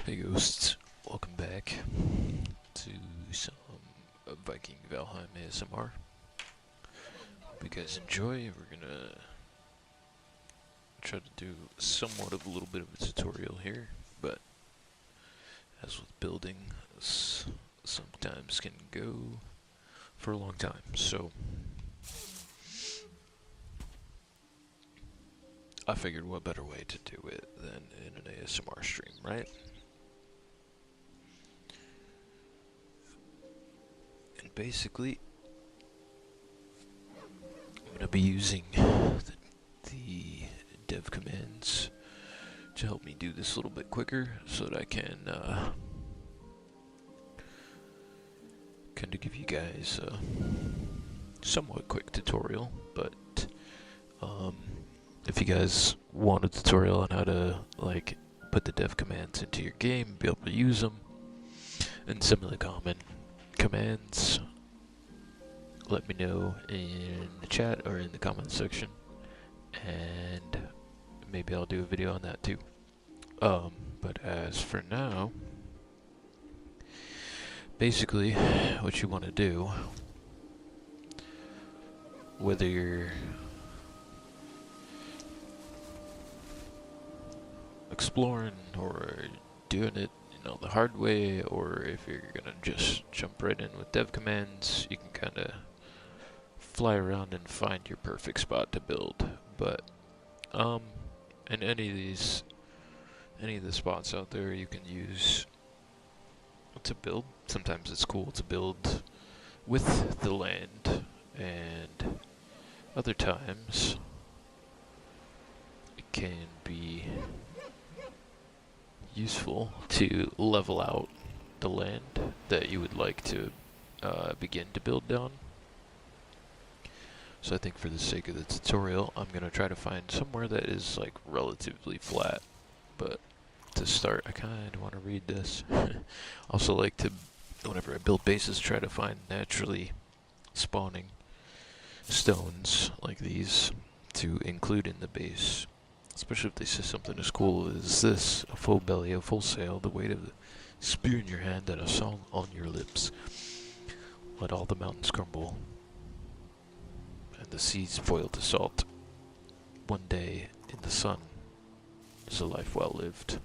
Hey ghosts, welcome back to some Viking Valheim ASMR. Hope you guys enjoy. We're gonna try to do somewhat of a little bit of a tutorial here, but as with building, sometimes can go for a long time. So I figured what better way to do it than in an ASMR stream, right? And basically, I'm gonna be using the dev commands to help me do this a little bit quicker so that I can kind of give you guys a somewhat quick tutorial. But if you guys want a tutorial on how to like put the dev commands into your game, be able to use them, and some of the common commands, let me know in the chat or in the comments section, and maybe I'll do a video on that too. But as for now, basically what you want to do, whether you're exploring or doing it, the hard way, or if you're gonna just jump right in with dev commands, you can kind of fly around and find your perfect spot to build. But in any of the spots out there you can use to build. Sometimes it's cool to build with the land, and other times it can be useful to level out the land that you would like to begin to build on. So I think for the sake of the tutorial, I'm going to try to find somewhere that is like relatively flat. But to start, I kind of want to read this. Also like to, whenever I build bases, try to find naturally spawning stones like these to include in the base. Especially if they say something as cool as this: a full belly, a full sail, the weight of the spear in your hand, and a song on your lips. Let all the mountains crumble, and the seas boil to salt. One day in the sun is a life well lived.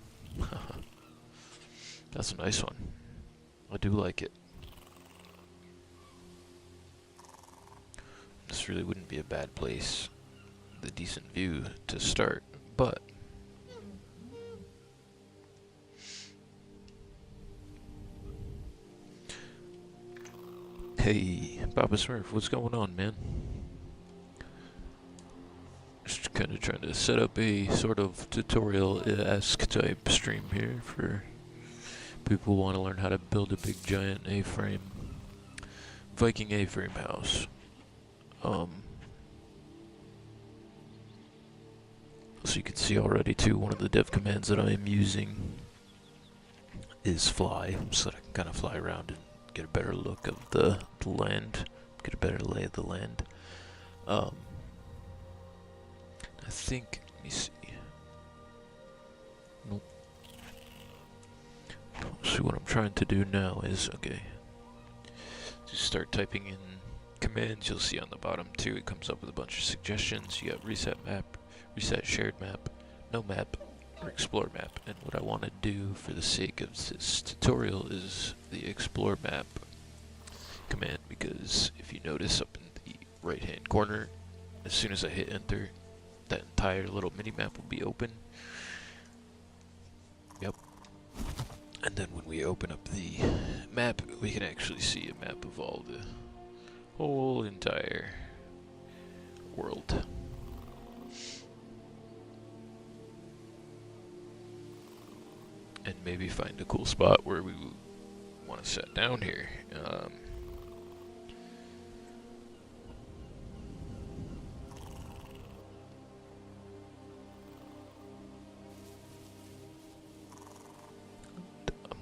That's a nice one. I do like it. This really wouldn't be a bad place, the decent view to start, but hey, Papa Smurf, what's going on, man? Just kind of trying to set up a sort of tutorial-esque type stream here for people who want to learn how to build a big giant A-frame, Viking A-frame house. So you can see already too, one of the dev commands that I am using is fly, so that I can kind of fly around and get a better look of the land, get a better lay of the land. I think, let me see. Nope. So what I'm trying to do now is, okay, just start typing in commands. You'll see on the bottom too, it comes up with a bunch of suggestions. You got reset map, reset shared map, no map, or explore map. And what I want to do for the sake of this tutorial is the explore map command, because if you notice up in the right hand corner, as soon as I hit enter, that entire little mini map will be open. Yep. And then when we open up the map, we can actually see a map of all the whole entire world. And maybe find a cool spot where we want to set down here. I'm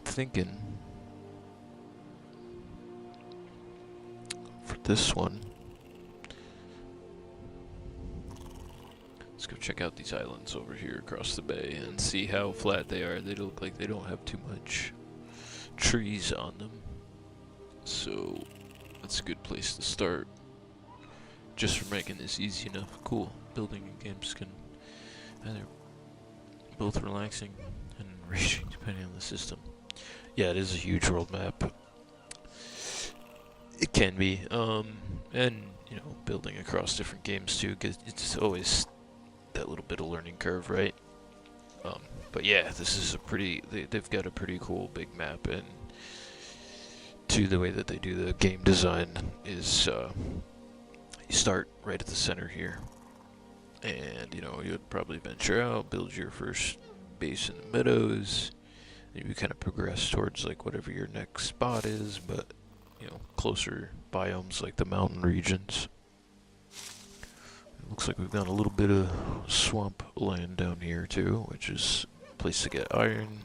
thinking for this one, let's go check out these islands over here across the bay and see how flat they are. They look like they don't have too much trees on them, so that's a good place to start. Just for making this easy enough. Cool. Building games can either both relaxing and enriching depending on the system. Yeah, it is a huge world map. It can be, and you know, building across different games too, 'cause it's always that little bit of learning curve, right? But yeah, this is a pretty. They've got a pretty cool big map, and to the way that they do the game design is, you start right at the center here, and you know you'd probably venture out, build your first base in the meadows, and you kind of progress towards like whatever your next spot is, but you know, closer biomes like the mountain regions. It looks like we've got a little bit of swamp land down here too, which is a place to get iron.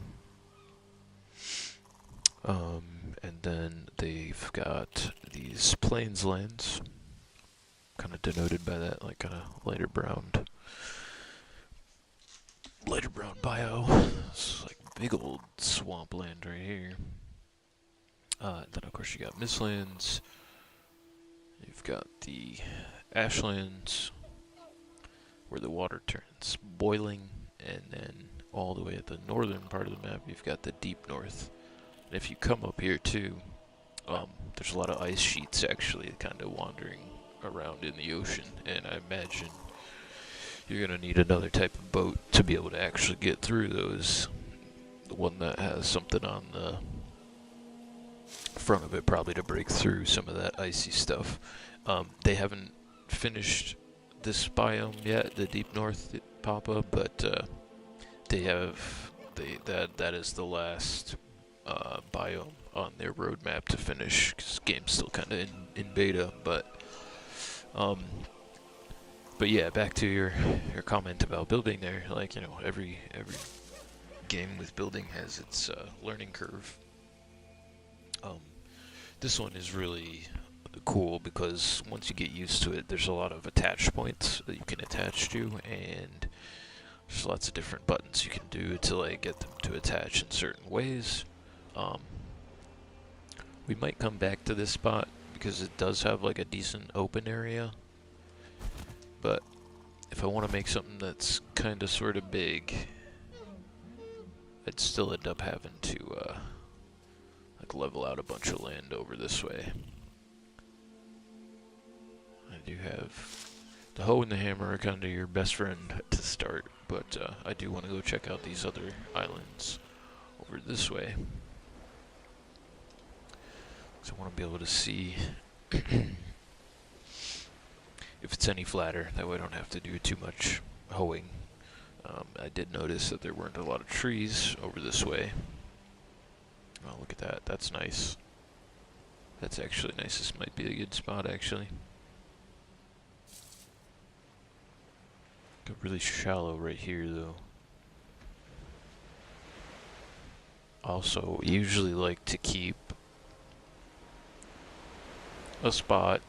And then they've got these plains lands, kind of denoted by that like kind of lighter brown bio. It's like big old swamp land right here. Then of course you got Mistlands. You've got the Ashlands, where the water turns boiling, and then all the way at the northern part of the map you've got the deep north. And if you come up here too, there's a lot of ice sheets actually kind of wandering around in the ocean, and I imagine you're gonna need another type of boat to be able to actually get through those. The one that has something on the front of it probably to break through some of that icy stuff. They haven't finished this biome yet, the deep north Papa, but that is the last biome on their roadmap to finish, because the game's still kind of in beta. But yeah, back to your comment about building there. Like, you know, every game with building has its learning curve. This one is really cool because once you get used to it, there's a lot of attach points that you can attach to, and there's lots of different buttons you can do to like get them to attach in certain ways. We might come back to this spot because it does have like a decent open area, but if I want to make something that's kind of sort of big, I'd still end up having to like level out a bunch of land over this way. I do have the hoe and the hammer are kind of your best friend to start, but I do want to go check out these other islands over this way. So I want to be able to see if it's any flatter, that way I don't have to do too much hoeing. I did notice that there weren't a lot of trees over this way. Oh, look at that. That's nice. That's actually nice. This might be a good spot, actually. Got really shallow right here, though. Also, usually like to keep a spot,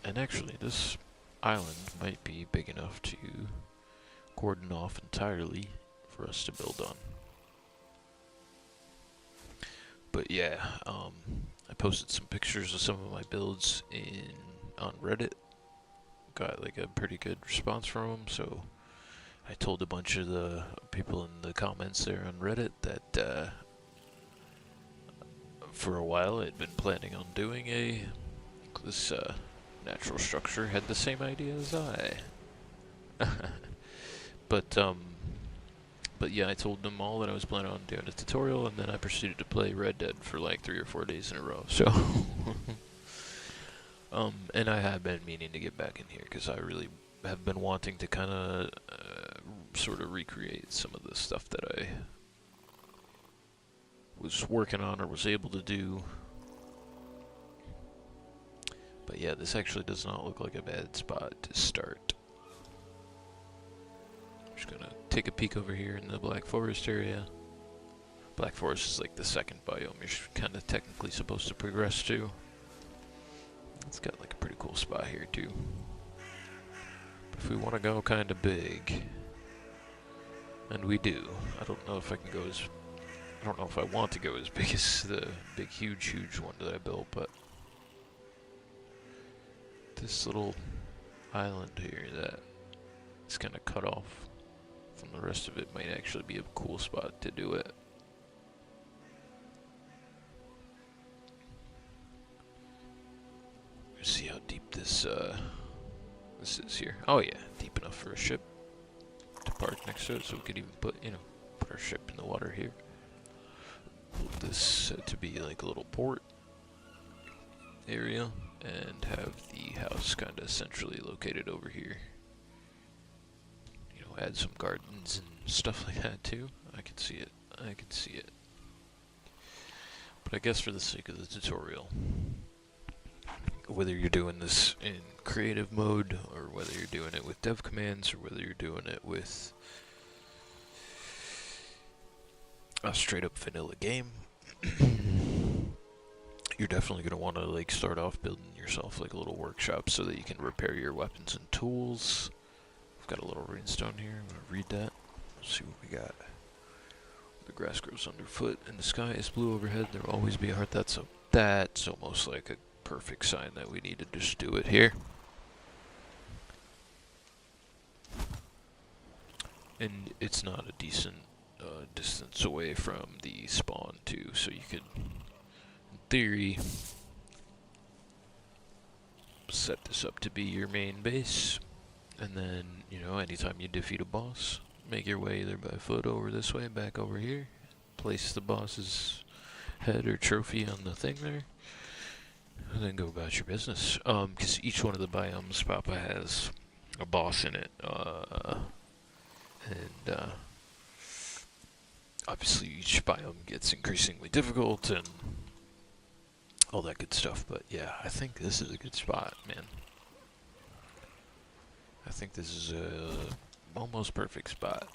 and actually this island might be big enough to cordon off entirely for us to build on. But yeah, I posted some pictures of some of my builds on Reddit. Got like a pretty good response from them, so I told a bunch of the people in the comments there on Reddit that for a while I'd been planning on doing this natural structure. Had the same idea as I. But yeah, I told them all that I was planning on doing a tutorial, and then I proceeded to play Red Dead for like 3 or 4 days in a row. So, and I have been meaning to get back in here because I really have been wanting to kind of sort of recreate some of the stuff that I was working on or was able to do. But yeah, this actually does not look like a bad spot to start. I'm just gonna take a peek over here in the Black Forest area. Black Forest is like the second biome you're kind of technically supposed to progress to. It's got like a pretty cool spot here too. But if we want to go kind of big, And we do. I don't know if I can go as... I don't know if I want to go as big as the big, huge one that I built, but... This little island here that is kind of cut off from the rest of it might actually be a cool spot to do it. Let's see how deep this is here. Oh yeah, deep enough for a ship to park next to it, so we could even put, you know, put our ship in the water here. Build this to be like a little port area, and have the house kind of centrally located over here. You know, add some gardens and stuff like that too. I can see it. I can see it. But I guess for the sake of the tutorial, whether you're doing this in creative mode, or whether you're doing it with dev commands, or whether you're doing it with a straight up vanilla game, you're definitely going to want to like start off building yourself like a little workshop so that you can repair your weapons and tools. I've got a little runestone here. I'm going to read that. Let's see what we got. The grass grows underfoot and the sky is blue overhead. There will always be a heart. That's almost like a perfect sign that we need to just do it here. And it's not a decent distance away from the spawn too, so you could, in theory, set this up to be your main base, and then, you know, anytime you defeat a boss, make your way either by foot over this way, back over here, place the boss's head or trophy on the thing there, and then go about your business. Because each one of the biomes Papa has a boss in it, and obviously each biome gets increasingly difficult and all that good stuff, but yeah, I think this is a good spot, man. I think this is a almost perfect spot.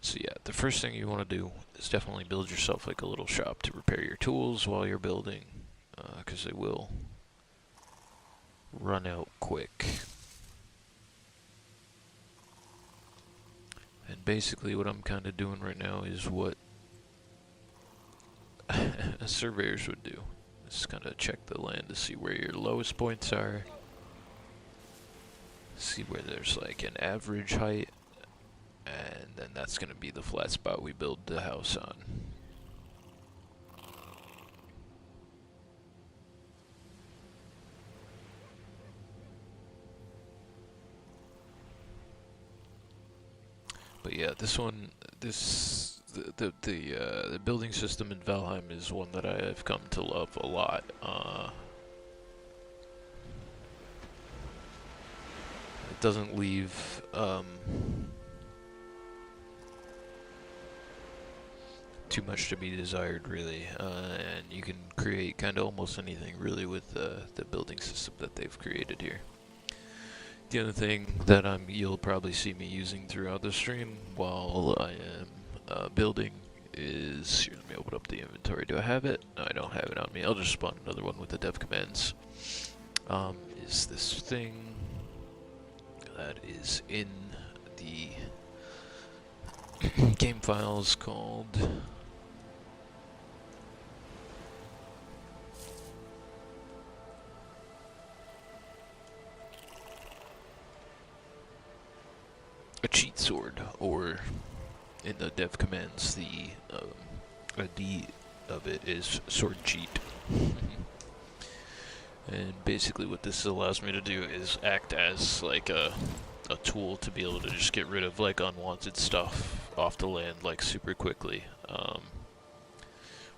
So yeah, the first thing you want to do is definitely build yourself like a little shop to repair your tools while you're building, because they will run out quick. And basically what I'm kind of doing right now is what surveyors would do. Just kind of check the land to see where your lowest points are. See where there's like an average height. And then that's going to be the flat spot we build the house on. But yeah, this one, the building system in Valheim is one that I have come to love a lot. It doesn't leave too much to be desired, really, and you can create kind of almost anything really with the building system that they've created here. The other thing that you'll probably see me using throughout the stream while I am building is, here, let me open up the inventory. Do I have it? No, I don't have it on me. I'll just spawn another one with the dev commands. Is this thing that is in the game files called a cheat sword, or in the dev commands, the D of it is sword cheat. And basically what this allows me to do is act as like a tool to be able to just get rid of like unwanted stuff off the land like super quickly,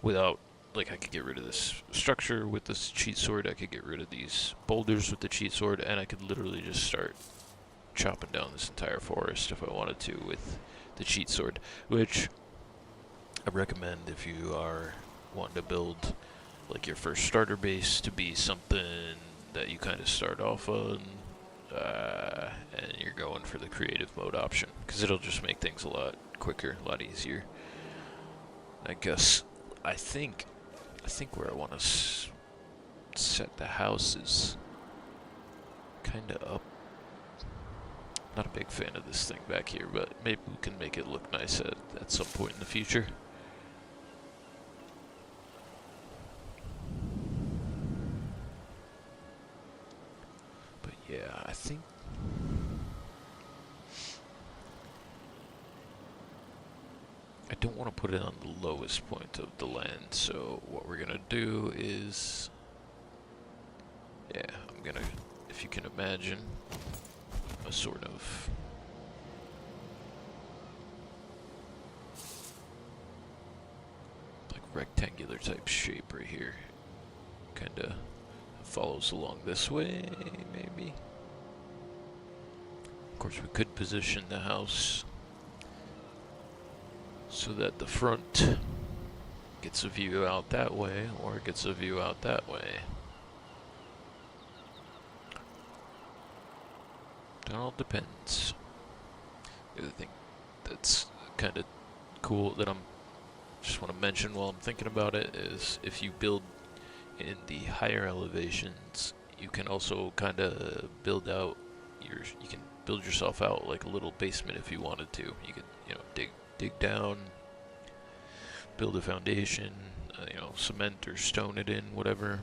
without, like, I could get rid of this structure with this cheat sword, I could get rid of these boulders with the cheat sword, and I could literally just start chopping down this entire forest if I wanted to with the cheat sword, which I recommend if you are wanting to build like your first starter base to be something that you kind of start off on, and you're going for the creative mode option, because it'll just make things a lot quicker, a lot easier. I guess I think where I want to set the house is kind of up Not a big fan of this thing back here, but maybe we can make it look nice at some point in the future. But yeah, I think I don't want to put it on the lowest point of the land, so what we're gonna do is, yeah, I'm gonna, if you can imagine, a sort of like rectangular type shape right here. Kinda follows along this way, maybe. Of course, we could position the house so that the front gets a view out that way, or gets a view out that way. It all depends. The other thing that's kind of cool that I'm just want to mention while I'm thinking about it is if you build in the higher elevations, you can also kind of build out you can build yourself out like a little basement if you wanted to. You could, dig down, build a foundation, cement or stone it in, whatever,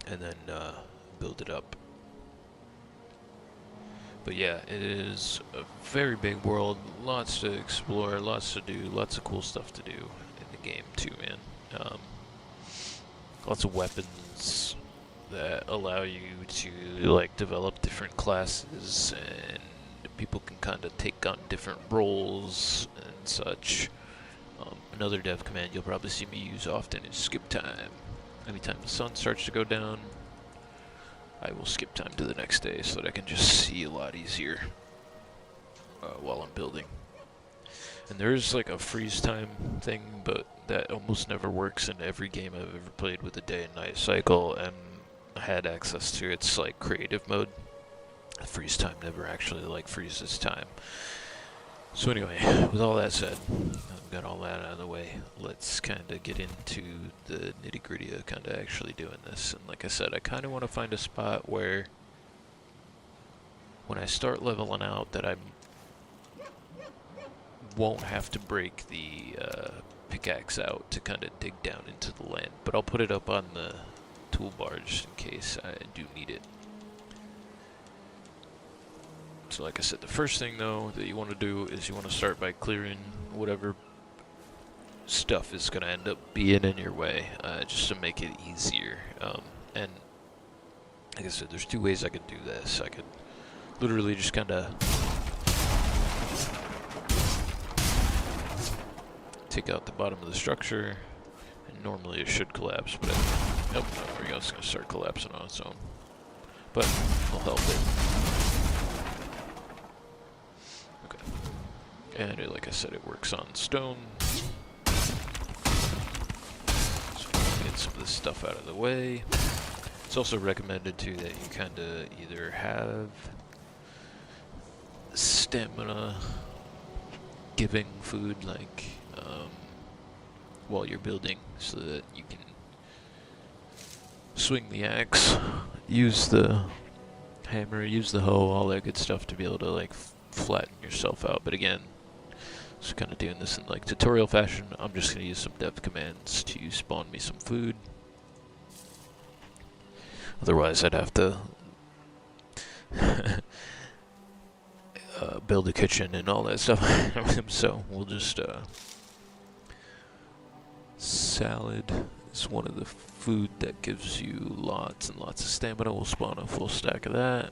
and then build it up. But yeah, it is a very big world, lots to explore, lots to do, lots of cool stuff to do in the game too, man. Lots of weapons that allow you to like develop different classes, and people can kind of take on different roles and such. Another dev command you'll probably see me use often is skip time. Anytime the sun starts to go down, I will skip time to the next day so that I can just see a lot easier while I'm building. And there is like a freeze time thing, but that almost never works in every game I've ever played with a day and night cycle and had access to. It's like creative mode. Freeze time never actually like freezes time. So anyway, with all that said, I've got all that out of the way. Let's kind of get into the nitty-gritty of kind of actually doing this. And like I said, I kind of want to find a spot where when I start leveling out that I won't have to break the pickaxe out to kind of dig down into the land. But I'll put it up on the toolbar just in case I do need it. So like I said, the first thing though that you want to do is you want to start by clearing whatever stuff is going to end up being in your way, just to make it easier. And like I said, there's two ways I could do this. I could literally just kind of take out the bottom of the structure, and normally it should collapse, but nope, there we go, it's going to start collapsing on its own. But I'll help it. And like I said, it works on stone. So get some of this stuff out of the way. It's also recommended too that you kind of either have stamina giving food like while you're building, so that you can swing the axe, use the hammer, use the hoe, all that good stuff to be able to like flatten yourself out. But again, just kind of doing this in like tutorial fashion. I'm just going to use some dev commands to spawn me some food. Otherwise, I'd have to build a kitchen and all that stuff. So we'll just salad is one of the food that gives you lots and lots of stamina. We'll spawn a full stack of that.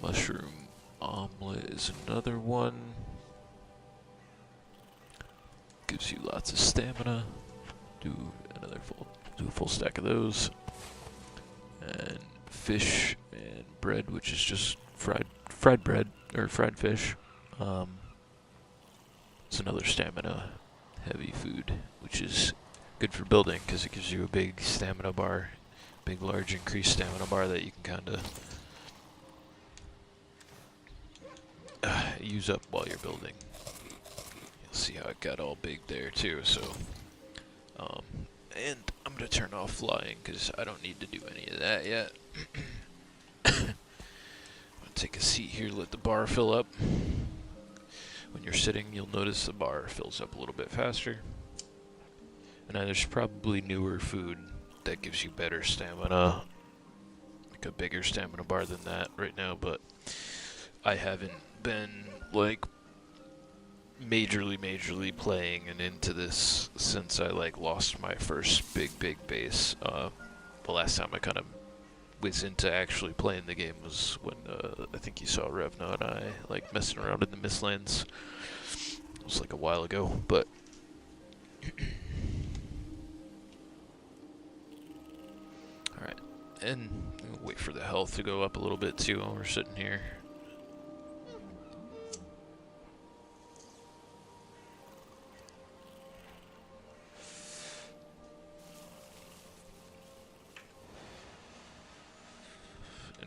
Mushroom omelet is another one. Gives you lots of stamina. Do a full stack of those. And fish and bread, which is just fried bread or fried fish. It's another stamina heavy food, which is good for building because it gives you a big stamina bar, big large increased stamina bar that you can kind of use up while you're building. You'll see how it got all big there too. So, and I'm gonna turn off flying because I don't need to do any of that yet. take a seat here, let the bar fill up. When you're sitting, you'll notice the bar fills up a little bit faster. And now there's probably newer food that gives you better stamina, like a bigger stamina bar than that right now, but I haven't been like majorly playing and into this since I like lost my first big base. The last time I kind of was into actually playing the game was when I think you saw Revna and I like messing around in the Mistlands. It was like a while ago, but alright, and wait for the health to go up a little bit too while we're sitting here.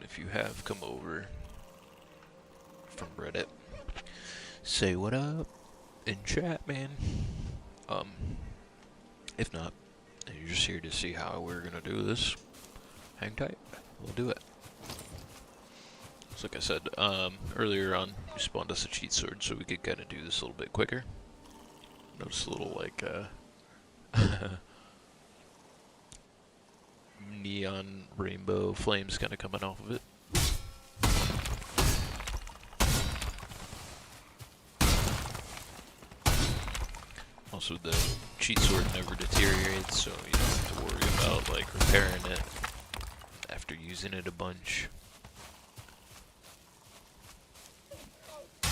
If you have come over from Reddit, say what up in chat, man. If not, and you're just here to see how we're gonna do this, hang tight, we'll do it. So like I said, earlier on, we spawned us a cheat sword so we could kind of do this a little bit quicker. Notice a little like neon rainbow flames kind of coming off of it. Also, the cheat sword never deteriorates, so you don't have to worry about like repairing it after using it a bunch. I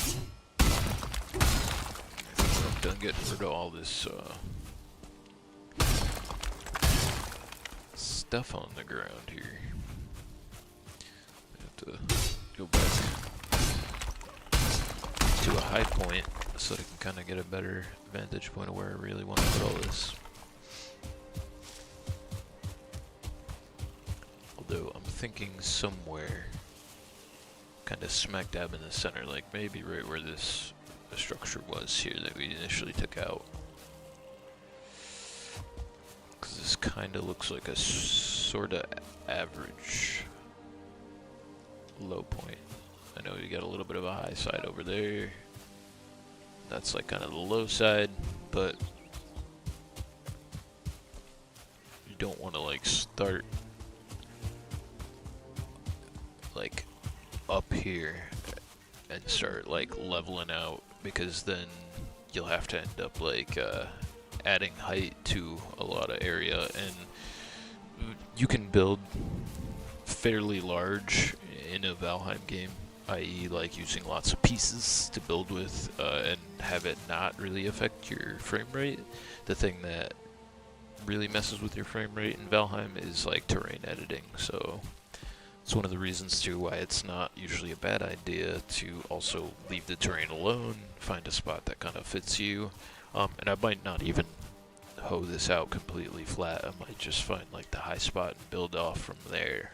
think when I'm done getting rid of all this stuff on the ground here, I have to go back to a high point so that I can kind of get a better vantage point of where I really want to put all this. Although I'm thinking somewhere kind of smack dab in the center, like maybe right where this structure was here that we initially took out. Because this kind of looks like a sort of average low point. I know you got a little bit of a high side over there. That's like kind of the low side, but you don't want to like start like up here and start like leveling out, because then you'll have to end up like adding height to a lot of area, and you can build fairly large in a Valheim game, i.e. like using lots of pieces to build with and have it not really affect your frame rate. The thing that really messes with your frame rate in Valheim is like terrain editing, so it's one of the reasons too why it's not usually a bad idea to also leave the terrain alone, find a spot that kind of fits you, and I might not even hoe this out completely flat. I might just find like the high spot and build off from there.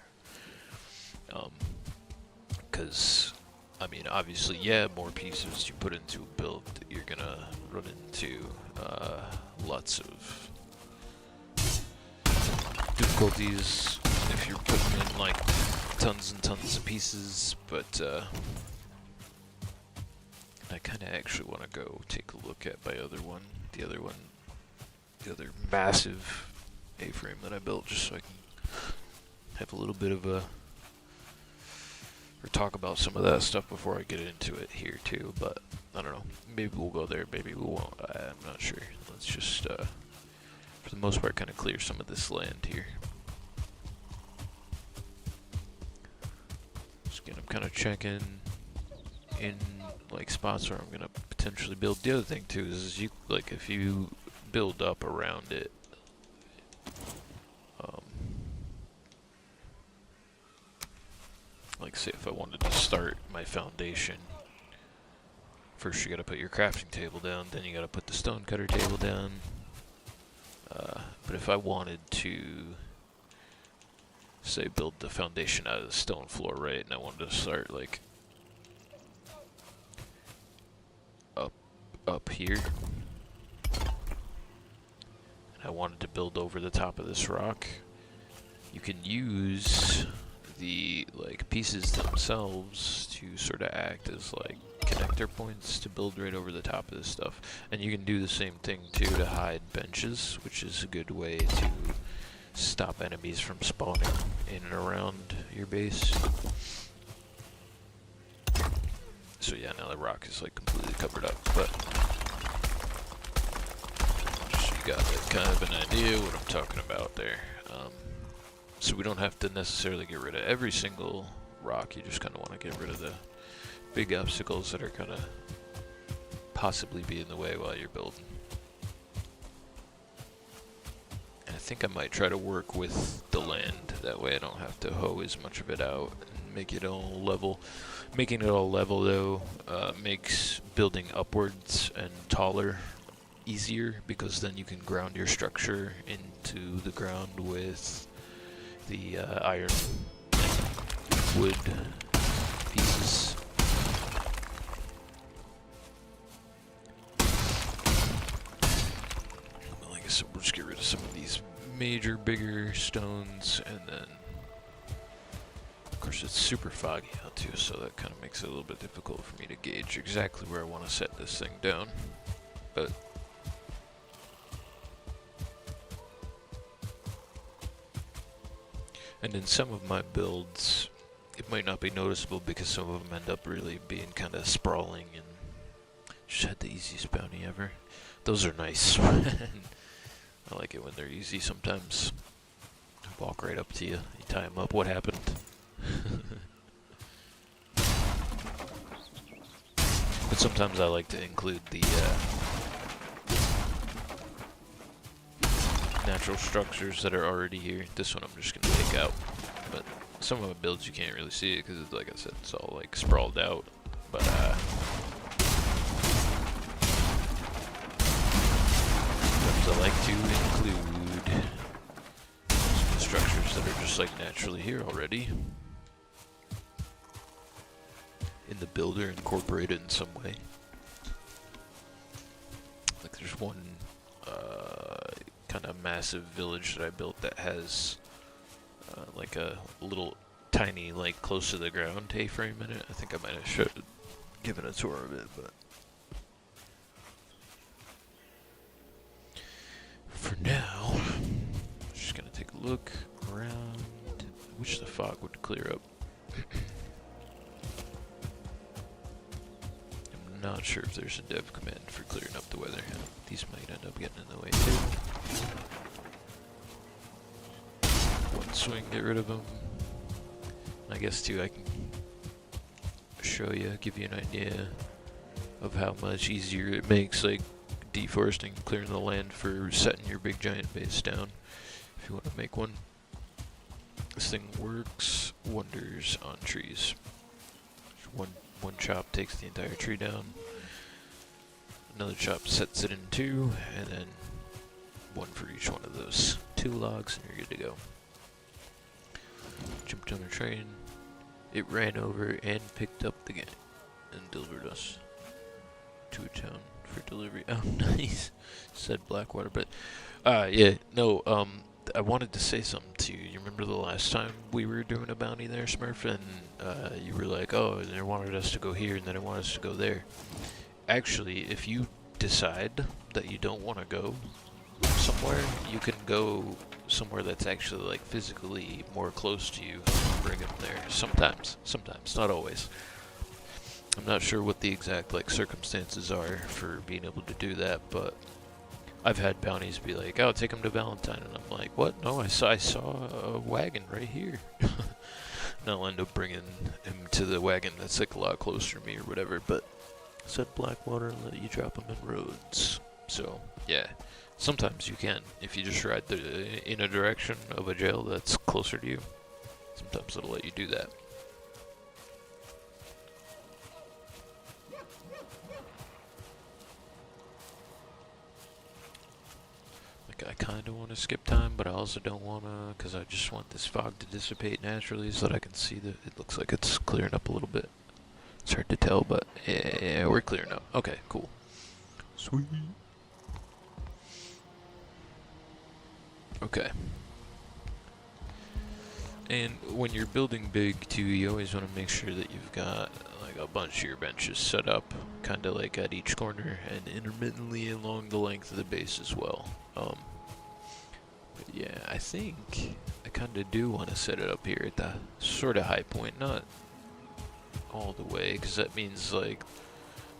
Because, I mean, obviously, yeah, more pieces you put into a build, you're gonna run into lots of difficulties if you're putting in like tons and tons of pieces, but I kind of actually want to go take a look at my other one, the other massive A-frame that I built, just so I can have a little bit of a, or talk about some of that stuff before I get into it here too. But I don't know, maybe we'll go there, maybe we won't, I'm not sure. Let's just for the most part kind of clear some of this land here. Just again, I'm kind of checking in like spots where I'm gonna potentially build. The other thing too is you like if you build up around it, like say if I wanted to start my foundation, first you gotta put your crafting table down, then you gotta put the stone cutter table down. But if I wanted to, say, build the foundation out of the stone floor, right, and I wanted to start like up here, and I wanted to build over the top of this rock, you can use the like pieces themselves to sort of act as like connector points to build right over the top of this stuff. And you can do the same thing too to hide benches, which is a good way to stop enemies from spawning in and around your base. So yeah, now the rock is like completely covered up, but just so you got like kind of an idea what I'm talking about there. So we don't have to necessarily get rid of every single rock, you just kind of want to get rid of the big obstacles that are kind of possibly be in the way while you're building. And I think I might try to work with the land, that way I don't have to hoe as much of it out and make it all level. Making it all level though makes building upwards and taller easier, because then you can ground your structure into the ground with the iron wood pieces. Well, I guess we'll just get rid of some of these major, bigger stones, and then of course it's super foggy out too, so that kind of makes it a little bit difficult for me to gauge exactly where I want to set this thing down. But and in some of my builds, it might not be noticeable because some of them end up really being kind of sprawling, and just had the easiest bounty ever. Those are nice. I like it when they're easy sometimes. Walk right up to you, you tie them up. What happened? But sometimes I like to include the natural structures that are already here. This one I'm just gonna take out, but some of the builds you can't really see it because, like I said, it's all like sprawled out. But sometimes I like to include some structures that are just like naturally here already in the builder, incorporated in some way. Like there's one kind of massive village that I built that has like a little tiny, like close to the ground A-frame in it. I think I might have given a tour of it, but for now, I'm just gonna take a look around. I wish the fog would clear up. I'm not sure if there's a dev command for clearing up the weather. These might end up getting in the way too. One swing, get rid of them. I guess too, I can show you, give you an idea of how much easier it makes, like deforesting, clearing the land for setting your big giant base down. If you want to make one, this thing works wonders on trees. One chop takes the entire tree down. Another chop sets it in two, and then one for each one of those 2 logs, and you're good to go. Jumped on a train. It ran over and picked up the guy and delivered us to a town for delivery. Oh, nice, said Blackwater. But yeah, no. I wanted to say something to you. You remember the last time we were doing a bounty there, Smurf, and you were like, "Oh, they wanted us to go here, and then they want us to go there." Actually, if you decide that you don't want to go somewhere, you can go somewhere that's actually like physically more close to you and bring them there. Sometimes, not always. I'm not sure what the exact like circumstances are for being able to do that, but I've had bounties be like, "Oh, take him to Valentine," and I'm like, "What? No, I saw a wagon right here." And I'll end up bringing him to the wagon that's like a lot closer to me or whatever, but said Blackwater and let you drop him in roads. So, yeah. Sometimes you can, if you just ride in a direction of a jail that's closer to you. Sometimes it'll let you do that. Like, I kind of want to skip time, but I also don't want to, because I just want this fog to dissipate naturally so that I can see that it looks like it's clearing up a little bit. It's hard to tell, but yeah, we're clearing up. Okay, cool. Sweet. Okay. And when you're building big too, you always want to make sure that you've got like a bunch of your benches set up, kind of like at each corner and intermittently along the length of the base as well. But yeah, I think I kind of do want to set it up here at the sort of high point, not all the way, because that means like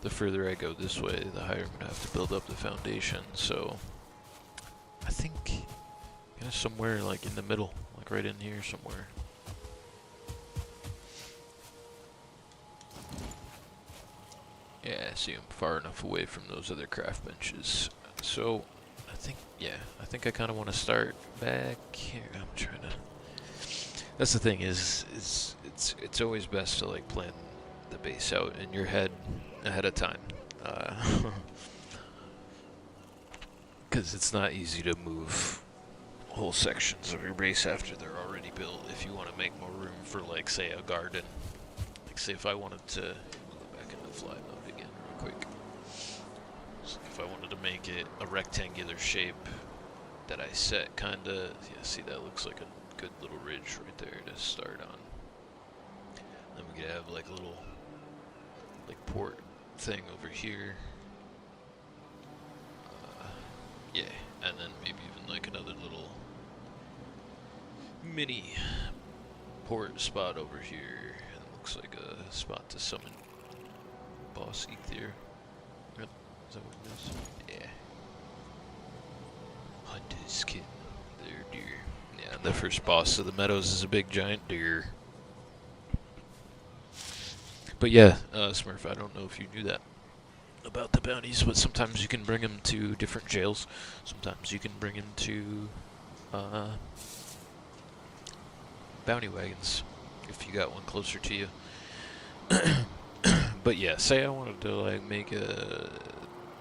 the further I go this way, the higher I'm gonna have to build up the foundation. So I think kind of somewhere like in the middle, like right in here somewhere. Yeah, see, I'm far enough away from those other craft benches. So I think, yeah, I think I kind of want to start back here. I'm trying to. That's the thing is it's always best to like plan the base out in your head ahead of time, because it's not easy to move whole sections of your base after they're already built. If you want to make more room for like say a garden, like say if I wanted to we'll go back into fly mode again real quick. So if I wanted to make it a rectangular shape that I set kind of, yeah, see that looks like a good little ridge right there to start on. Then we could have like a little like port thing over here. Yeah, and then maybe even like another little mini port spot over here. And it looks like a spot to summon Boss Ether. Yep, is that what it is? Yeah. Hunter's kid. There, deer. Yeah, and the first boss of the meadows is a big giant deer. But yeah, Smurf, I don't know if you knew that about the bounties, but sometimes you can bring them to different jails. Sometimes you can bring them to bounty wagons if you got one closer to you. But yeah, say I wanted to like make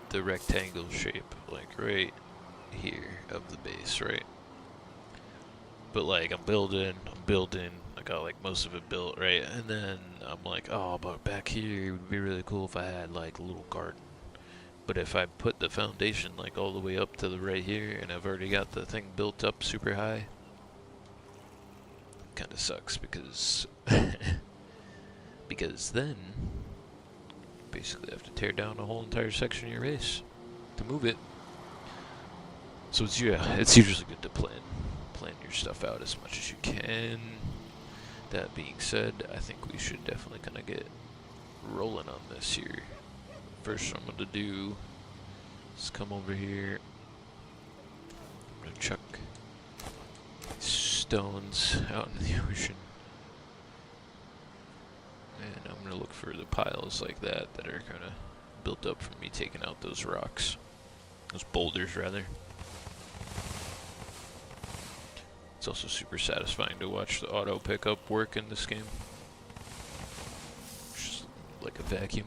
the rectangle shape like right here of the base, right? But like I'm building, I got like most of it built, right? And then I'm like, oh, but back here it would be really cool if I had like a little garden. But if I put the foundation like all the way up to the right here and I've already got the thing built up super high, kind of sucks because because then you basically have to tear down a whole entire section of your base to move it. So it's, yeah, it's usually good to plan your stuff out as much as you can. That being said, I think we should definitely kind of get rolling on this here. First, what I'm gonna do is come over here. I'm gonna chuck stones out in the ocean, and I'm gonna look for the piles like that are kind of built up from me taking out those rocks, those boulders rather. It's also super satisfying to watch the auto pickup work in this game. Just like a vacuum.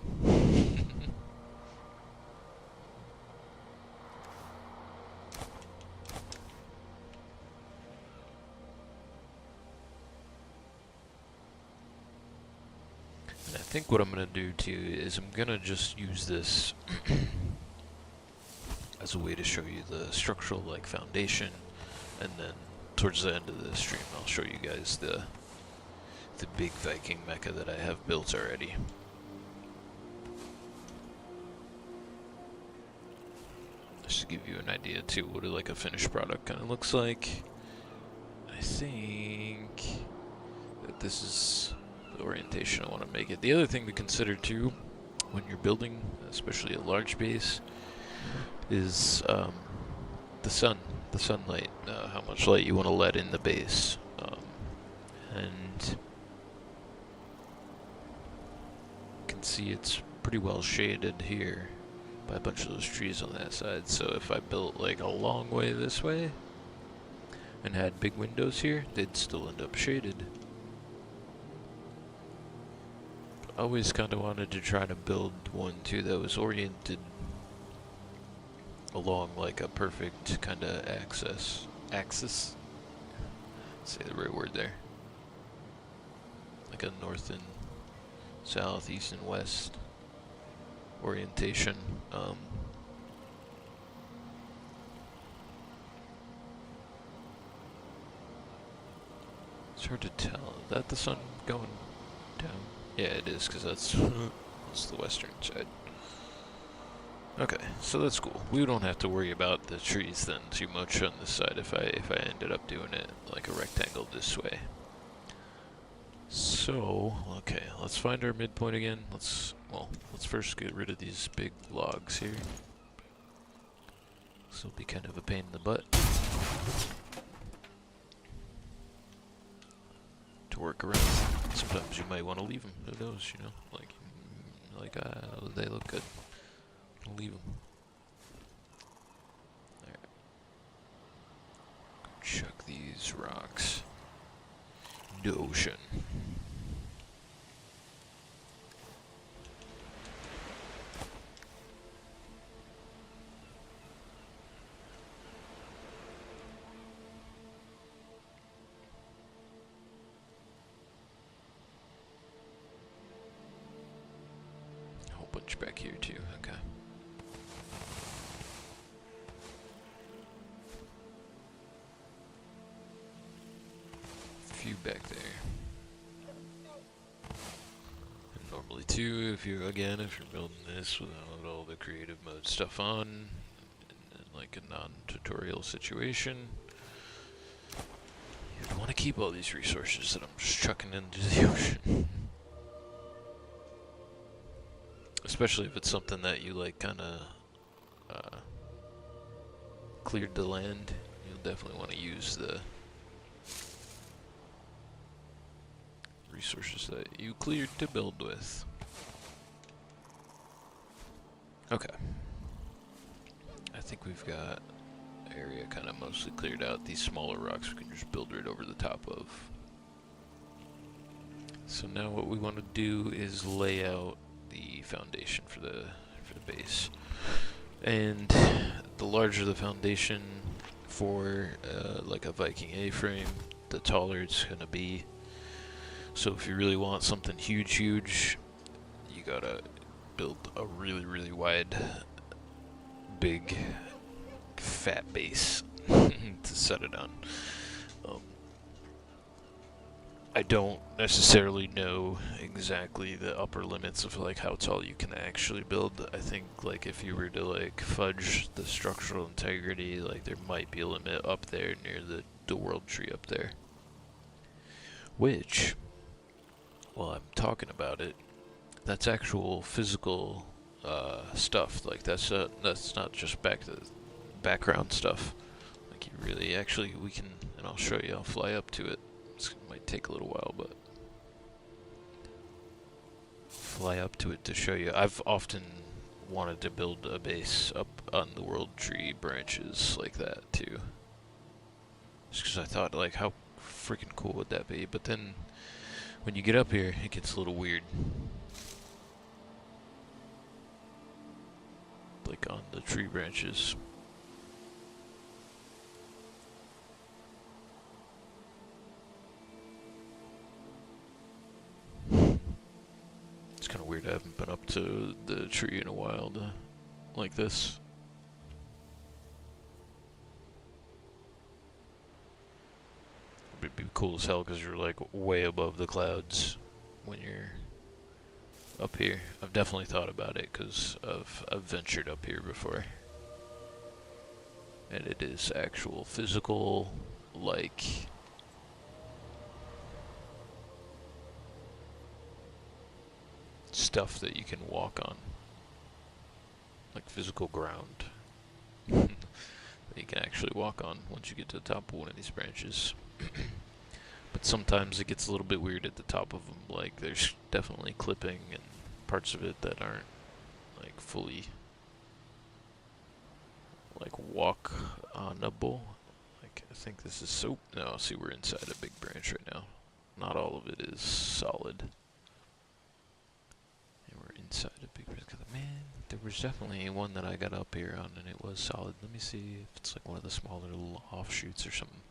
And I think what I'm gonna do too is I'm gonna just use this as a way to show you the structural like foundation, and then towards the end of the stream I'll show you guys the big Viking mecha that I have built already. Just to give you an idea too what like a finished product kind of looks like. I think that this is the orientation I want to make it. The other thing to consider too when you're building, especially a large base, is the sunlight, how much light you want to let in the base. And you can see it's pretty well shaded here by a bunch of those trees on that side. So if I built like a long way this way and had big windows here, they'd still end up shaded. I always kind of wanted to try to build one too that was oriented along like a perfect kind of axis. Say the right word there. Like a north and south, east and west orientation. It's hard to tell. Is that the sun going down? Yeah, it is, because that's the western side. Okay, so that's cool. We don't have to worry about the trees then too much on this side if I ended up doing it like a rectangle this way. So, okay, let's find our midpoint again. Let's first get rid of these big logs here. This will be kind of a pain in the butt to work around. Sometimes you might want to leave them. Who knows, you know? They look good. I'll leave them. Alright. Chuck these rocks in the ocean. Back here too, okay. A few back there. And normally too, if you're building this without all the creative mode stuff on, in like a non-tutorial situation, you'd want to keep all these resources that I'm just chucking into the ocean. Especially if it's something that you like kinda cleared the land, you'll definitely want to use the resources that you cleared to build with. Okay. I think we've got the area kind of mostly cleared out. These smaller rocks we can just build right over the top of. So now what we want to do is lay out the foundation for the base, and the larger the foundation for like a Viking A-frame, the taller it's gonna be. So if you really want something huge, you gotta build a really wide, big, fat base to set it on. I don't necessarily know exactly the upper limits of like how tall you can actually build. I think like if you were to like fudge the structural integrity, like there might be a limit up there near the world tree up there. Which, while I'm talking about it, that's actual physical stuff. Like that's not just background stuff. Like you really actually we can, and I'll show you. I'll fly up to it. It might take a little while, but fly up to it to show you. I've often wanted to build a base up on the world tree branches like that too. Just because I thought, like, how freaking cool would that be? But then when you get up here, it gets a little weird. Like on the tree branches. It's kind of weird. I haven't been up to the tree in a while like this. It'd be cool as hell because you're like way above the clouds when you're up here. I've definitely thought about it because I've ventured up here before. And it is actual physical, like, stuff that you can walk on. Like physical ground that you can actually walk on once you get to the top of one of these branches. But sometimes it gets a little bit weird at the top of them. Like there's definitely clipping and parts of it that aren't like fully like walk-onable. Like I think this is so. No, see we're inside a big branch right now. Not all of it is solid. And we're inside a big branch. Man, there was definitely one that I got up here on and it was solid. Let me see if it's like one of the smaller little offshoots or something.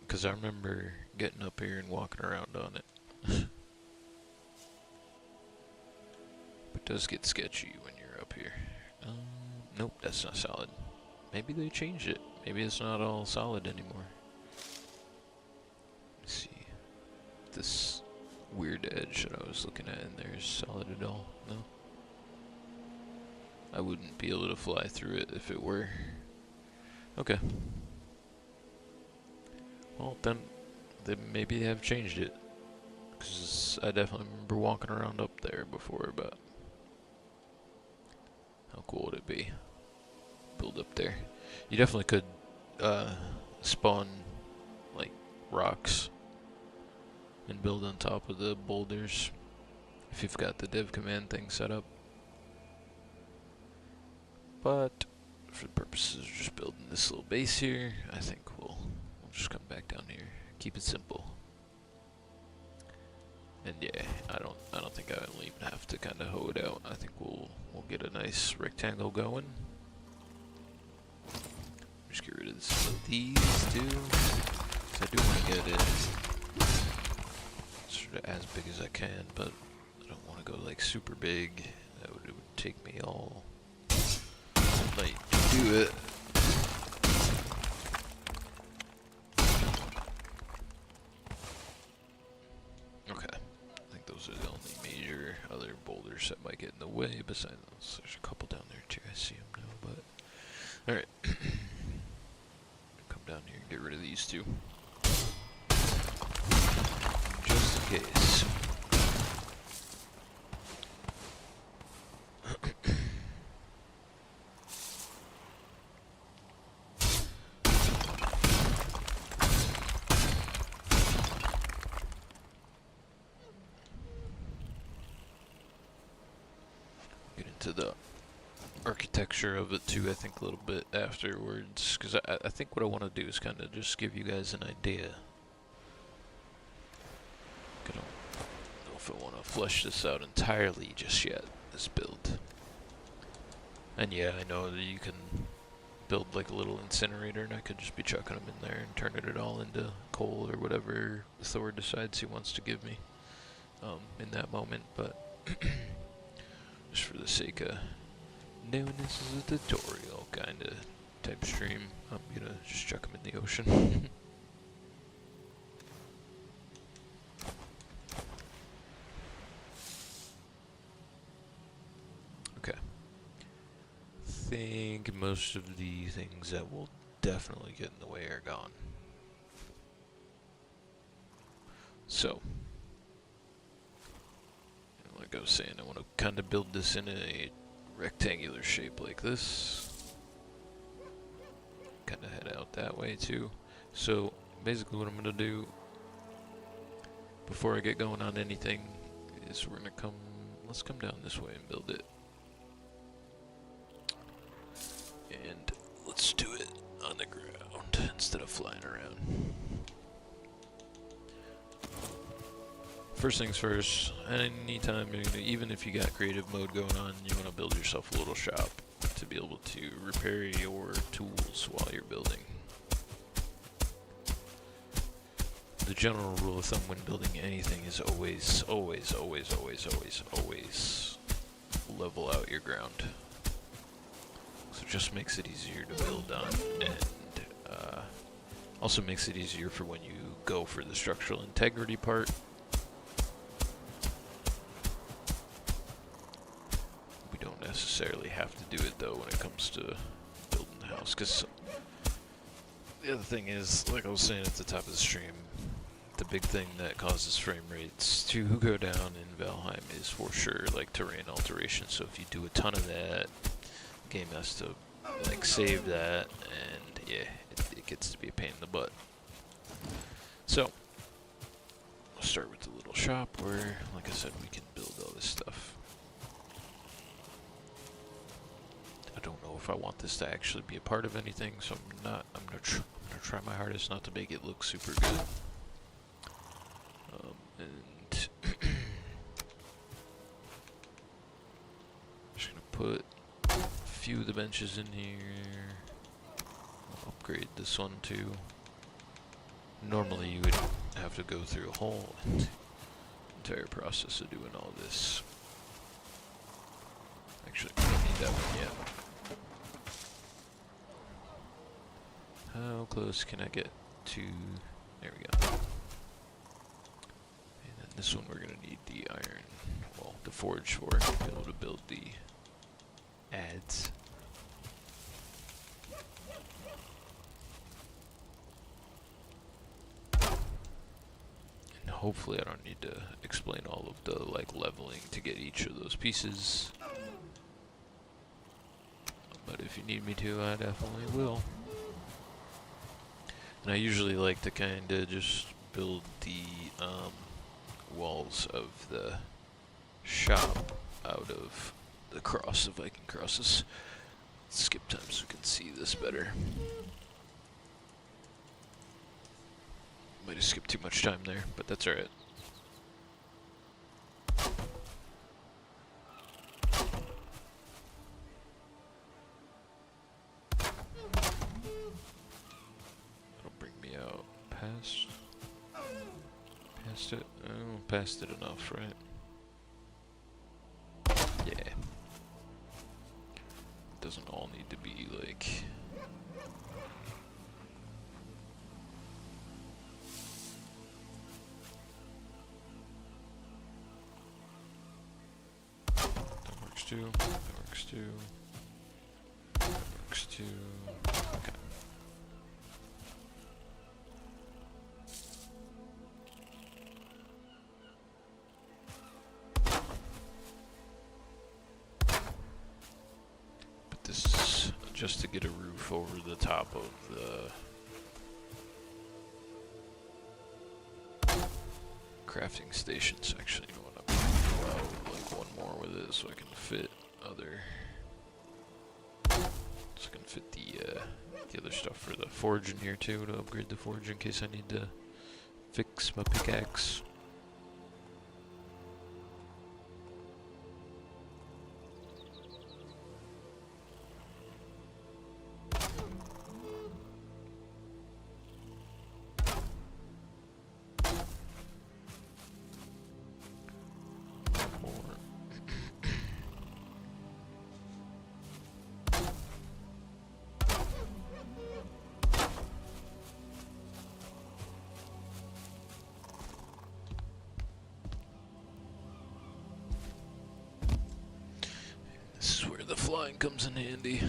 Because I remember getting up here and walking around on it. It does get sketchy when you're up here. Nope, that's not solid. Maybe they changed it. Maybe it's not all solid anymore. Let's see. This weird edge that I was looking at in there is solid at all? No? I wouldn't be able to fly through it if it were. Okay. Well, then they maybe have changed it. Because I definitely remember walking around up there before, but how cool would it be? Build up there. You definitely could spawn like rocks and build on top of the boulders if you've got the div command thing set up. But for the purposes of just building this little base here, I think we'll just come back down here. Keep it simple. And yeah, I don't think I'll even have to kind of hoe it out. I think we'll get a nice rectangle going. Just get rid of these two. 'Cause I do want to get it sort of as big as I can, but I don't want to go like super big. It would take me all night to do it. Okay, I think those are the only major other boulders that might get in the way. Besides those, there's a couple down there too. I see them now, but all right. Come down here and get rid of these two, just in case. Get into the architecture of it too, I think, a little bit afterwards, because I think what I want to do is kind of just give you guys an idea. I don't know if I want to flesh this out entirely just yet, this build. And yeah, I know that you can build like a little incinerator, and I could just be chucking them in there and turning it all into coal or whatever Thor decides he wants to give me in that moment, but just for the sake of knowing this is a tutorial kind of type stream, I'm gonna just chuck them in the ocean. Okay. I think most of the things that will definitely get in the way are gone. So, like I was saying, I want to kind of build this in a rectangular shape like this. Kind of head out that way too. So basically what I'm going to do before I get going on anything is we're going to let's come down this way and build it. And let's do it on the ground instead of flying around. First things first, anytime, even if you got creative mode going on, you want to build yourself a little shop to be able to repair your tools while you're building. The general rule of thumb when building anything is always level out your ground. So it just makes it easier to build on, and also makes it easier for when you go for the structural integrity part. Necessarily have to do it though when it comes to building the house, because the other thing is, like I was saying at the top of the stream, the big thing that causes frame rates to go down in Valheim is for sure like terrain alteration. So if you do a ton of that, the game has to like save that, and yeah, it gets to be a pain in the butt. So we'll start with the little shop where, like I said, we can build all this stuff. I don't know if I want this to actually be a part of anything, so I'm gonna try my hardest not to make it look super good. And just gonna put a few of the benches in here. I'll upgrade this one too. Normally you would have to go through a whole entire process of doing all this. Actually, I don't need that one yet. How close can I get to... There we go. And then this one we're gonna need the iron, well, the forge for, to be able to build the adze. And hopefully I don't need to explain all of the like leveling to get each of those pieces. But if you need me to, I definitely will. And I usually like to kind of just build the walls of the shop out of the cross, the Viking crosses. Skip time so we can see this better. Might have skipped too much time there, but that's alright. Past it? Oh, past it enough, right? Yeah. Doesn't all need to be like... That works too. That works too. That works too. Okay. This is just to get a roof over the top of the crafting station section. You know what, I'm gonna go out like one more with it so I can fit other, so I can fit the other stuff for the forge in here too, to upgrade the forge in case I need to fix my pickaxe. This is where the flying comes in handy.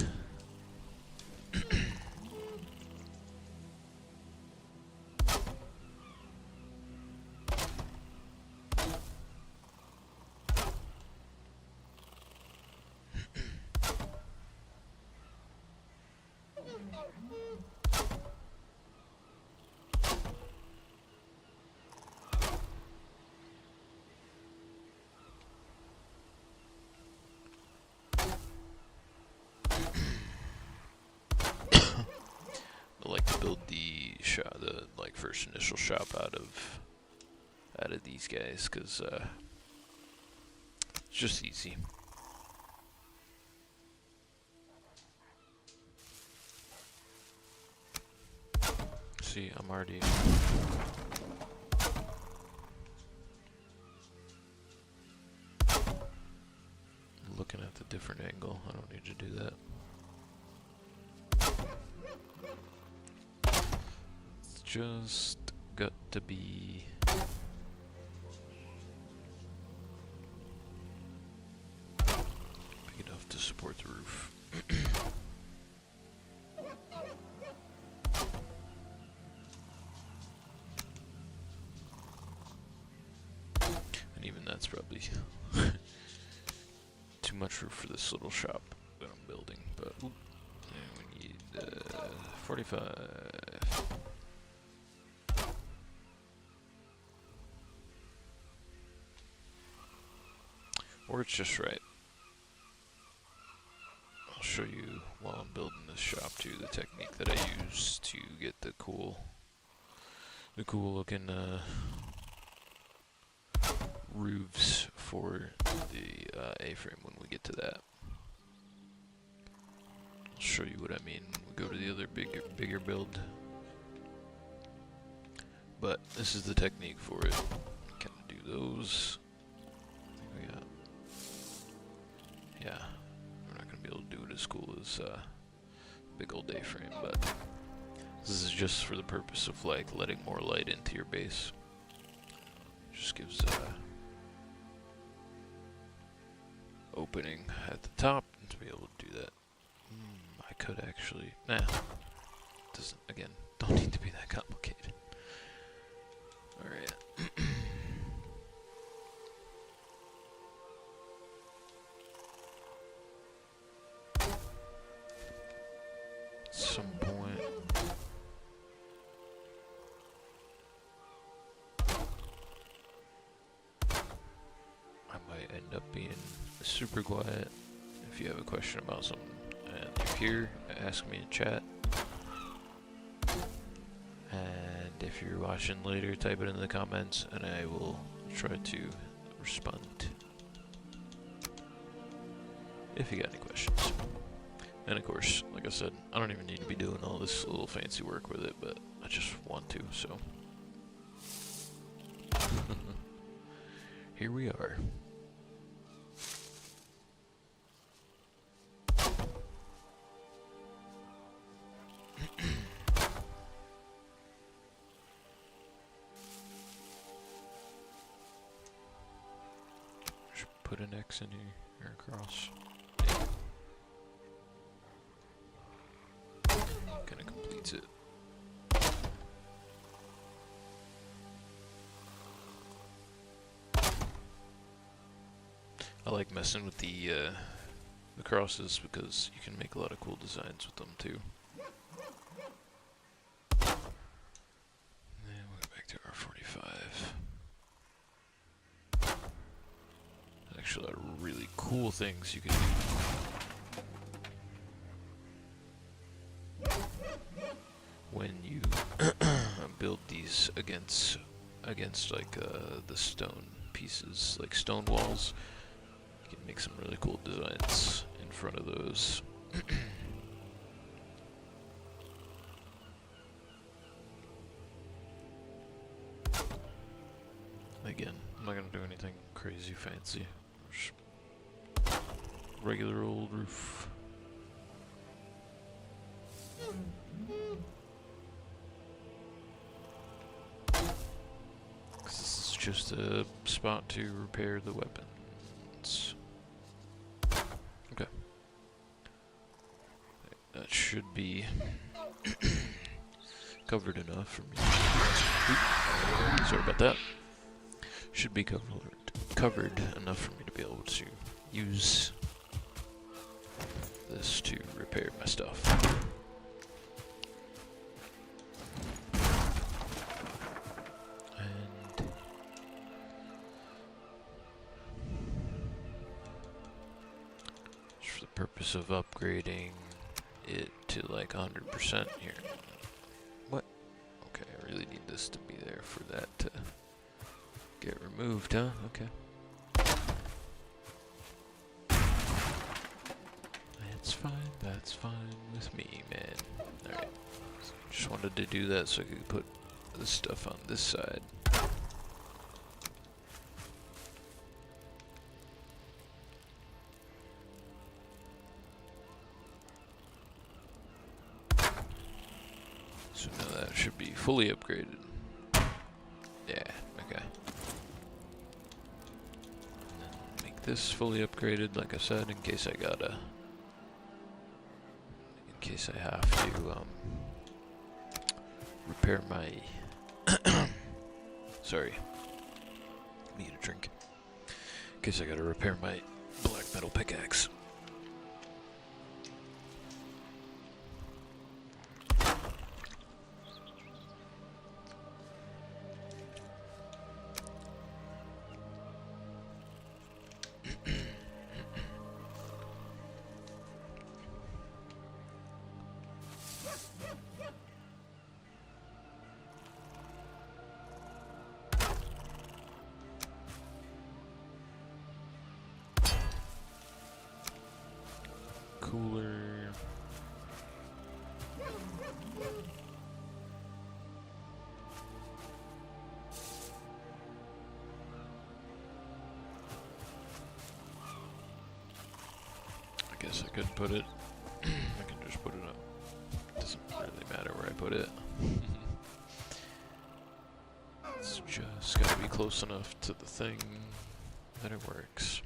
I like to build the shop, the like first initial shop out of these guys, cause it's just easy. See, I'm already looking at the different angle. I don't need to do that. It's just got to be big enough to support the roof. And even that's probably too much roof for this little shop that I'm building, but and we need 45. Or it's just right. I'll show you while I'm building this shop too, the technique that I use to get the cool looking roofs for the A-frame when we get to that. I'll show you what I mean when we go to the other bigger build. But this is the technique for it. Kind of do those. I think we got. Yeah, we're not gonna be able to do it as cool as big old A-frame, but This is just for the purpose of like letting more light into your base. Just gives opening at the top to be able to do that. I could actually, doesn't, again, don't need to be that complicated. Alright. At some point, I might end up being super quiet. If you have a question about something and you're here, ask me in chat. And if you're watching later, type it in the comments and I will try to respond. If you got any questions. And of course, like I said, I don't even need to be doing all this little fancy work with it, but I just want to, so. Here we are. Put an X in here, or across. Kinda completes it. I like messing with the crosses because you can make a lot of cool designs with them too. And we'll go back to R45. Actually, a lot of really cool things you can do when you build these against like the stone pieces, like stone walls. You can make some really cool designs in front of those. Again, I'm not gonna do anything crazy fancy. Just regular old roof. This is just a spot to repair the weapons. Okay. That should be covered enough for me. Oops. Sorry about that. Should be covered enough for me to be able to use this to repair my stuff. And just for the purpose of upgrading it to like 100% here. What? Okay, I really need this to be there for that to get removed, huh? Okay. That's fine with me, man. Alright. So just wanted to do that so I could put this stuff on this side. So now that should be fully upgraded. Yeah, okay. And then make this fully upgraded, like I said, in case I gotta... in case I have to, repair my... Sorry. Need a drink. In case I gotta repair my black metal pickaxe. Cooler. I guess I could put it. I can just put it up. Doesn't really matter where I put it. It's just gotta be close enough to the thing that it works.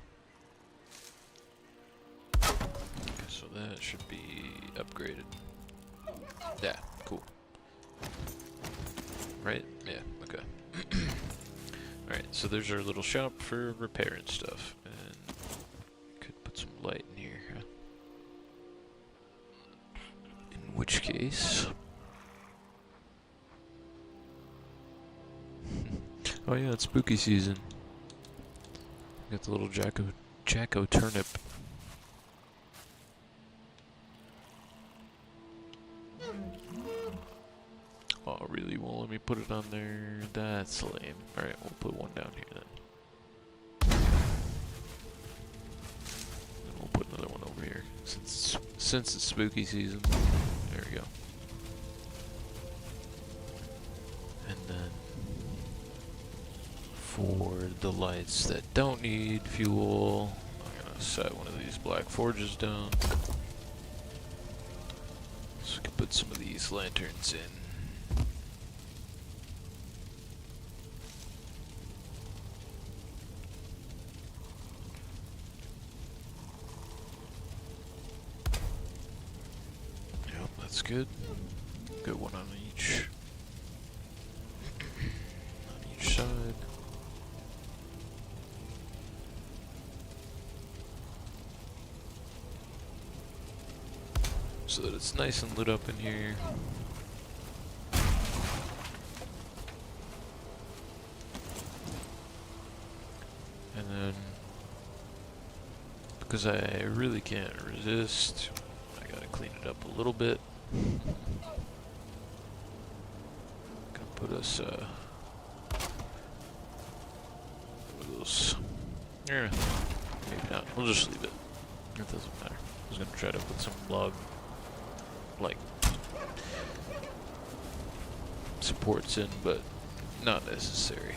Okay, so that should be upgraded. Yeah, cool. Right? Yeah, okay. Alright, so there's our little shop for repairing stuff. And could put some light in here, huh? In which case... Oh yeah, it's spooky season. Got the little Jacko turnip. Oh, really? Won't let me put it on there? That's lame. Alright, we'll put one down here then. And we'll put another one over here. Since it's spooky season. There we go. And then for the lights that don't need fuel, I'm gonna set one of these black forges down. So we can put some of these lanterns in. Yep, that's good. Good one on each. On each side. So that it's nice and lit up in here. And then, because I really can't resist, I gotta clean it up a little bit. Gonna put us, one of those, maybe not, we'll just leave it. It doesn't matter. I was gonna try to put some log, like, supports in, but not necessary.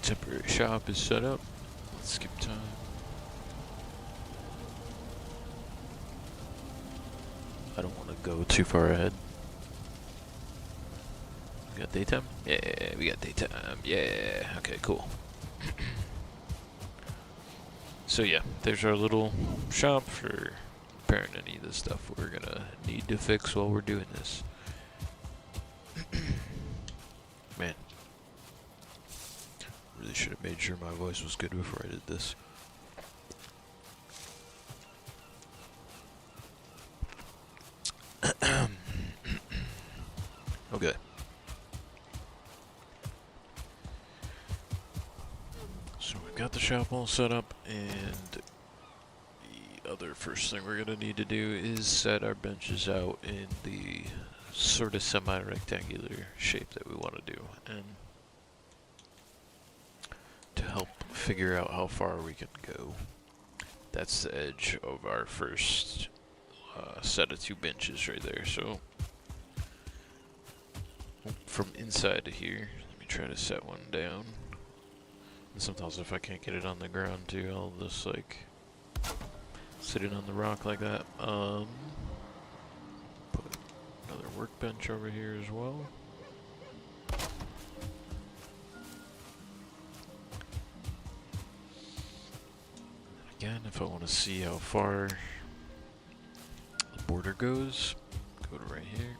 Temporary shop is set up. Let's skip time. I don't want to go too far ahead. We got daytime? Yeah, we got daytime. Yeah, okay, cool. So yeah, there's our little shop for repairing any of the stuff we're gonna need to fix while we're doing this. Man. Really should have made sure my voice was good before I did this. Okay. So we've got the shop all set up, and the other first thing we're gonna need to do is set our benches out in the sort of semi-rectangular shape that we want to do, and to help figure out how far we can go. That's the edge of our first set of 2 benches right there. So from inside to here, let me try to set one down. And sometimes if I can't get it on the ground too, I'll just like sit it on the rock like that. Put another workbench over here as well. Again, if I want to see how far the border goes, go to right here.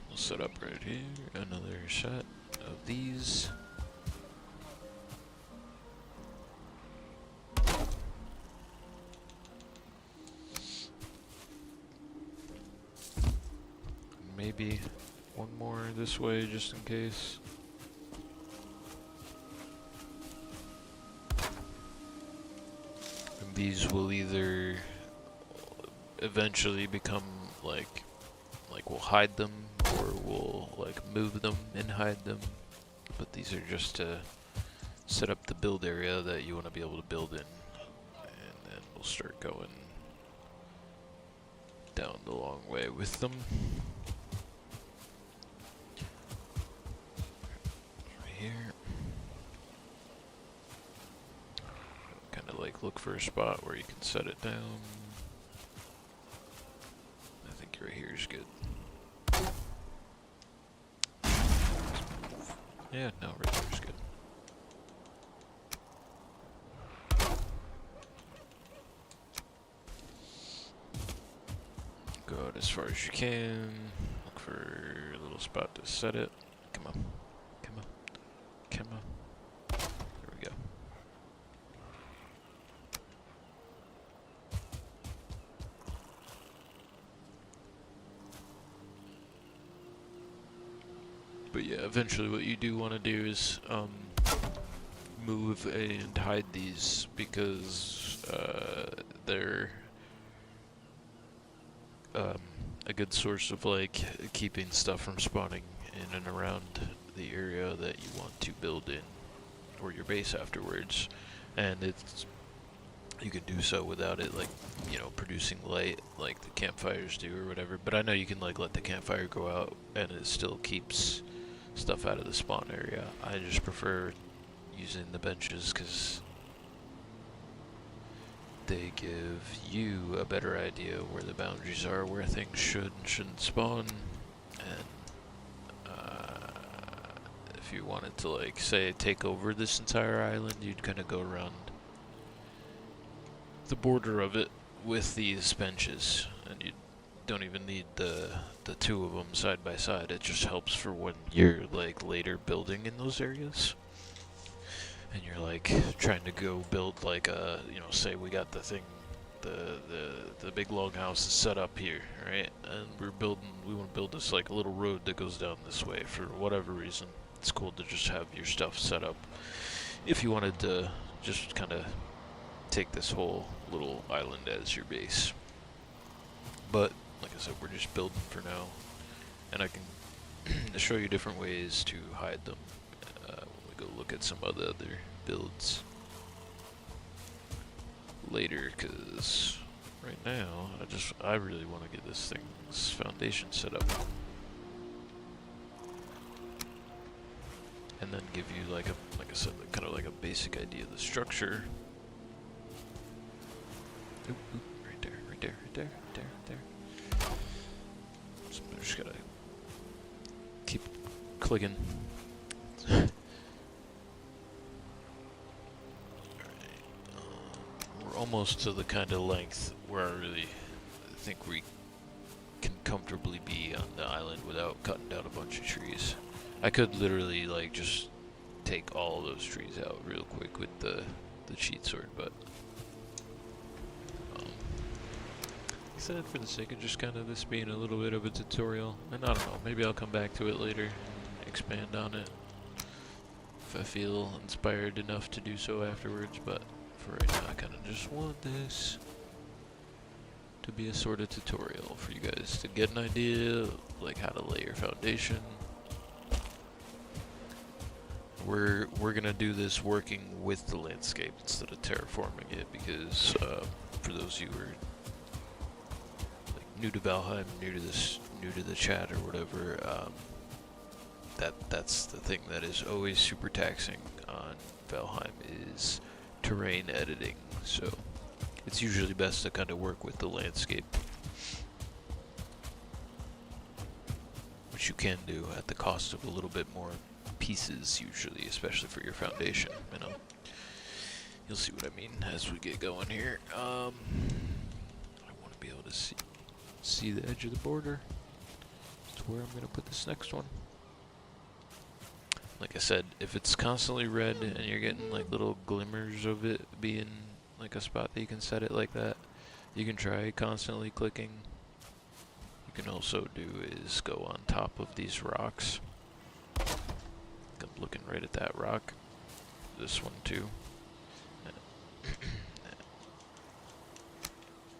We'll set up right here another set of these. Maybe one more this way just in case. These will either eventually become like we'll hide them, or we'll like move them and hide them. But these are just to set up the build area that you want to be able to build in, and then we'll start going down the long way with them. Right here. look for a spot where you can set it down. I think right here is good. Yeah, no, right there is good. Go out as far as you can. Look for a little spot to set it. Come on. Come on. Come on. There we go. But yeah, eventually what you do want to do is move and hide these because they're a good source of like keeping stuff from spawning in and around the area that you want to build in or your base afterwards. And it's you can do so without it like, you know, producing light like the campfires do or whatever. But I know you can like let the campfire go out and it still keeps stuff out of the spawn area. I just prefer using the benches because they give you a better idea where the boundaries are, where things should and shouldn't spawn, and if you wanted to, like, say, take over this entire island, you'd kind of go around the border of it with these benches, and you don't even need the two of them side by side. It just helps for when you're, like, later building in those areas. And you're like trying to go build like a, you know, say we got the thing, the big longhouse is set up here, right? And we want to build this like a little road that goes down this way for whatever reason. It's cool to just have your stuff set up. If you wanted to just kind of take this whole little island as your base. But like I said, we're just building for now, and I can show you different ways to hide them. Go look at some of the other builds later, because right now I really want to get this thing's foundation set up and then give you like I said, kind of like a basic idea of the structure. Oop, oop, right there, right there, right there, right there, right there. So I just gotta keep clicking. Almost to the kind of length where I really think we can comfortably be on the island without cutting down a bunch of trees. I could literally like just take all those trees out real quick with the cheat sword, but like I said, for the sake of just kind of this being a little bit of a tutorial, and I don't know, maybe I'll come back to it later and expand on it if I feel inspired enough to do so afterwards, but for right now, I kind of just want this to be a sort of tutorial for you guys to get an idea of like how to lay your foundation. We're gonna do this working with the landscape instead of terraforming it, because for those of you who are like new to Valheim, new to the chat or whatever, that's the thing that is always super taxing on Valheim is terrain editing, so it's usually best to kind of work with the landscape, which you can do at the cost of a little bit more pieces usually, especially for your foundation, you know. You'll see what I mean as we get going here. I want to be able to see the edge of the border. That's where I'm going to put this next one. Like I said, if it's constantly red and you're getting like little glimmers of it being like a spot that you can set it like that, you can try constantly clicking. You can also do is go on top of these rocks. I'm looking right at that rock. This one too.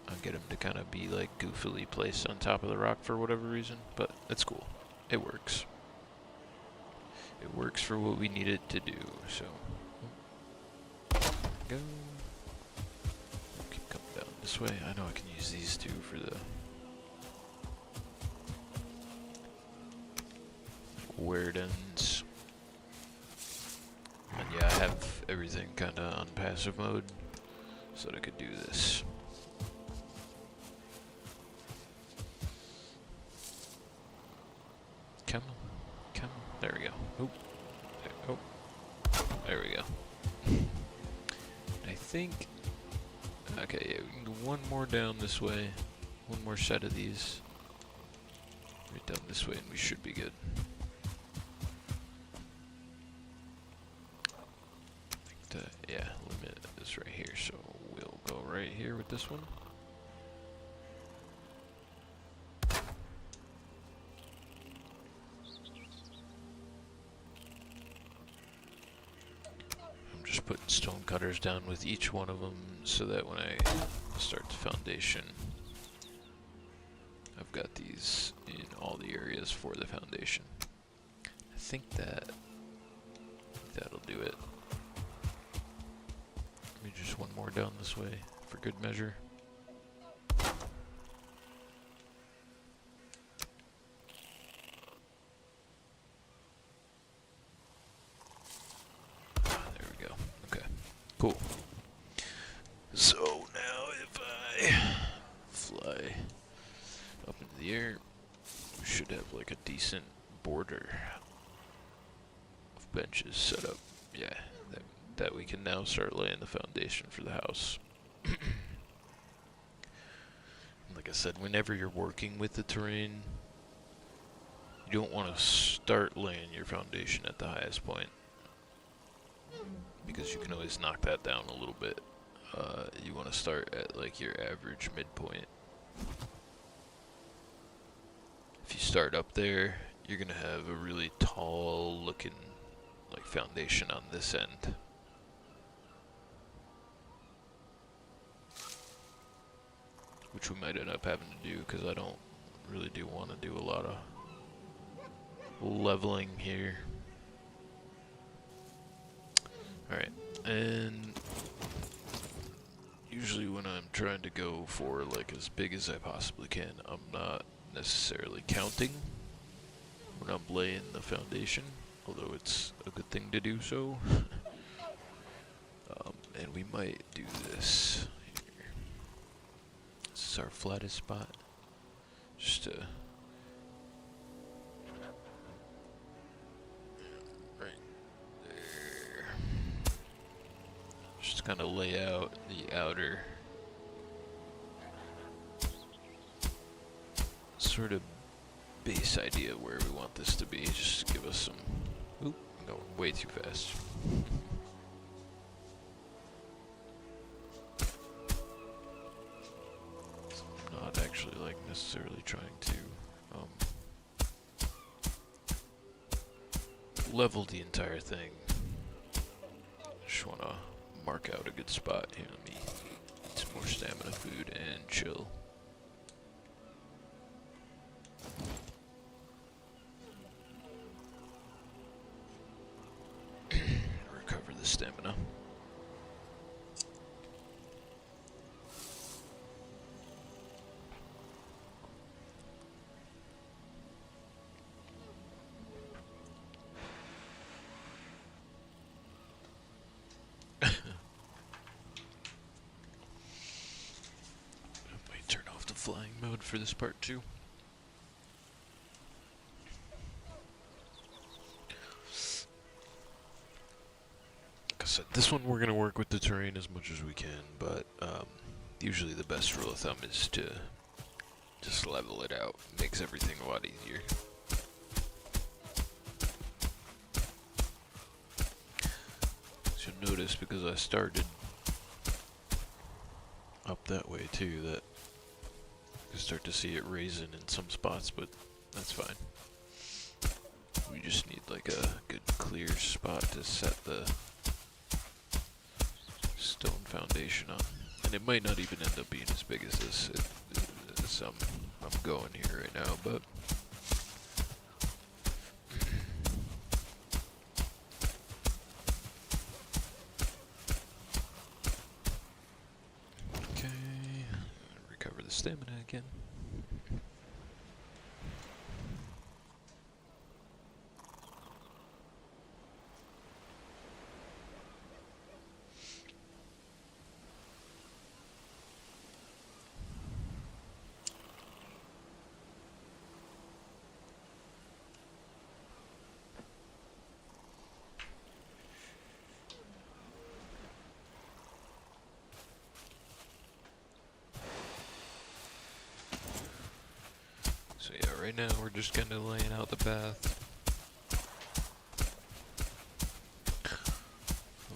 I'll get them to kind of be like goofily placed on top of the rock for whatever reason, but it's cool. It works. It works for what we need it to do, so go. Keep coming down this way. I know I can use these two for the where it ends. And yeah, I have everything kind of on passive mode, so that I could do this. Come on, come on. There we go. Oop. Oh, there we go. I think. Okay, yeah, we can go one more down this way. One more set of these. Right down this way, and we should be good. Yeah, limit is right here, so we'll go right here with this one. I'm just putting stone cutters down with each one of them so that when I start the foundation, I've got these in all the areas for the foundation. I think that'll do it. Maybe just one more down this way for good measure. There we go. Okay, cool. So now if I fly up into the air, we should have like a decent border of benches set up. Yeah, that we can now start laying the foundation for the house. Like I said, whenever you're working with the terrain, you don't want to start laying your foundation at the highest point, because you can always knock that down a little bit. You want to start at like your average midpoint. If you start up there, you're gonna have a really tall looking like foundation on this end. Which we might end up having to do because I don't really do want to do a lot of leveling here. Alright, and usually when I'm trying to go for like as big as I possibly can, I'm not necessarily counting when I'm laying the foundation, although it's a good thing to do so. And we might do this here. This is our flattest spot. Just to right there. Just kind of lay out the outer sort of base idea where we want this to be. Just give us some. Oop, I'm going way too fast. I'm not actually like necessarily trying to level the entire thing. Just want to mark out a good spot here. Let me eat some more stamina food and chill. Recover the stamina. Flying mode for this part too. Like I said, this one we're going to work with the terrain as much as we can, but usually the best rule of thumb is to just level it out. It makes everything a lot easier. So you'll notice, because I started up that way too, that you start to see it raising in some spots, but that's fine. We just need like a good clear spot to set the stone foundation on. And it might not even end up being as big as this as I'm going here right now, but okay, recover the stamina again. right now we're just kind of laying out the path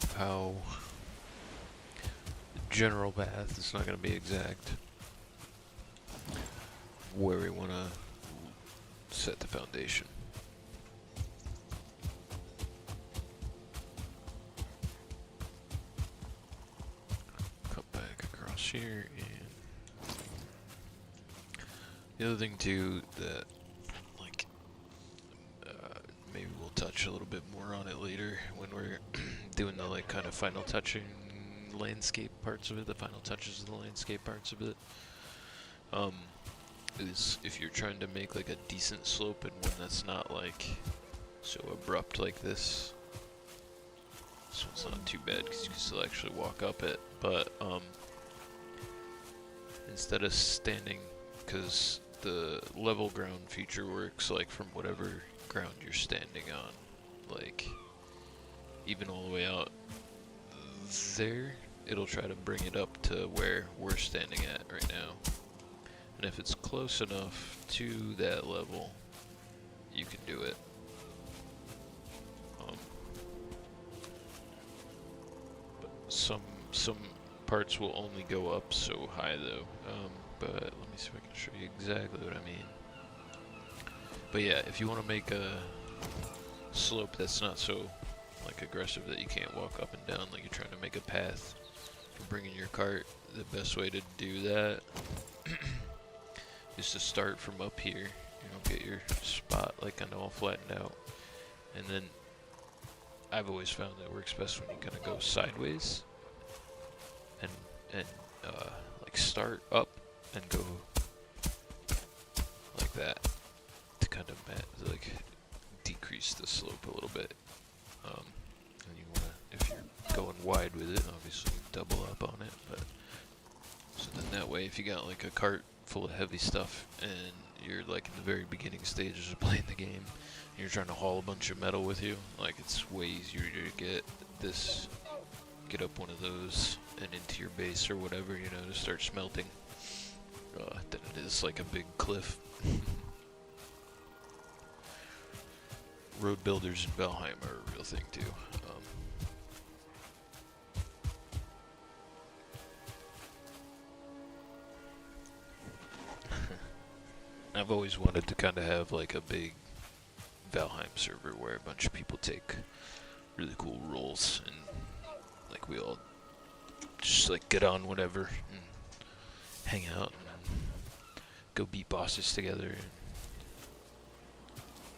of how the general path, it's not going to be exact, where we want to set the foundation. Cut back across here, and the other thing too that, like, maybe we'll touch a little bit more on it later when we're doing the like kind of final touching landscape parts of it, the final touches of the landscape parts of it. Is if you're trying to make like a decent slope and one that's not like so abrupt like this. This one's not too bad because you can still actually walk up it, but instead of standing, because the level ground feature works like from whatever ground you're standing on, like even all the way out there, it'll try to bring it up to where we're standing at right now. And if it's close enough to that level, you can do it. But some parts will only go up so high though. But let me see if I can show you exactly what I mean. But yeah, if you want to make a slope that's not so like aggressive that you can't walk up and down, like you're trying to make a path for bringing your cart, the best way to do that is to start from up here, get your spot like kind of all flattened out, and then I've always found that works best when you kind of go sideways and like start up and go like that to kind of like decrease the slope a little bit. And you want to, if you're going wide with it, obviously double up on it, but so then that way if you got like a cart full of heavy stuff and you're like in the very beginning stages of playing the game and you're trying to haul a bunch of metal with you, like it's way easier to get up one of those and into your base or whatever, to start smelting, than it is like a big cliff. Road builders in Valheim are a real thing too. I've always wanted to kind of have like a big Valheim server where a bunch of people take really cool roles and like we all just like get on whatever and hang out and go beat bosses together. And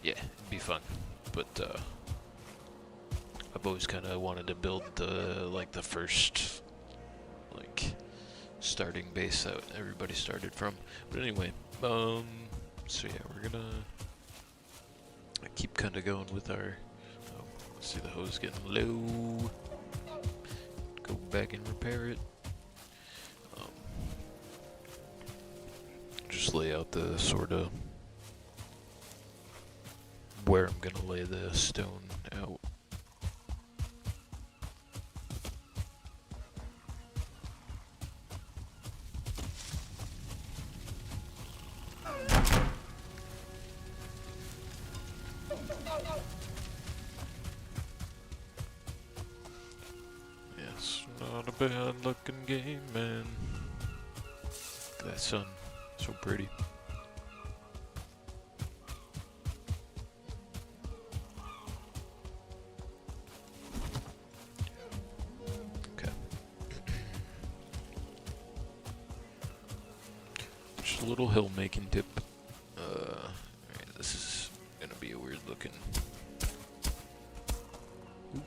yeah, it'd be fun. But I've always kind of wanted to build the first like starting base that everybody started from. But anyway, so yeah, we're gonna keep kind of going with our. Oh, let's see, the hose getting low. Go back and repair it. Just lay out the sort of where I'm gonna lay the stone out. Yes, not a bad looking game, man. Look at that sun, so pretty. A little hill making tip. Alright, this is gonna be a weird looking. Ooh.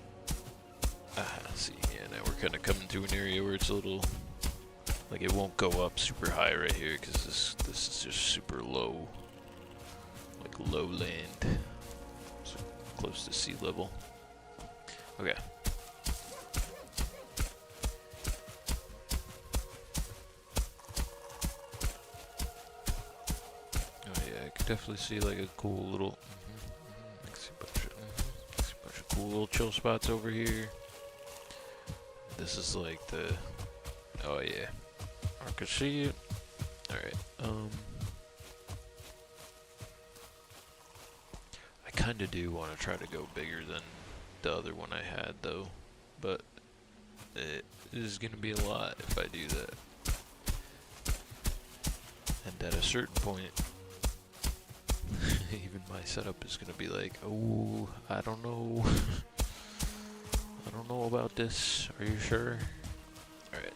See, yeah, now we're kind of coming to an area where it's a little, like it won't go up super high right here because this is just super low, like low land, so close to sea level. Okay. Definitely see like a cool little, see a bunch of cool little chill spots over here. This is like the, oh yeah, I can see it. All right, kind of do want to try to go bigger than the other one I had, though. But it is going to be a lot if I do that. And at a certain point, even my setup is going to be like, oh, I don't know. I don't know about this. Are you sure? Alright.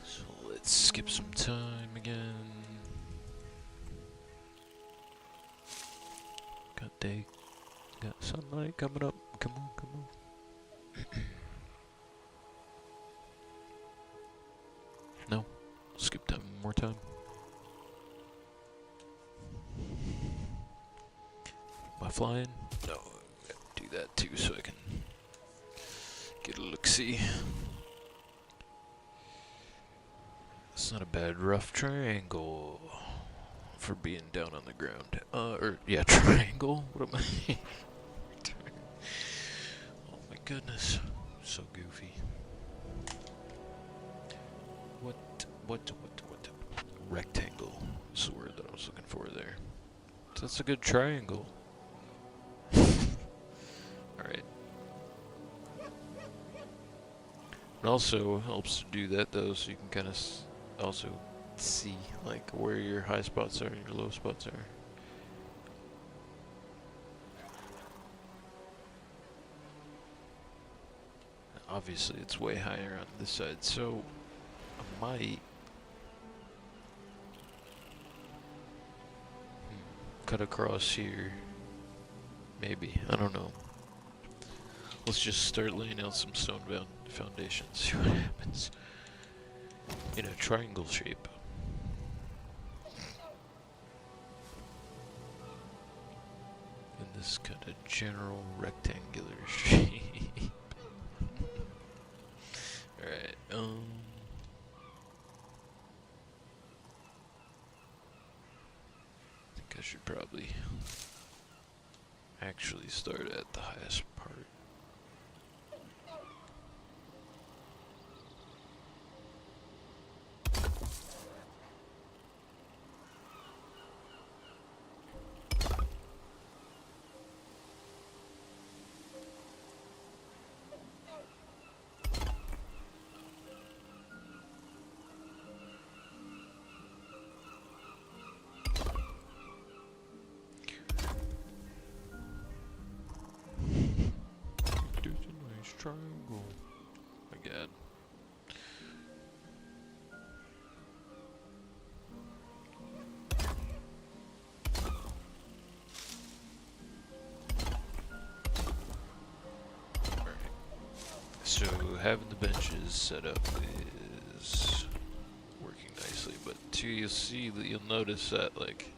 So let's skip some time again. Got day. Got sunlight coming up. Come on, come on. No. Skip time one more time. Am I flying? No. I gotta do that too so I can get a look-see. It's not a bad rough triangle for being down on the ground. Triangle? What am I? Oh my goodness. So goofy. What? Rectangle is the word that I was looking for there. So that's a good triangle. Alright. It also helps to do that though, so you can kind of also see like where your high spots are and your low spots are. Obviously it's way higher on this side, so I might cut across here. Maybe, I don't know. Let's just start laying out some stone foundations, see what happens. In a triangle shape. In this kind of general rectangular shape. Alright, I think I should probably actually start at the highest part. Triangle. My God. Alright. So having the benches set up is working nicely, but too, you'll notice that like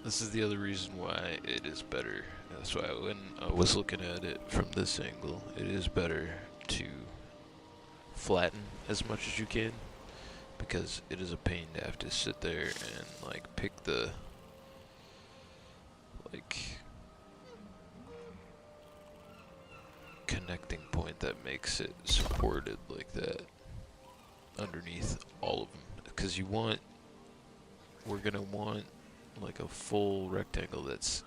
this is the other reason why it is better. That's why when I was looking at it from this angle, it is better to flatten as much as you can, because it is a pain to have to sit there and like pick the like connecting point that makes it supported like that underneath all of them, because we're gonna want like a full rectangle that's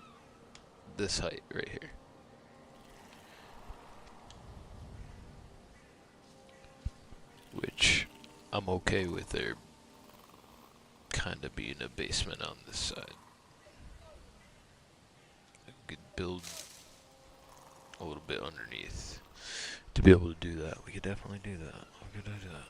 this height right here. Which I'm okay with there kind of being a basement on this side. I could build a little bit underneath to be able to do that. We could definitely do that. We could do that.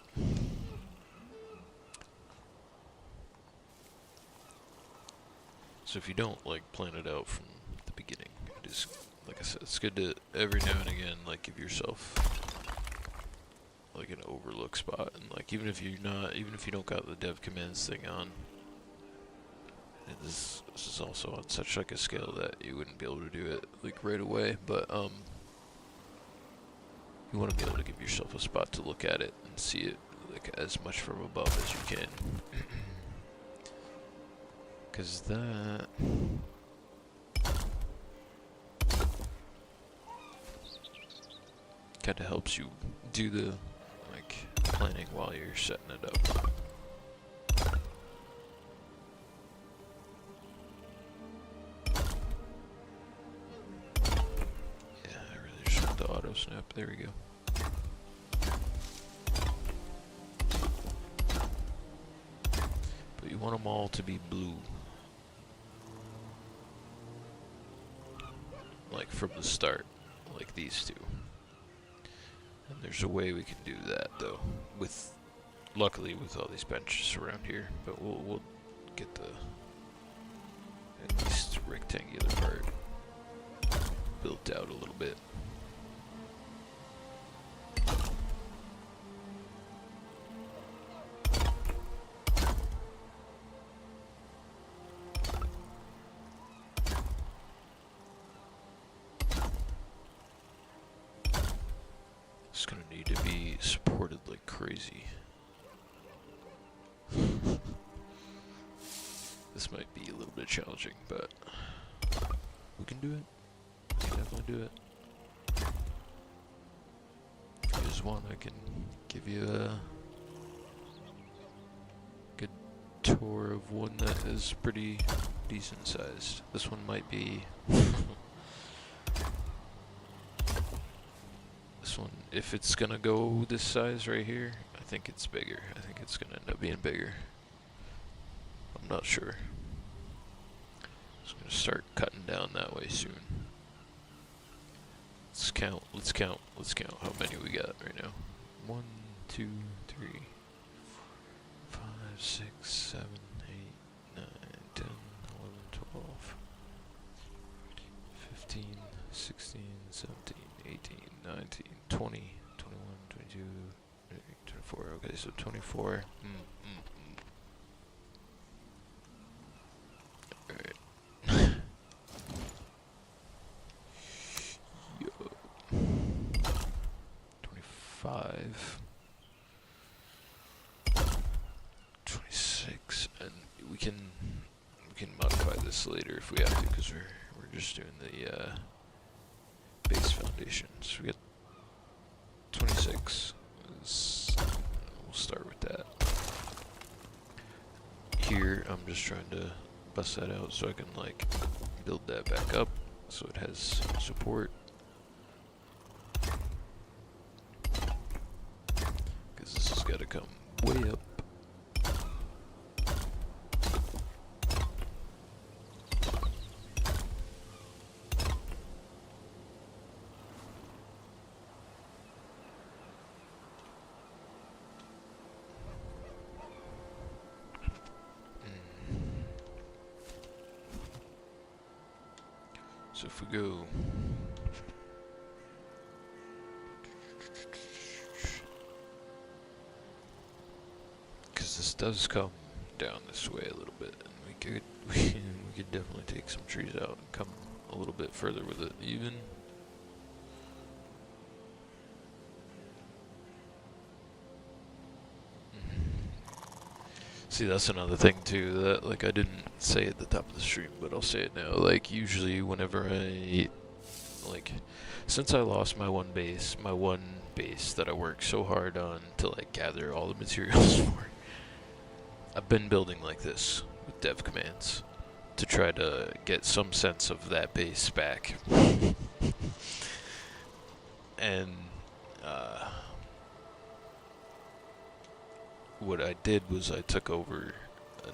So if you don't like plan it out from the beginning, it is, like I said, it's good to every now and again like give yourself like an overlook spot, and like even if you don't got the dev commands thing on, and this is also on such like a scale that you wouldn't be able to do it like right away, but you want to be able to give yourself a spot to look at it and see it like as much from above as you can. Because that kind of helps you do the like planning while you're setting it up. There we go. But you want them all to be blue. Like from the start, like these two. And there's a way we can do that though, luckily with all these benches around here. But we'll get the at least rectangular part built out a little bit. It's gonna need to be supported like crazy. This might be a little bit challenging, but we can do it. We can definitely do it. If you just want, I can give you a good tour of one that is pretty decent sized. This one might be this one, if it's gonna go this size right here, I think it's bigger. I think it's gonna end up being bigger. I'm not sure. I'm gonna start cutting down that way soon. Let's count how many we got right now. 1, 2, 3, 4, 5, 6, 7, 8, 9, 10, 11, 12, 15, 16, 17, 18, 19, 20, 21, 22, 24. Okay, so 24. Alright. Yo. 25. 26. And we can modify this later if we have to, because we're just doing the base foundations. We got 26. We'll start with that. Here, I'm just trying to bust that out so I can like build that back up so it has support. Because this has got to come way up. So if we go because this does come down this way a little bit, and we could definitely take some trees out and come a little bit further with it even. See, that's another thing too that like I didn't say at the top of the stream, but I'll say it now. Like usually whenever since I lost my one base that I worked so hard on to like gather all the materials for, I've been building like this with dev commands to try to get some sense of that base back. And what I did was I took over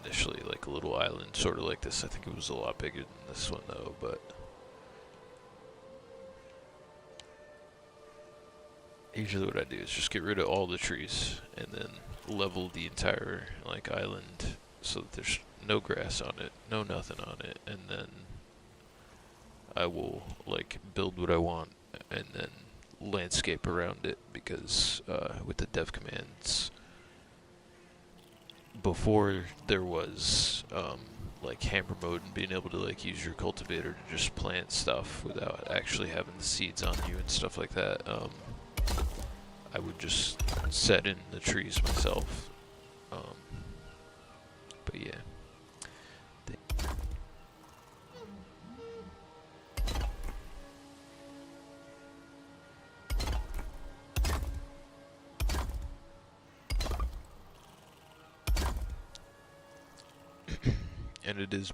initially like a little island sort of like this. I think it was a lot bigger than this one though, but usually what I do is just get rid of all the trees and then level the entire like island so that there's no grass on it, no nothing on it, and then I will like build what I want and then landscape around it, because with the dev commands before there was like hammer mode and being able to like use your cultivator to just plant stuff without actually having the seeds on you and stuff like that, I would just set in the trees myself. But yeah. And it is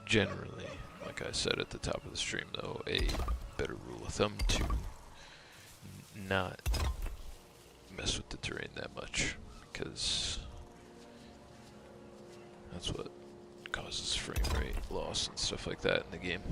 generally, like I said at the top of the stream though, a better rule of thumb to not mess with the terrain that much, because that's what causes frame rate loss and stuff like that in the game.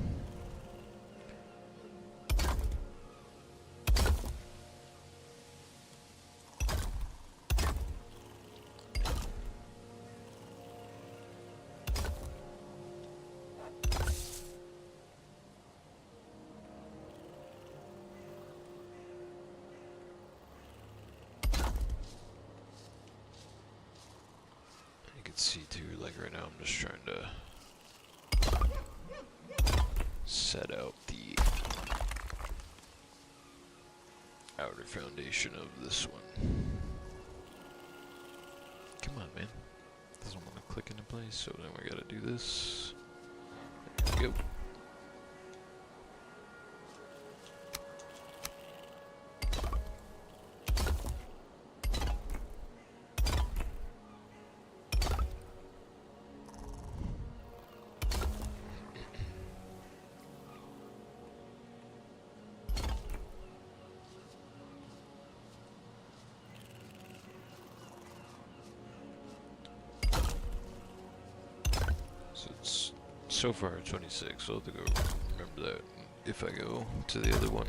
See too, like right now I'm just trying to set out the outer foundation of this one. Come on, man. Doesn't want to click into place, so then we gotta do this. There we go. So it's so far 26, so I'll have to go remember that if I go to the other one.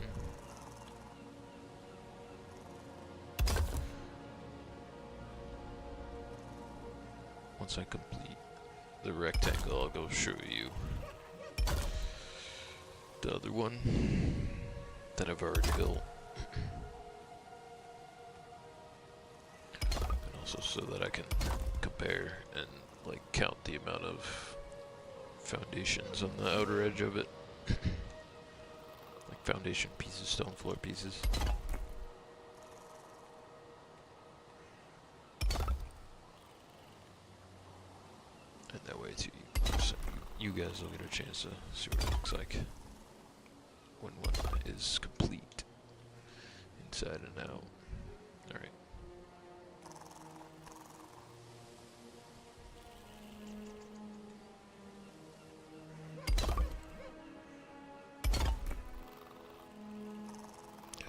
Once I complete the rectangle, I'll go show you the other one that I've already built. And also so that I can compare and like count the amount of foundations on the outer edge of it. Like foundation pieces, stone floor pieces. And that way too, so you guys will get a chance to see what it looks like when one is complete inside and out. Alright.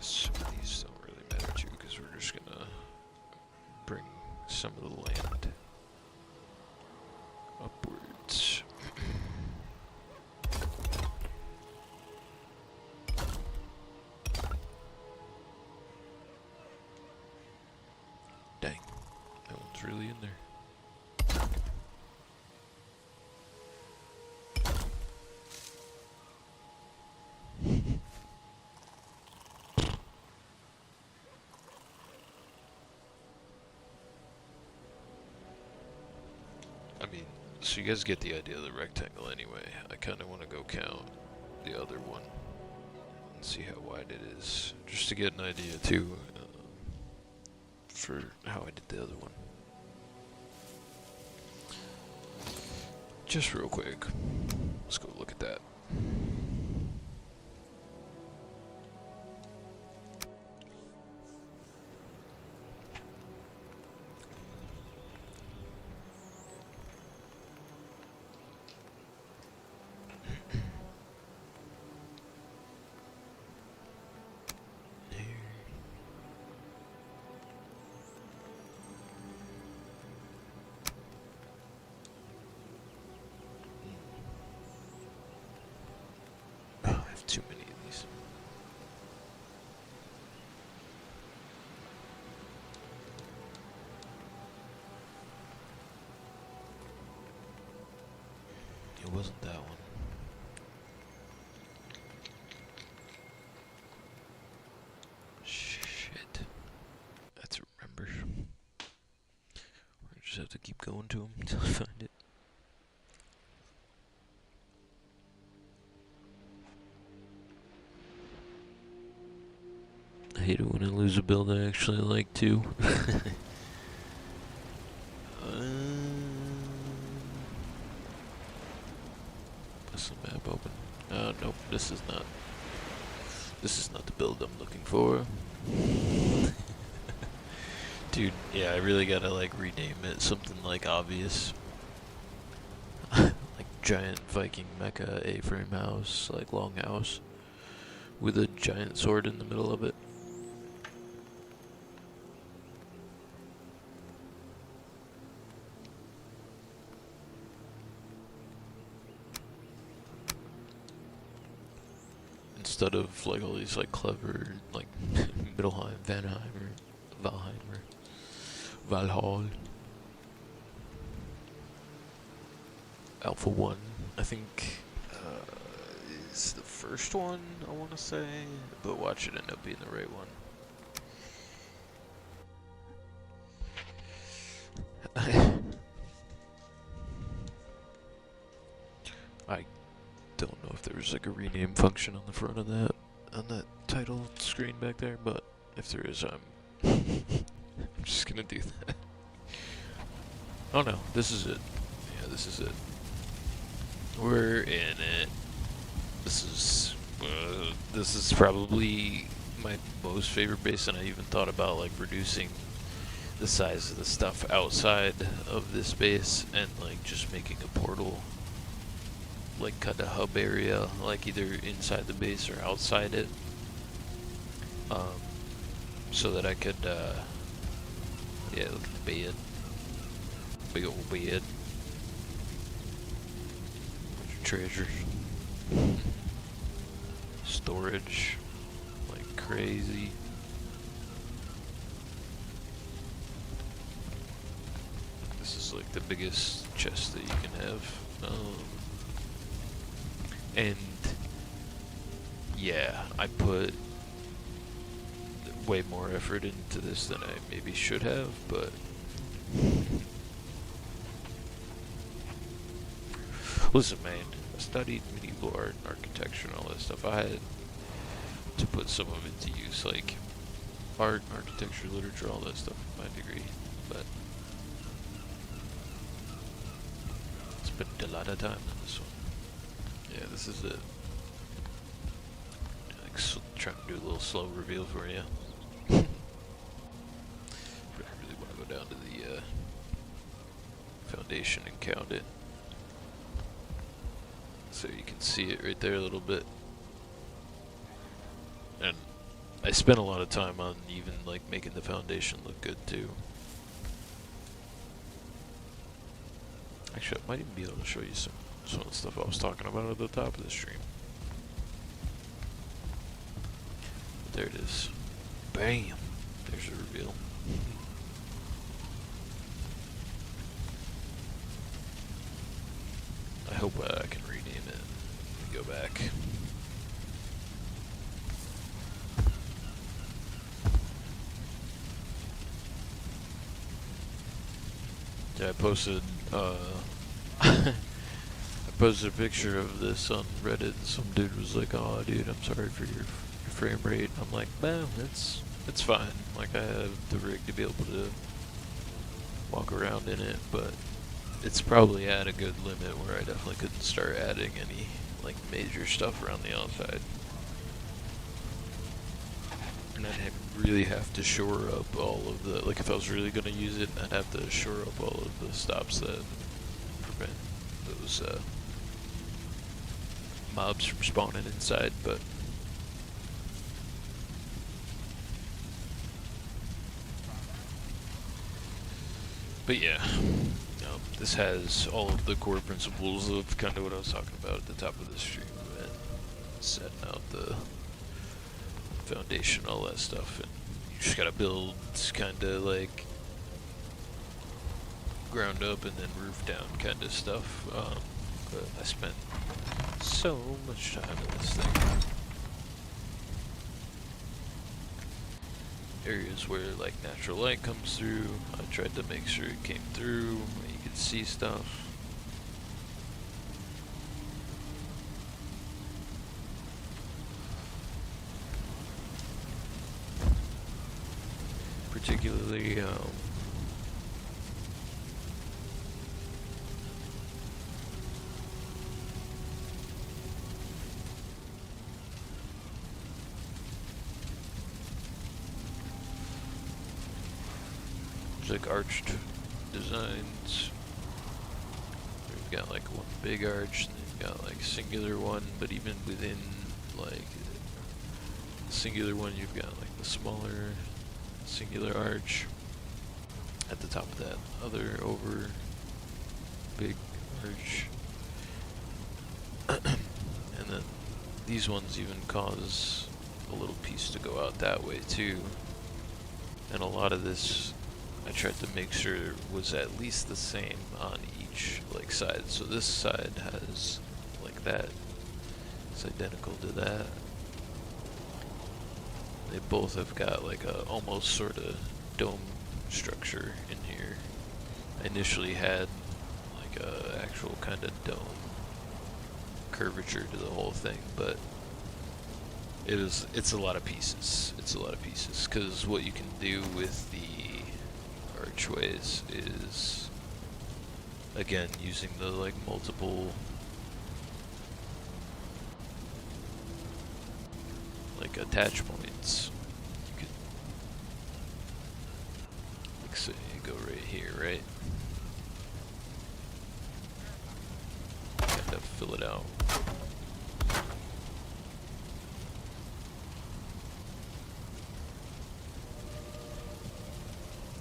Some of these don't really matter too, because we're just gonna bring some of the land upwards. Dang, that one's really in there. I mean, so you guys get the idea of the rectangle anyway. I kind of want to go count the other one and see how wide it is, just to get an idea too, for how I did the other one. Just real quick, let's go look at that. Too many of these. It wasn't that one. Shit. I have to remember. I just have to keep going to them until I find it. I hate it when I lose a build I actually like too. What's the map open? Nope, this is not the build I'm looking for. Dude, yeah, I really gotta like rename it something like obvious. Like giant Viking mecha A-frame house, like Longhouse, with a giant sword in the middle of it. instead of like all these like clever like Middleheim, Vanheim, or Valheim, or Valhall. Alpha 1, I think, is the first one, I want to say, but watch it end up being the right one. I don't know if there was like a rename function on the front of that, on that title screen back there, but if there is, I'm just gonna do that. Oh no, this is it. Yeah, this is it. We're in it. This is probably my most favorite base, and I even thought about like reducing the size of the stuff outside of this base and like just making a portal, like cut a hub area, like either inside the base or outside it, so that I could, yeah, look at the bed, big old bed, bunch of treasures, storage, like crazy. This is like the biggest chest that you can have. And yeah, I put way more effort into this than I maybe should have, but listen, man, I studied medieval art and architecture and all that stuff. I had to put some of it to use, like art, architecture, literature, all that stuff in my degree, but spent a lot of time on this one. Yeah, this is it. Like, trying to do a little slow reveal for you. I really want to go down to the foundation and count it, so you can see it right there a little bit. And I spent a lot of time on even like making the foundation look good too. Actually, I might even be able to show you some of the stuff I was talking about at the top of the stream. But there it is. Bam! There's the reveal. I hope I can rename it. Let me go back. Yeah, I posted I posted a picture of this on Reddit, and some dude was like, "Oh, dude, I'm sorry for your frame rate." I'm like, "No, it's fine. Like, I have the rig to be able to walk around in it, but it's probably at a good limit where I definitely couldn't start adding any like major stuff around the outside, and I'd really have to shore up all of the, like, if I was really gonna use it, I'd have to shore up all of the stops that prevent those mobs from spawning inside." But yeah, this has all of the core principles of kind of what I was talking about at the top of the stream, and setting out the foundation, all that stuff, and you just gotta build kind of like ground up and then roof down kind of stuff. But I spent so much time in this thing. Areas where like natural light comes through, I tried to make sure it came through, where you could see stuff. Particularly, like arched designs. We've got like one big arch, and then you've got like a singular one, but even within like the singular one, you've got like the smaller singular arch at the top of that other over big arch. And then these ones even cause a little piece to go out that way too. And a lot of this I tried to make sure was at least the same on each like side. So this side has like that. It's identical to that. They both have got like a almost sort of dome structure in here. I initially had like a actual kind of dome curvature to the whole thing, but it's a lot of pieces. It's a lot of pieces, because what you can do with the archways is, again, using the like multiple like attach points. You could, like, say you go right here, right? You have to fill it out.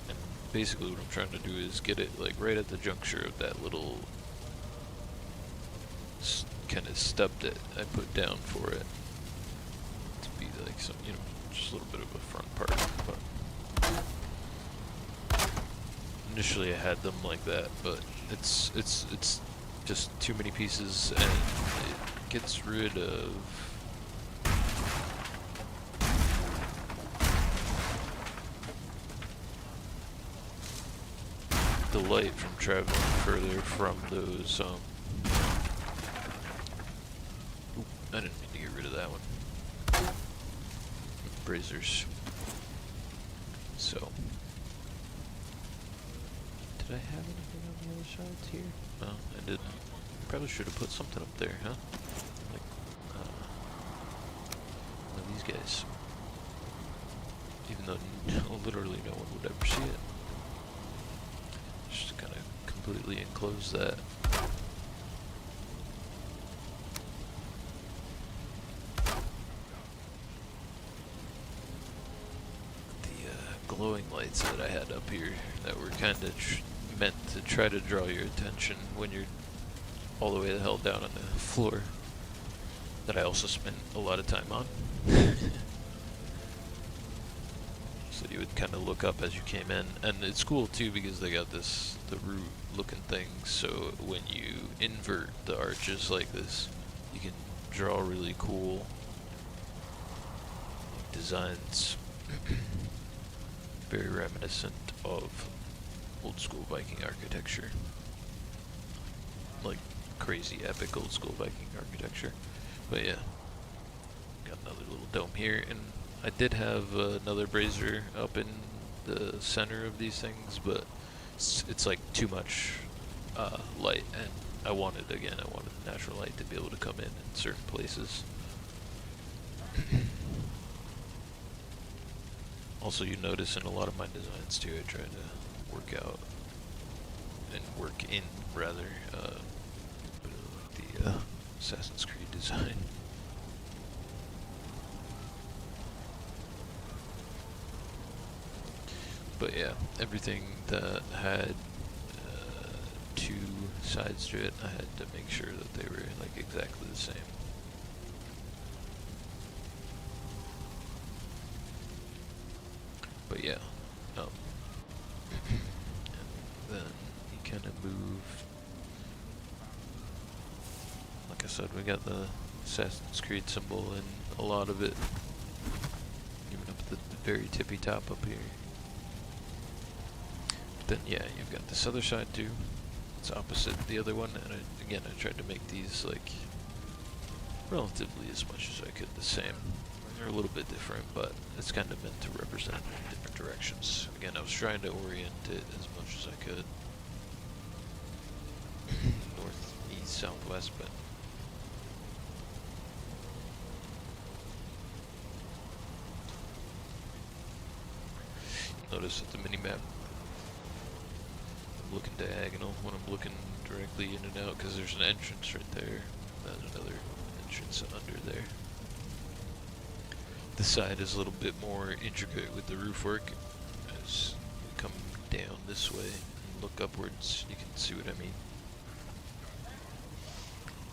And basically what I'm trying to do is get it like right at the juncture of that little kind of stub that I put down for it. Be like some, you know, just a little bit of a front part, but initially I had them like that, but it's just too many pieces, and it gets rid of the light from traveling further from those. Oop, I didn't mean to get rid of that one. Braziers. So, did I have anything on the other sides here? No, I didn't. Probably should have put something up there, huh? Like, one of these guys. Even though literally no one would ever see it. Just kind of completely enclose that. Glowing lights that I had up here that were kind of meant to try to draw your attention when you're all the way the hell down on the floor, that I also spent a lot of time on. So you would kind of look up as you came in, and it's cool too because they got the root looking thing, so when you invert the arches like this, you can draw really cool designs. Very reminiscent of old school Viking architecture. Like crazy epic old school Viking architecture. But yeah, got another little dome here, and I did have another brazier up in the center of these things, but it's like too much light, and I wanted the natural light to be able to come in certain places. Also, you notice in a lot of my designs too, I try to work out and work in rather the Assassin's Creed design. But yeah, everything that had two sides to it, I had to make sure that they were like exactly the same. But yeah, and then you kind of move. Like I said, we got the Assassin's Creed symbol in a lot of it, even up at the very tippy top up here. But then yeah, you've got this other side too. It's opposite the other one, and again, I tried to make these like relatively as much as I could the same. They're a little bit different, but it's kind of meant to represent different directions. Again, I was trying to orient it as much as I could. North, east, southwest, but notice that the mini-map, I'm looking diagonal when I'm looking directly in and out, because there's an entrance right there. There's another entrance under there. The side is a little bit more intricate with the roof work. As you come down this way and look upwards, you can see what I mean.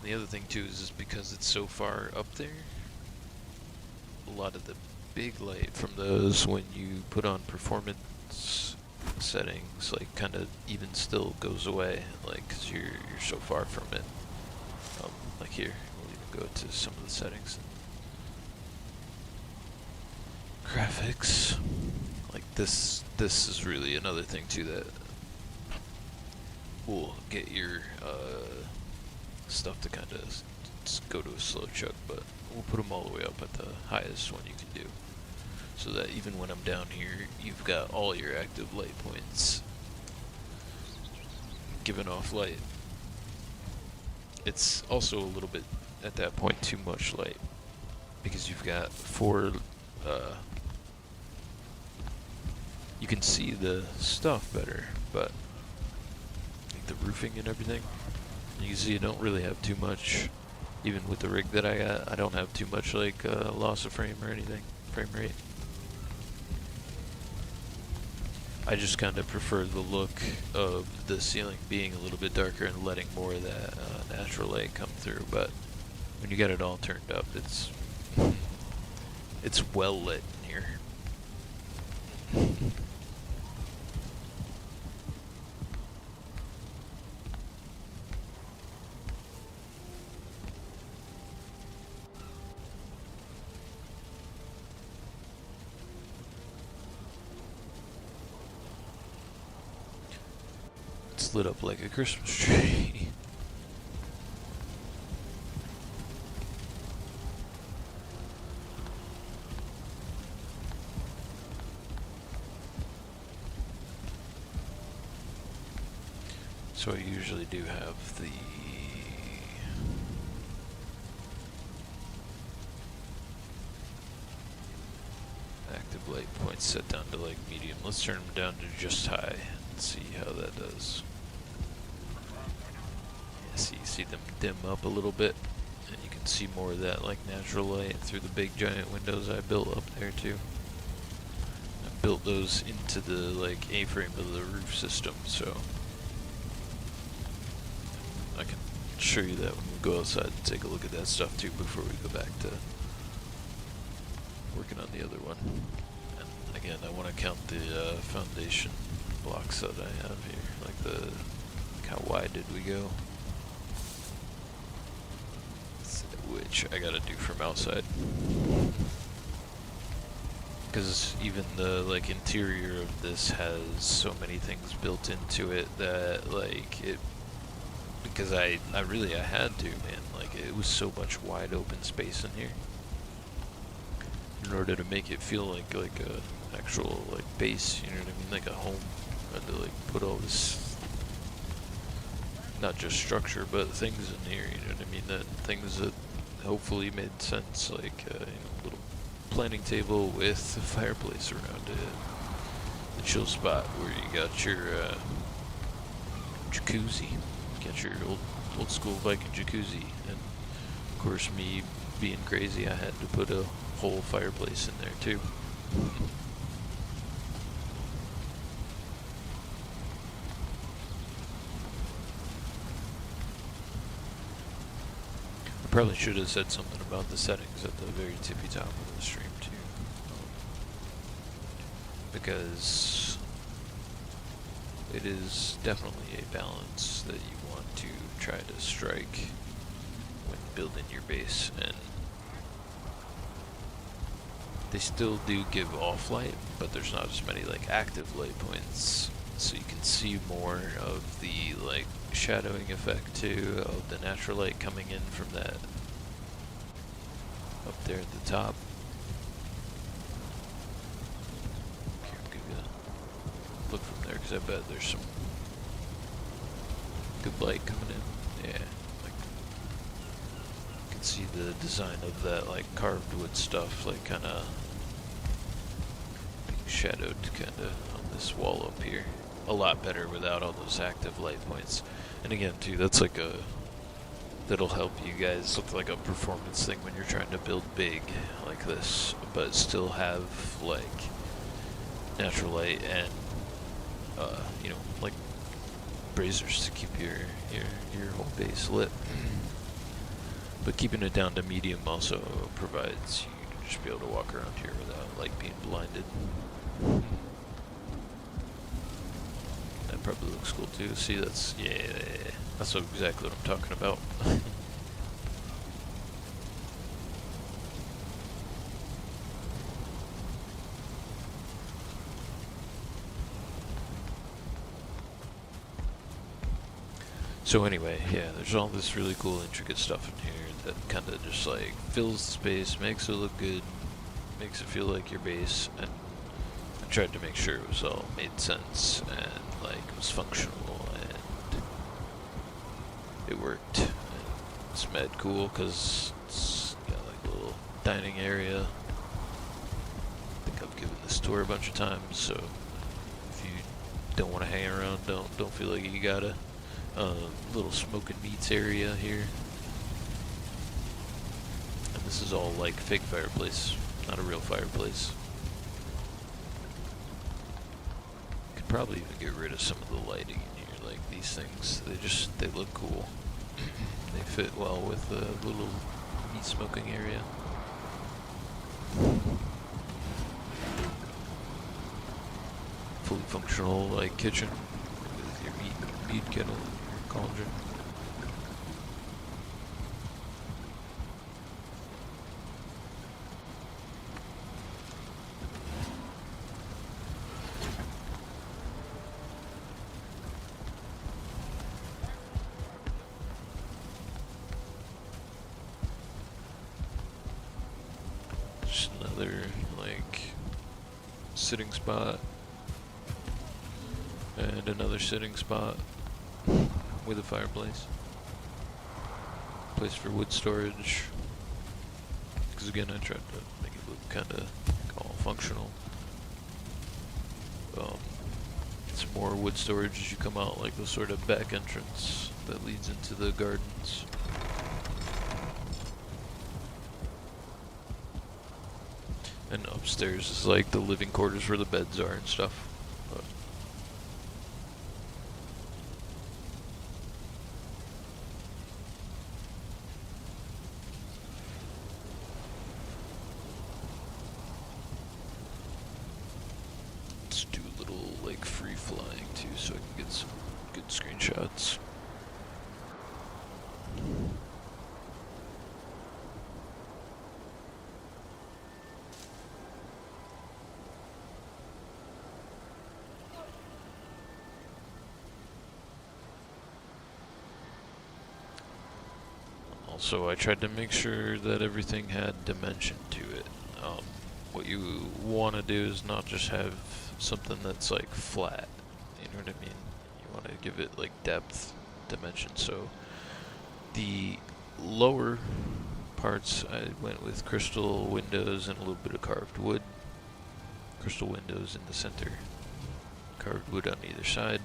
the other thing too is because it's so far up there, a lot of the big light from those, when you put on performance settings, like kind of even still goes away, like because you're so far from it. Like here, we'll even go to some of the settings. Graphics, like this is really another thing too that will get your stuff to kind of go to a slow chug, but we'll put them all the way up at the highest one you can do, so that even when I'm down here, you've got all your active light points giving off light. It's also a little bit, at that point, too much light, because you've got four, you can see the stuff better, but like the roofing and everything, you can see I don't really have too much, even with the rig that I got, I don't have too much like loss of frame or anything, frame rate. I just kind of prefer the look of the ceiling being a little bit darker and letting more of that natural light come through, but when you get it all turned up, it's well lit in here. It's lit up like a Christmas tree. So I usually do have the active light points set down to like medium. Let's turn them down to just high and see how that does. Yeah, so you see them dim up a little bit, and you can see more of that like natural light through the big giant windows I built up there too. I built those into the like A-frame of the roof system, so I can show you that when we go outside and take a look at that stuff too before we go back to working on the other one. And again, I want to count the foundation blocks that I have here, like how wide did we go? Which I gotta do from outside. Because even the like interior of this has so many things built into it that like it, because I had to, man, like it was so much wide open space in here in order to make it feel like a actual like base, you know what I mean, like a home. I had to like put all this, not just structure, but things in here, you know what I mean, that things that hopefully made sense, like you know, a little planning table with a fireplace around it, the chill spot where you got your jacuzzi. Get your old school Viking jacuzzi, and of course me being crazy, I had to put a whole fireplace in there too. I probably should have said something about the settings at the very tippy top of the stream too, because it is definitely a balance that you want to try to strike when building your base, and they still do give off light, but there's not as many like active light points, so you can see more of the like shadowing effect too, of the natural light coming in from that up there at the top. Here, I'll give you a look from there, because I bet there's some good light coming in. Yeah, like you can see the design of that like carved wood stuff, like kind of being shadowed kind of on this wall up here. A lot better without all those active light points. And again too, that's like that'll help you guys look like a performance thing when you're trying to build big like this, but still have like natural light and you know, like braziers to keep your whole base lit. But keeping it down to medium also provides you to just be able to walk around here without like being blinded. That probably looks cool too. See, that's that's exactly what I'm talking about. So anyway, yeah, there's all this really cool intricate stuff in here that kind of just like fills the space, makes it look good, makes it feel like your base, and I tried to make sure it was all made sense and like was functional and it worked. And it's mad cool because it's got like a little dining area. I think I've given this tour a bunch of times, so if you don't want to hang around, don't feel like you gotta. Little smoking meats area here. And this is all like fake fireplace, not a real fireplace. Could probably even get rid of some of the lighting in here, like these things. They look cool. They fit well with the little meat smoking area. Fully functional like kitchen with your meat kettle. Cauldron. Just another like sitting spot and another sitting spot with a fireplace. Place for wood storage. Because again, I tried to make it look kind of all functional. Some more wood storage as you come out, like the sort of back entrance that leads into the gardens. And upstairs is like the living quarters where the beds are and stuff. Screenshots. Also, I tried to make sure that everything had dimension to it. What you want to do is not just have something that's like flat, you know what I mean? You want to give it like depth, dimension. So the lower parts I went with crystal windows and a little bit of carved wood. Crystal windows in the center, carved wood on either side.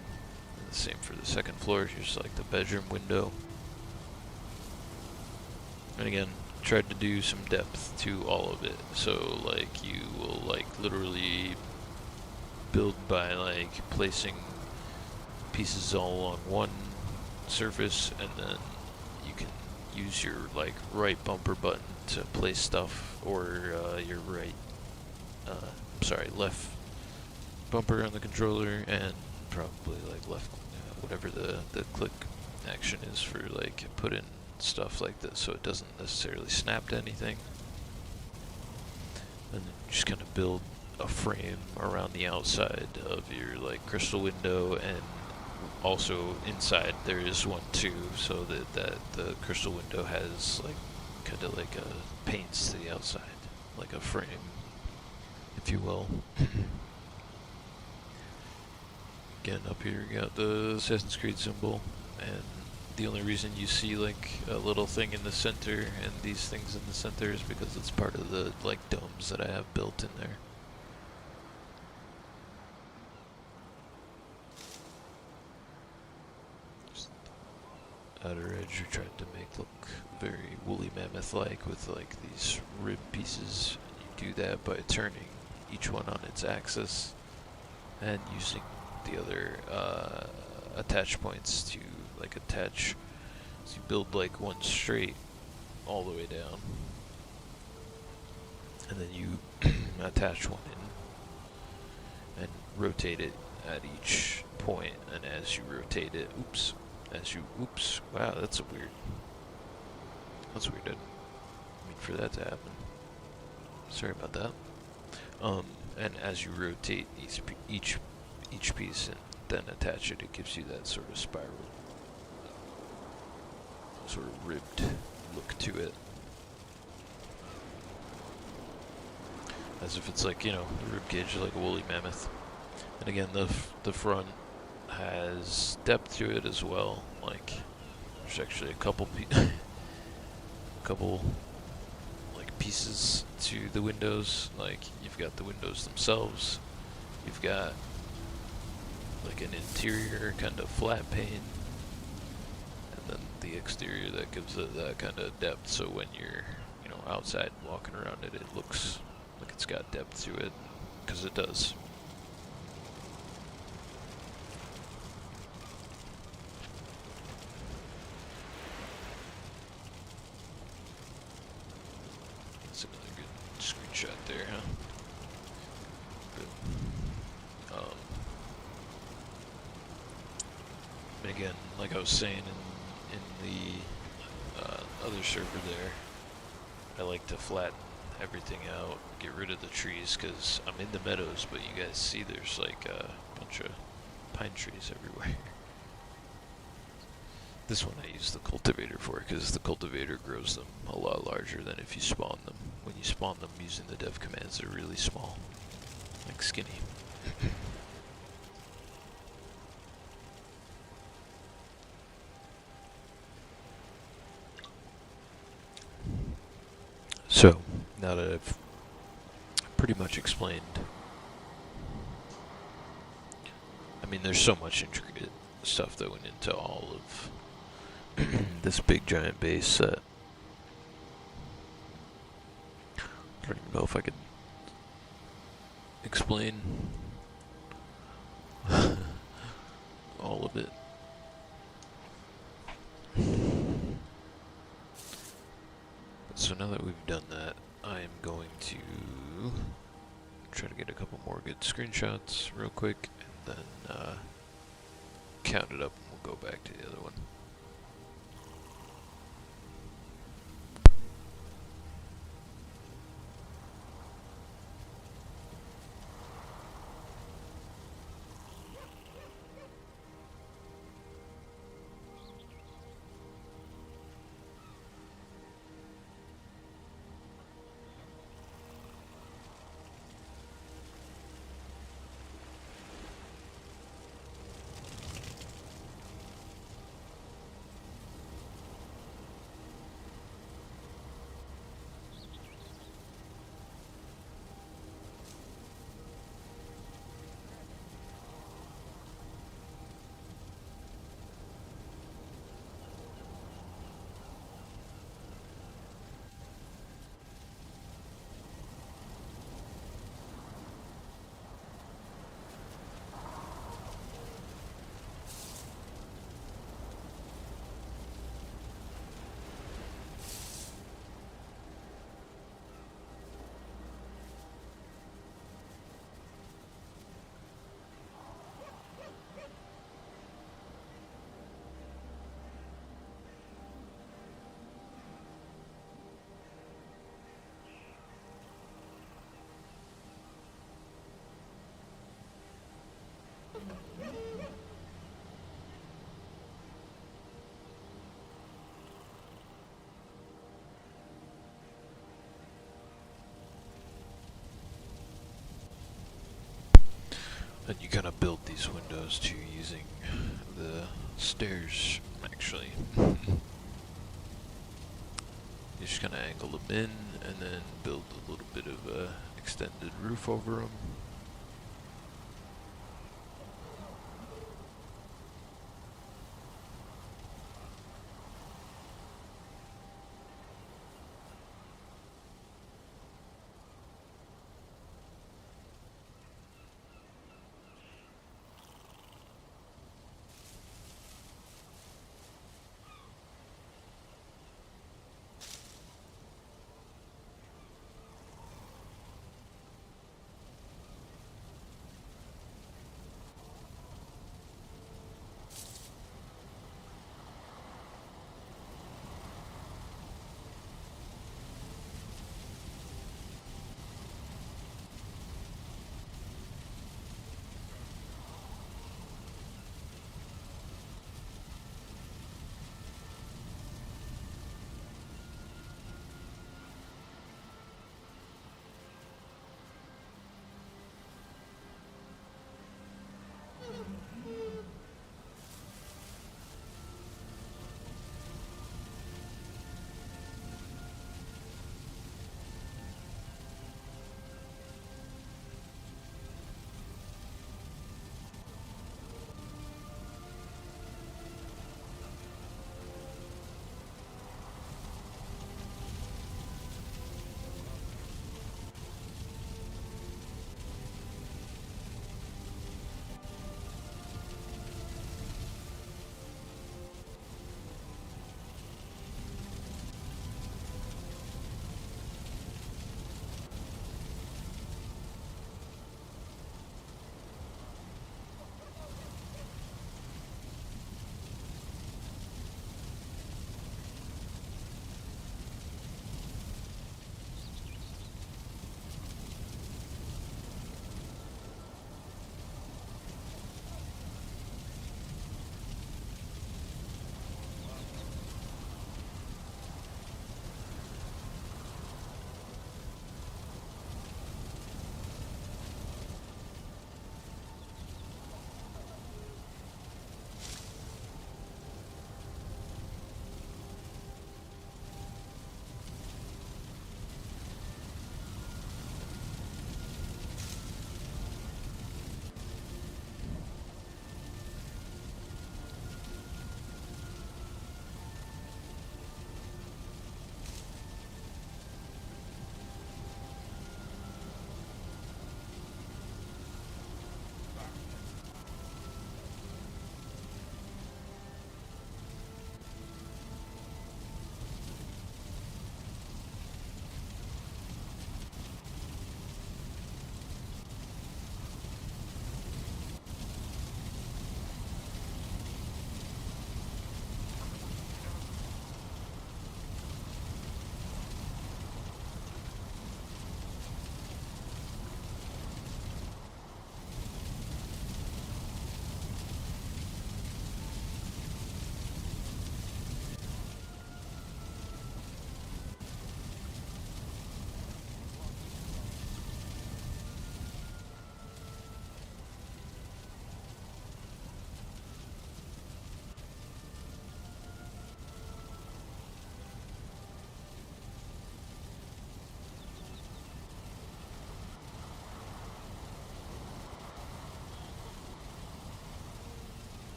And the same for the second floor. Here's like the bedroom window. And again, tried to do some depth to all of it. So like you will like literally build by like placing pieces all along one surface, and then you can use your like right bumper button to place stuff, or your left bumper on the controller, and probably like left, whatever the click action is for like put in stuff like this, so it doesn't necessarily snap to anything. And then just kind of build a frame around the outside of your like crystal window, and also inside there is one too, so that the crystal window has like kind of like a paints to the outside, like a frame, if you will. Again, up here you got the Assassin's Creed symbol, and the only reason you see like a little thing in the center and these things in the center is because it's part of the like domes that I have built in there. Just outer edge we tried to make look very woolly mammoth-like with like these rib pieces. You do that by turning each one on its axis and using the other attach points to like attach. So you build like one straight all the way down, and then you attach one in and rotate it at each point, and as you rotate it, wow, that's weird. That's weird. I didn't mean for that to happen. Sorry about that. And as you rotate each piece and then attach it, it gives you that sort of spiral, sort of ribbed look to it. As if it's like, you know, the rib cage like a woolly mammoth. And again, the front has depth to it as well. Like, there's actually a couple like pieces to the windows. Like, you've got the windows themselves. You've got like an interior kind of flat pane, and then the exterior that gives it that kind of depth. So when you're, you know, outside walking around it, it looks like it's got depth to it, because it does. That's another good screenshot there, huh? Good. And again, like I was saying in the other server there, I like to flatten everything out, get rid of the trees, because I'm in the meadows, but you guys see there's like a bunch of pine trees everywhere. This one I use the cultivator for, because the cultivator grows them a lot larger than if you spawn them. When you spawn them using the dev commands, they're really small, like skinny. So, now that I've pretty much explained, I mean, there's so much intricate stuff that went into all of this big giant base set. I don't even know if I could explain all of it. So now that we've done that, I am going to try to get a couple more good screenshots real quick, and then count it up, and we'll go back to the other one. And you kind of build these windows too using the stairs, actually. You just kind of angle them in and then build a little bit of a extended roof over them.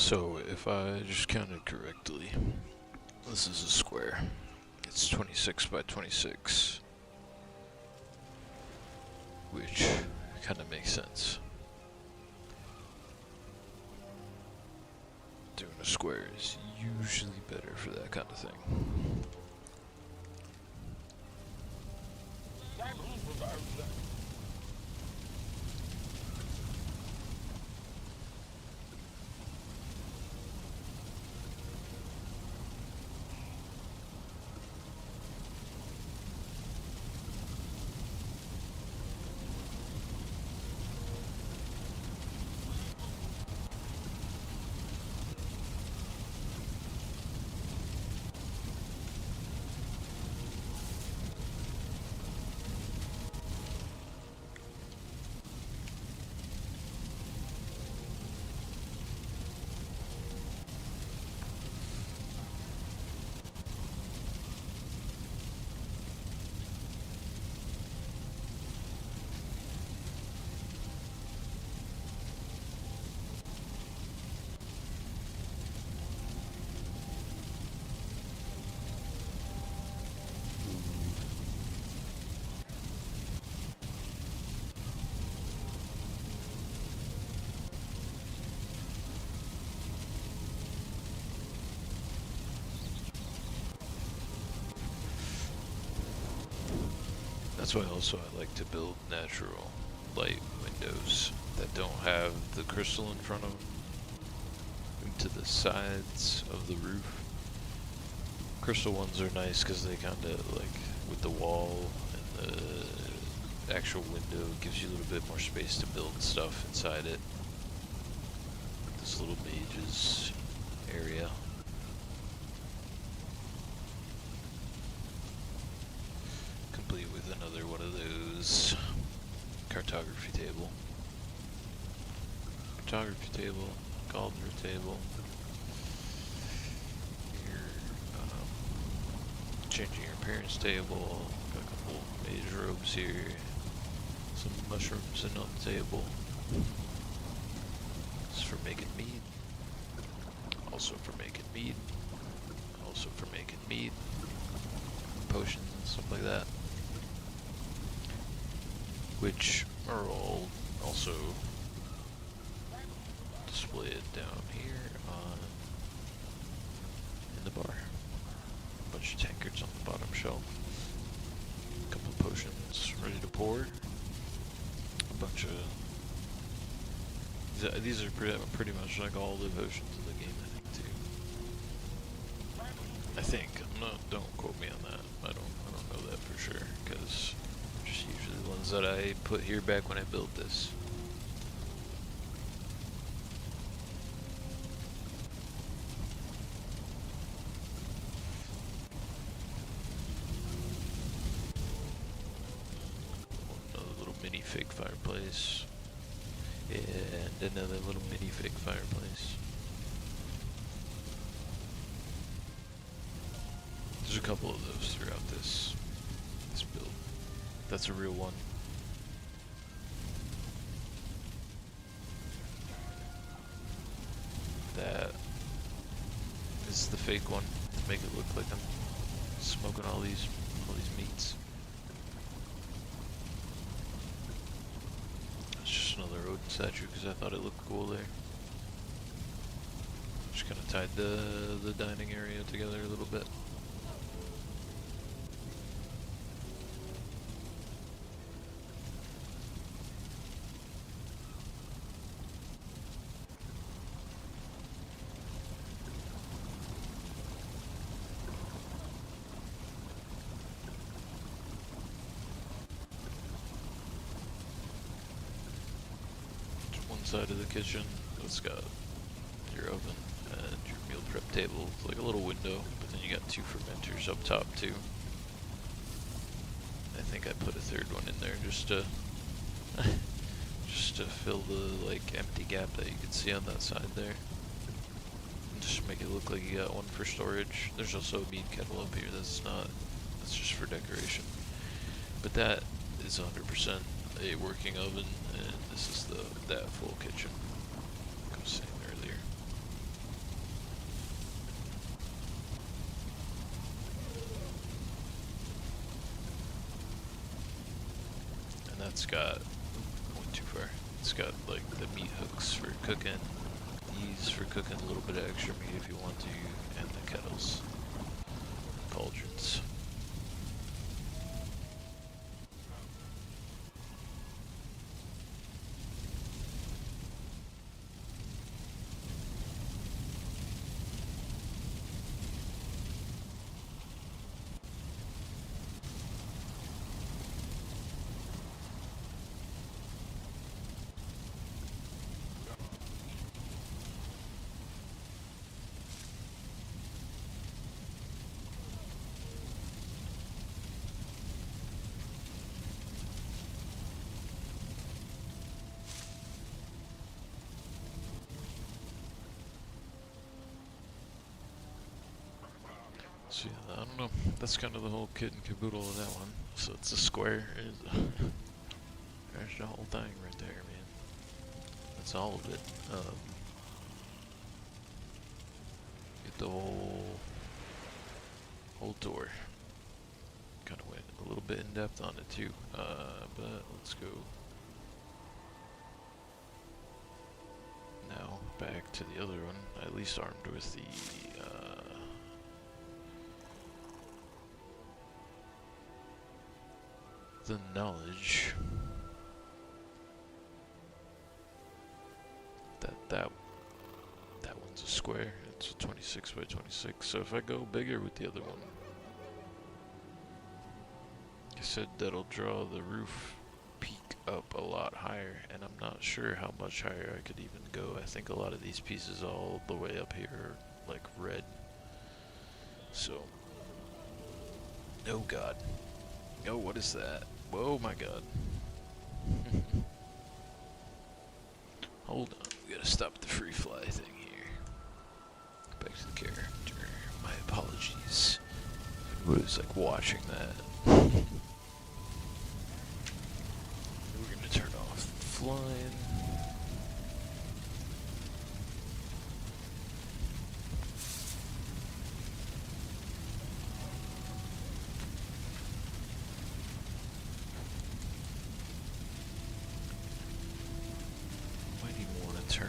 So if I just counted correctly, this is a square. It's 26 by 26, which kind of makes sense. Doing a square is usually better for that kind of thing. That's why also I like to build natural light windows that don't have the crystal in front of them, to the sides of the roof. Crystal ones are nice because they kind of, like, with the wall and the actual window, gives you a little bit more space to build stuff inside it. This little mage's area. Complete with another one of those cartography table. Cartography table, cauldron table. Changing your appearance table. Got a couple mage robes here. Some mushrooms in on the table. This is for making mead. Also for making mead. Also for making mead. Potions and stuff like that. Which are all also displayed down here on in the bar. A bunch of tankards on the bottom shelf. A couple potions ready to pour. A bunch of these are pretty much like all the potions in the game, I think, too. I think. I'm not. Don't quote me on that. I don't know that for sure, because just usually the ones that I put here back when I built this. Another little mini fig fireplace. And another little mini fig fireplace. There's a couple of those throughout this build. That's a real one. That is the fake one to make it look like I'm smoking all these meats. It's just another Odin statue because I thought it looked cool there. Just kind of tied the dining area together a little bit. Side of the kitchen, it's got your oven and your meal prep table. It's like a little window, but then you got two fermenters up top too. I think I put a third one in there just to fill the like empty gap that you can see on that side there. And just make it look like you got one for storage. There's also a mead kettle up here that's just for decoration. But that is 100% a working oven, and this is that full kitchen like I was saying earlier. that's got, went too far. It's got like the meat hooks for cooking, these for cooking a little bit of extra meat if you want to, and the kettles, cauldrons. So yeah, I don't know. That's kind of the whole kit and caboodle of that one. So it's a square. There's the whole thing right there, man. That's all of it. Get the whole tour. Kind of went a little bit in depth on it too. But let's go now back to the other one. At least armed with the knowledge that one's a square. It's a 26 by 26. So if I go bigger with the other one, I said that'll draw the roof peak up a lot higher, and I'm not sure how much higher I could even go. I think a lot of these pieces all the way up here are like red. So, oh god. Oh, what is that? Whoa, my god. Hold on, we gotta stop the free fly thing here. Back to the character. My apologies. I was like watching that. We're gonna turn off flying. Might even want to turn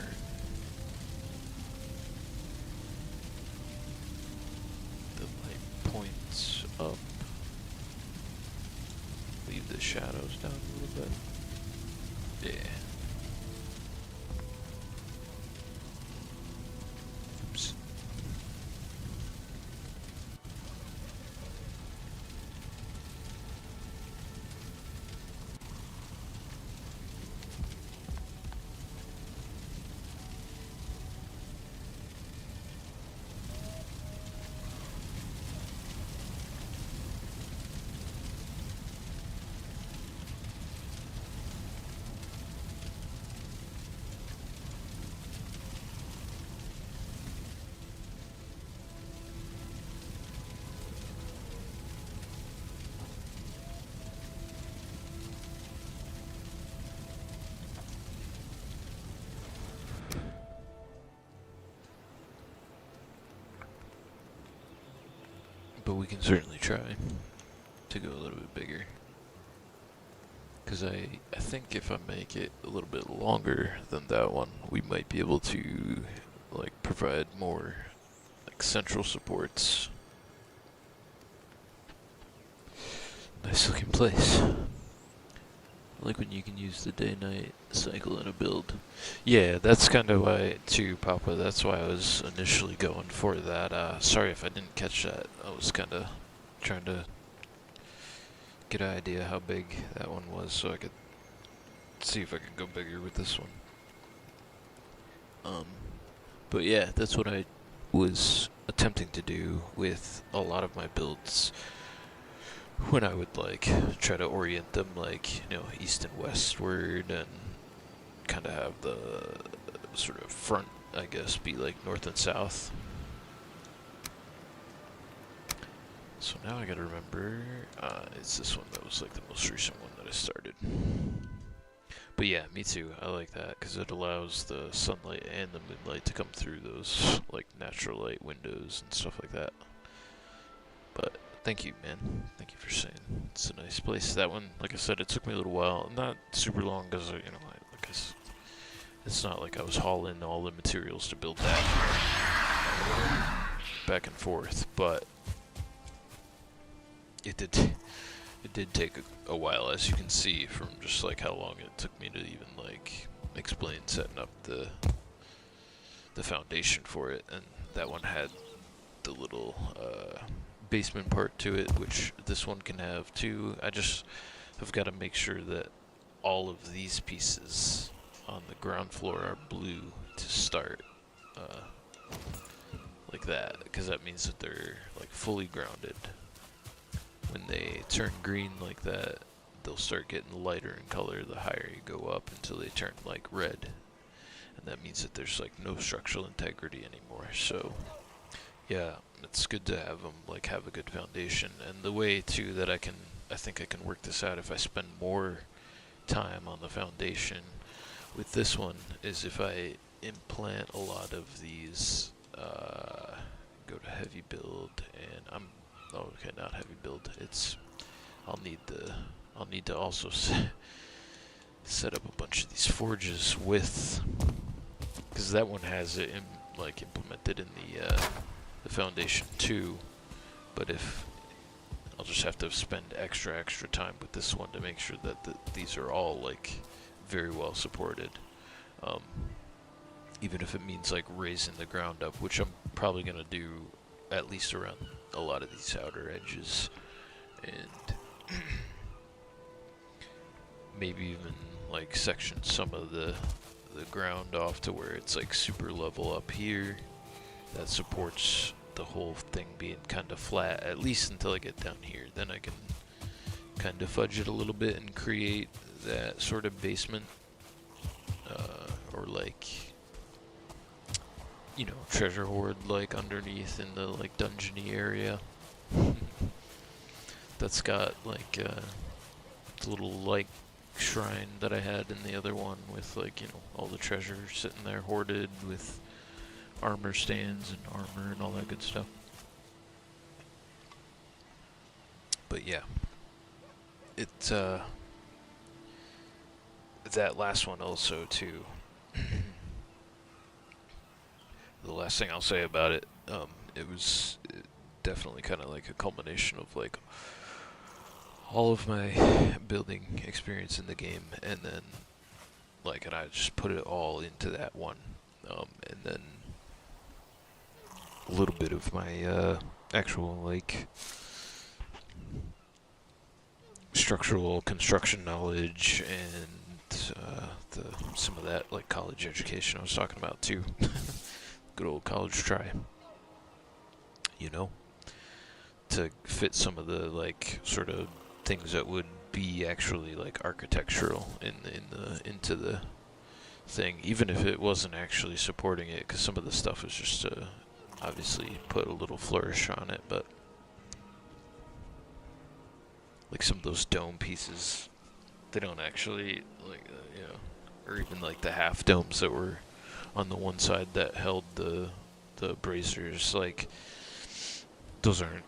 the light points up. Leave the shadows down a little bit. Yeah. Oops. But we can certainly try to go a little bit bigger. Because I think if I make it a little bit longer than that one, we might be able to like provide more like central supports. Nice looking place. I like when you can use the day-night cycle in a build. Yeah, that's kind of why too, Papa. That's why I was initially going for that. Sorry if I didn't catch that. I was kind of trying to get an idea how big that one was so I could see if I could go bigger with this one. But yeah, that's what I was attempting to do with a lot of my builds when I would like try to orient them like, you know, east and westward and kind of have the sort of front, I guess, be like north and south. So now I gotta remember, it's this one that was like the most recent one that I started. But yeah, me too, I like that, because it allows the sunlight and the moonlight to come through those like natural light windows and stuff like that. But Thank you, man. Thank you for saying. It's a nice place. That one, like I said, it took me a little while. Not super long because, it's not like I was hauling all the materials to build that back and forth, but it did take a while, as you can see from just like how long it took me to even like explain setting up the foundation for it. And that one had the little basement part to it, which this one can have too. I just have got to make sure that all of these pieces on the ground floor are blue to start, like that, because that means that they're like fully grounded. When they turn green like that, they'll start getting lighter in color the higher you go up until they turn like red, and that means that there's like no structural integrity anymore. So yeah, it's good to have them like have a good foundation. And the way too that I think I can work this out if I spend more time on the foundation with this one is if I implant a lot of these, go to heavy build, and okay, not heavy build, I'll need to also set up a bunch of these forges with, because that one has it implemented in the foundation too, but if I'll just have to spend extra time with this one to make sure that these are all like very well supported, even if it means like raising the ground up, which I'm probably gonna do at least around a lot of these outer edges, and maybe even like section some of the ground off to where it's like super level up here that supports the whole thing being kind of flat, at least until I get down here. Then I can kind of fudge it a little bit and create that sort of basement, or like, you know, treasure hoard like underneath in the like dungeony area. That's got like a little like shrine that I had in the other one with like, you know, all the treasure sitting there hoarded with armor stands and armor and all that good stuff. But yeah, that last one also too. The last thing I'll say about it, it was definitely kind of like a culmination of like all of my building experience in the game, and then and I just put it all into that one, and then a little bit of my actual like structural construction knowledge and some of that like college education I was talking about too. Good old college try, you know, to fit some of the like sort of things that would be actually like architectural into the thing, even if it wasn't actually supporting it, because some of the stuff was just obviously put a little flourish on it, but like some of those dome pieces, they don't actually like, you know, or even like the half domes that were on the one side that held the braziers, like those aren't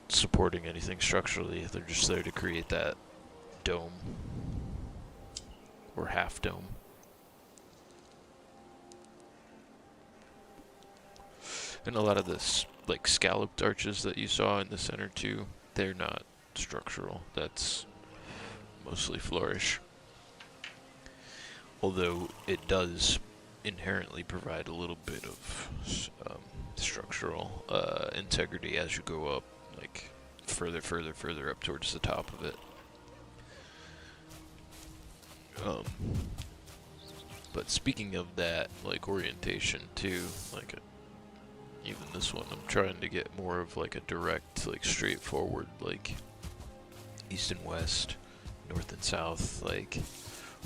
supporting anything structurally. They're just there to create that dome or half dome. And a lot of this like scalloped arches that you saw in the center too, they're not structural. That's mostly flourish. Although it does inherently provide a little bit of structural integrity as you go up, like further up towards the top of it. But speaking of that, like orientation too, like even this one, I'm trying to get more of like a direct, like straightforward, like east and west, north and south, like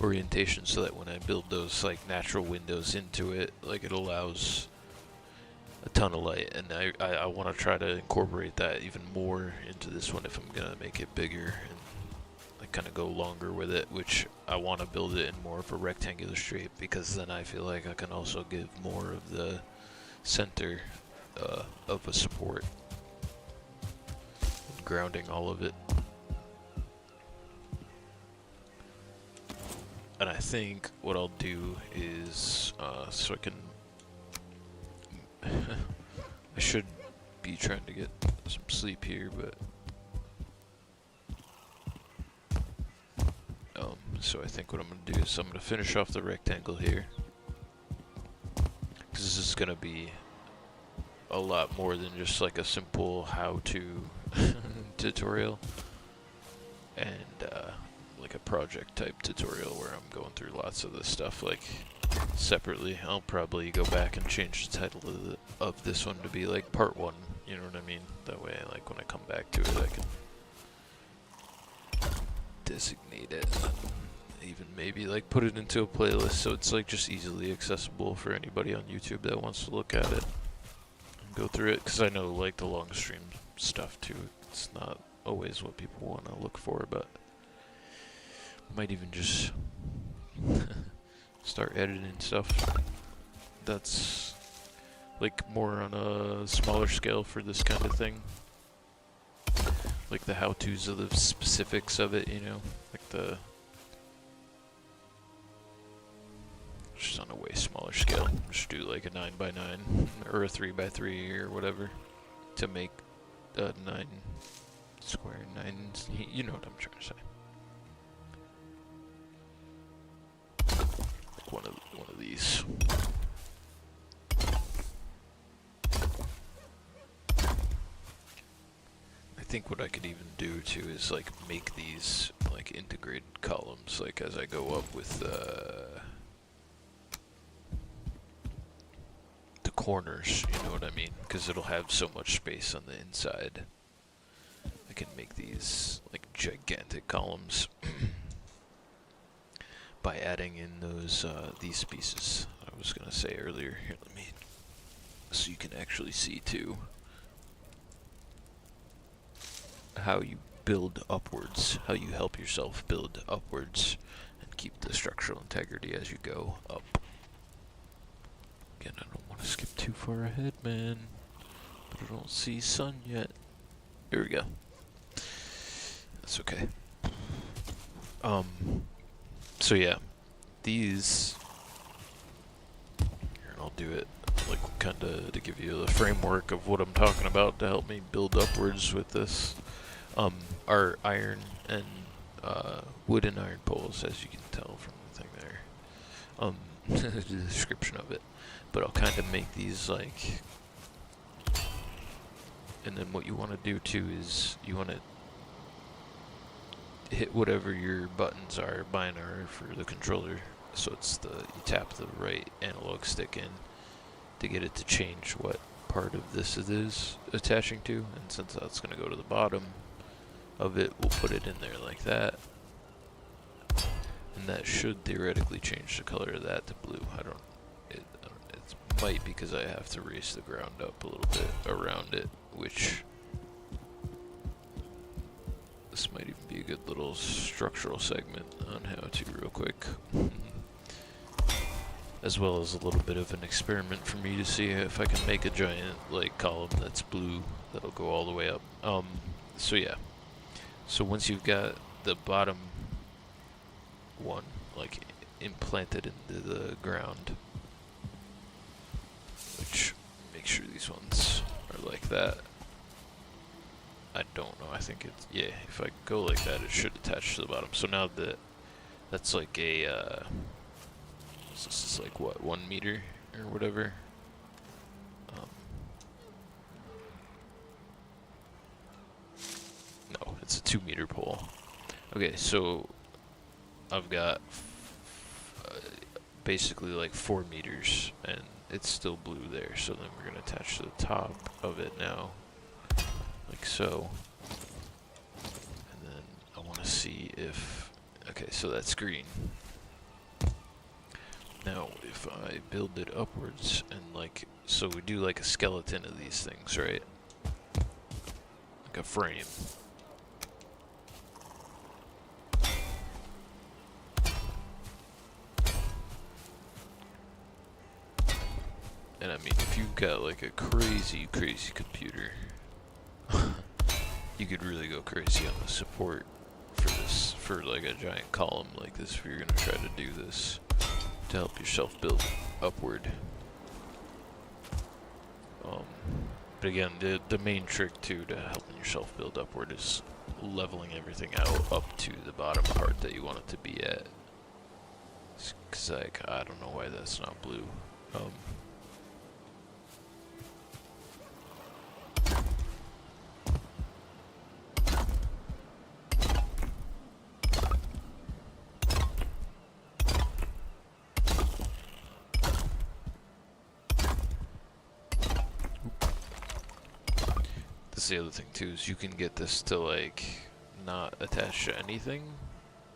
orientation, so that when I build those like natural windows into it, like it allows a ton of light. And I want to try to incorporate that even more into this one if I'm gonna make it bigger and like kind of go longer with it, which I want to build it in more of a rectangular shape, because then I feel like I can also give more of the center of a support, grounding all of it. And I think what I'll do is, so I can, I should be trying to get some sleep here, but, so I think what I'm going to do is I'm going to finish off the rectangle here, because this is going to be a lot more than just like a simple how-to tutorial, and like a project type tutorial where I'm going through lots of this stuff like separately. I'll probably go back and change the title of this one to be like part 1, you know what I mean? That way, like when I come back to it, I can designate it, and even maybe like put it into a playlist so it's like just easily accessible for anybody on YouTube that wants to look at it and go through it, because I know like the long stream stuff too, it's not always what people want to look for, but might even just start editing stuff that's like more on a smaller scale for this kind of thing, like the how-tos of the specifics of it, you know, like the just on a way smaller scale. Just do like a 9x9 or a 3x3 or whatever to make a 9 square 9. You know what I'm trying to say. Like one of these. I think what I could even do too is like make these like integrated columns, like as I go up with the corners, you know what I mean? Because it'll have so much space on the inside. I can make these like gigantic columns by adding in those these pieces I was gonna say earlier. Here, let me, so you can actually see too how you build upwards, how you help yourself build upwards and keep the structural integrity as you go up. Again, I don't want to skip too far ahead, man, but I don't see sun yet. Here we go. That's okay. So yeah, these, here, I'll do it like kinda to give you the framework of what I'm talking about to help me build upwards with this. Are iron and wood and iron poles, as you can tell from the thing there. The description of it. But I'll kind of make these like, and then what you want to do too is you want to hit whatever your buttons are binary for the controller. So it's you tap the right analog stick in to get it to change what part of this it is attaching to, and since that's going to go to the bottom of it, we'll put it in there like that, and that should theoretically change the color of that to blue. It might, because I have to raise the ground up a little bit around it, which this might even be a good little structural segment on how to real quick. As well as a little bit of an experiment for me to see if I can make a giant like column that's blue that'll go all the way up. So yeah. So once you've got the bottom one like implanted into the ground, which make sure these ones are like that. I don't know, I think it's, yeah, if I go like that it should attach to the bottom. So now that's like a, this is like what, 1 meter or whatever. No, it's a 2 meter pole. Okay, so I've got basically like 4 meters and it's still blue there. So then we're gonna attach to the top of it now, like so. And then I wanna see if, okay, so that's green. Now, if I build it upwards and like, so we do like a skeleton of these things, right? Like a frame. And I mean, if you've got like a crazy computer, you could really go crazy on the support for this, for like a giant column like this, if you're gonna try to do this to help yourself build upward. But again, the main trick too to helping yourself build upward is leveling everything out up to the bottom part that you want it to be at. Cause like, I don't know why that's not blue. That's the other thing too, is you can get this to like not attach to anything,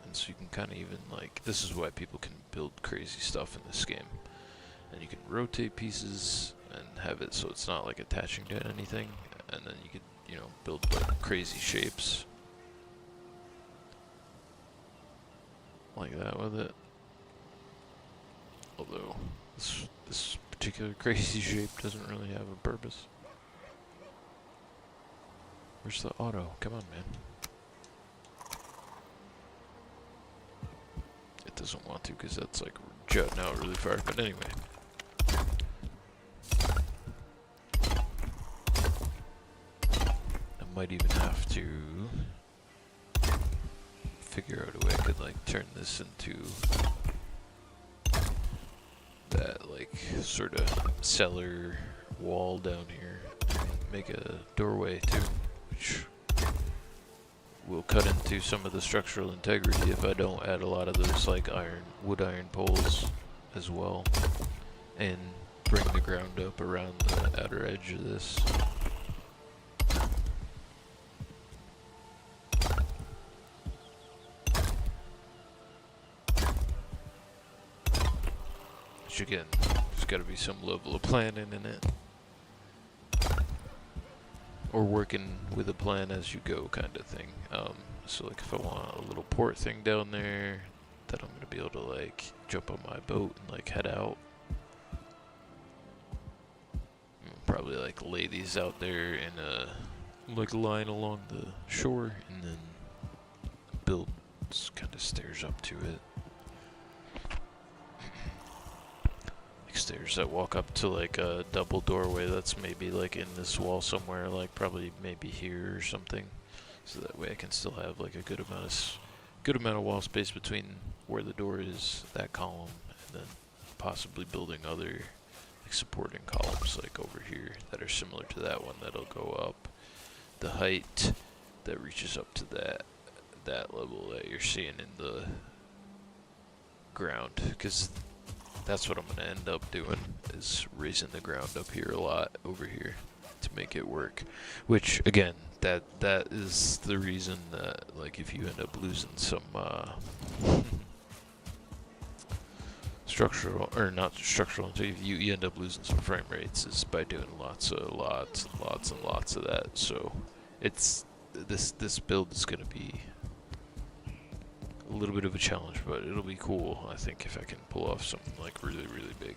and so you can kind of even like, this is why people can build crazy stuff in this game. And you can rotate pieces and have it so it's not like attaching to anything, and then you could, you know, build like crazy shapes like that with it. Although this particular crazy shape doesn't really have a purpose. Where's the auto? Come on, man. It doesn't want to because that's like jutting out really far, but anyway. I might even have to figure out a way I could like turn this into that like sort of cellar wall down here and make a doorway too, which will cut into some of the structural integrity if I don't add a lot of those like wood iron poles as well, and bring the ground up around the outer edge of this. Which again, there's got to be some level of planning in it. Or working with a plan as you go kind of thing. So like if I want a little port thing down there that I'm going to be able to like jump on my boat and like head out. Probably like lay these out there in a like line along the shore and then build kind of stairs up to it. Stairs that walk up to like a double doorway that's maybe like in this wall somewhere, like probably maybe here or something, so that way I can still have like a good amount of wall space between where the door is, that column, and then possibly building other like supporting columns like over here that are similar to that one that'll go up the height that reaches up to that level that you're seeing in the ground, because that's what I'm going to end up doing, is raising the ground up here a lot over here to make it work. Which, again, that is the reason that, like, if you end up losing some structural, or not structural, if you end up losing some frame rates, is by doing lots and lots of that. So it's this build is going to be a little bit of a challenge, but it'll be cool, I think, if I can pull off something like really, really big.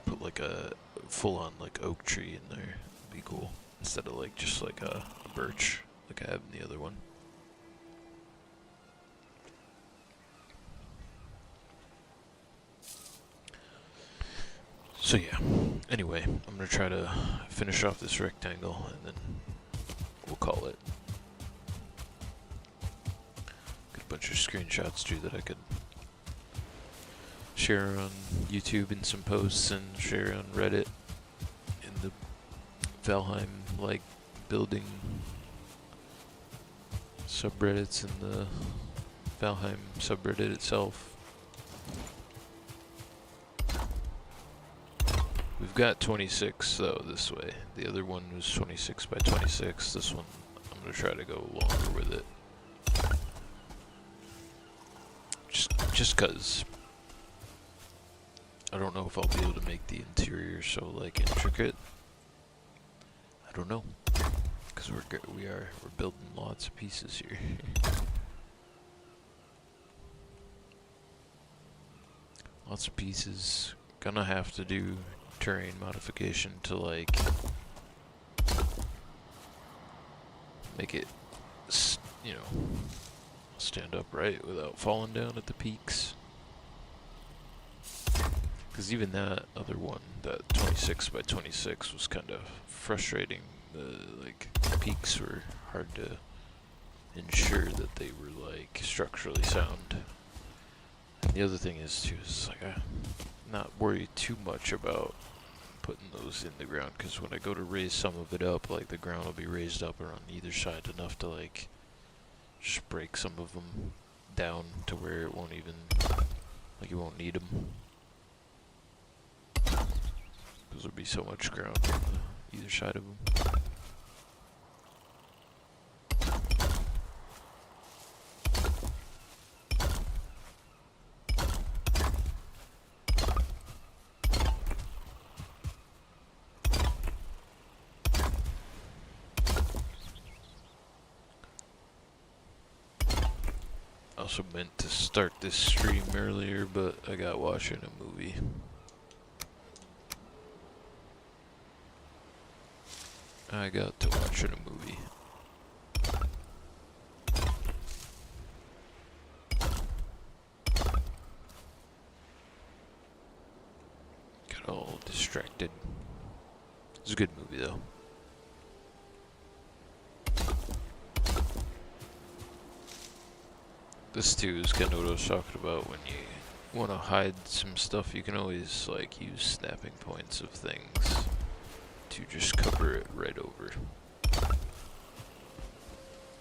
Put like a full-on like oak tree in there, it'd be cool, instead of like just like a birch like I have in the other one. So yeah, anyway, I'm gonna try to finish off this rectangle and then we'll call it. Bunch of screenshots too that I could share on YouTube in some posts and share on Reddit in the Valheim like building subreddits and the Valheim subreddit itself. We've got 26 though this way. The other one was 26 by 26. This one I'm gonna try to go longer with it. Just cause I don't know if I'll be able to make the interior so like intricate. I don't know, cause we're building lots of pieces here. Lots of pieces. Gonna have to do terrain modification to like make it, you know, stand upright without falling down at the peaks. Because even that other one, that 26 by 26, was kind of frustrating. The peaks were hard to ensure that they were like structurally sound. And the other thing is too, is like I'm not worried too much about putting those in the ground, because when I go to raise some of it up, like the ground will be raised up around either side enough to like just break some of them down to where it won't even, like you won't need them. Because there'll be so much ground on either side of them. I also meant to start this stream earlier, but I got watching a movie. I got to watching a movie. Got all distracted. It's a good movie though. This too is kind of what I was talking about. When you want to hide some stuff, you can always like use snapping points of things to just cover it right over.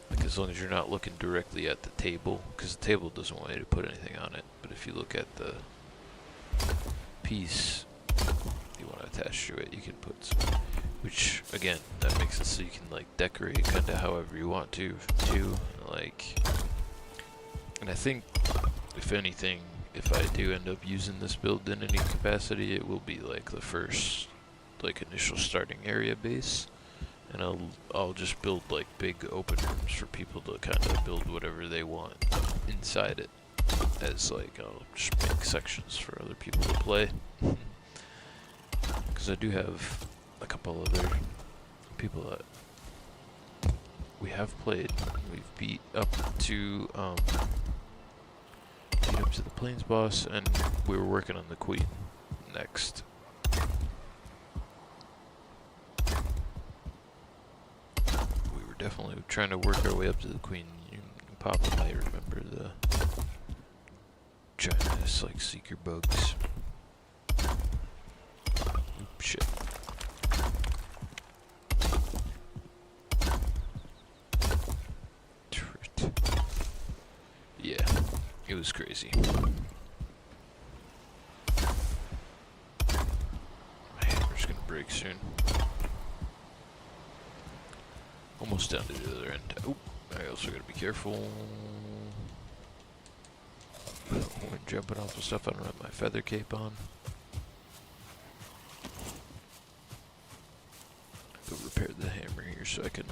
Like as long as you're not looking directly at the table, because the table doesn't want you to put anything on it. But if you look at the piece you want to attach to it, you can put some, which again, that makes it so you can like decorate kind of however you want to too. Like, and I think if anything, if I do end up using this build in any capacity, it will be like the first like initial starting area base, and I'll just build like big open rooms for people to kind of build whatever they want inside it, as like I'll just make sections for other people to play. Because I do have a couple other people that we have played. We've beat up to the Plains boss, and we were working on the Queen next. Definitely trying to work our way up to the Queen. You probably might remember the giant ass like seeker bugs. Oop, shit. Yeah, it was crazy. My hammer's gonna break soon. Almost down to the other end. Oh, I also gotta be careful when jumping off of stuff. I don't have my feather cape on. Go repair the hammer here so I can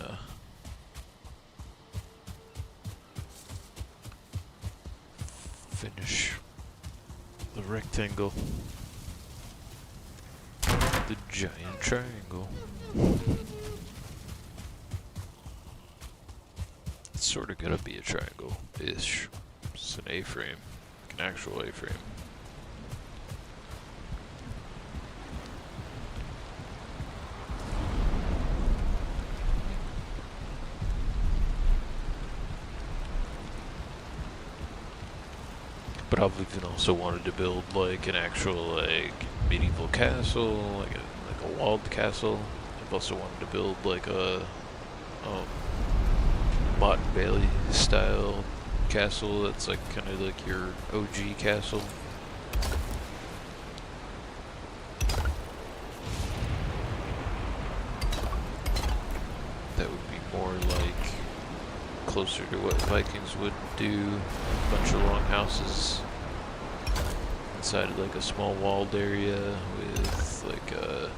finish the rectangle. The giant triangle. It's sort of gonna be a triangle-ish. It's an A-frame, like an actual A-frame. But I've even also wanted to build like an actual like medieval castle, like a walled castle. I've also wanted to build like a Mott and Bailey style castle that's like kind of like your OG castle. That would be more like closer to what Vikings would do. A bunch of longhouses inside of like a small walled area with like a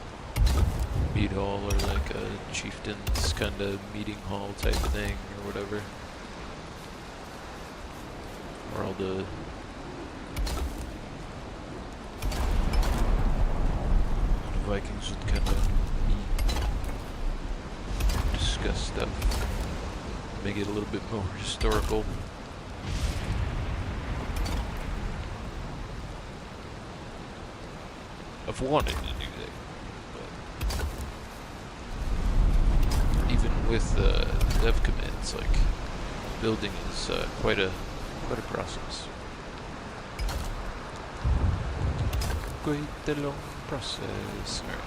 mead hall or like a chieftain's kind of meeting hall type thing or whatever. Where all the Vikings would kind of discuss stuff. make it a little bit more historical. I've wanted to do that, but even with the dev commands, like building is quite a process. Quite a long process. All right.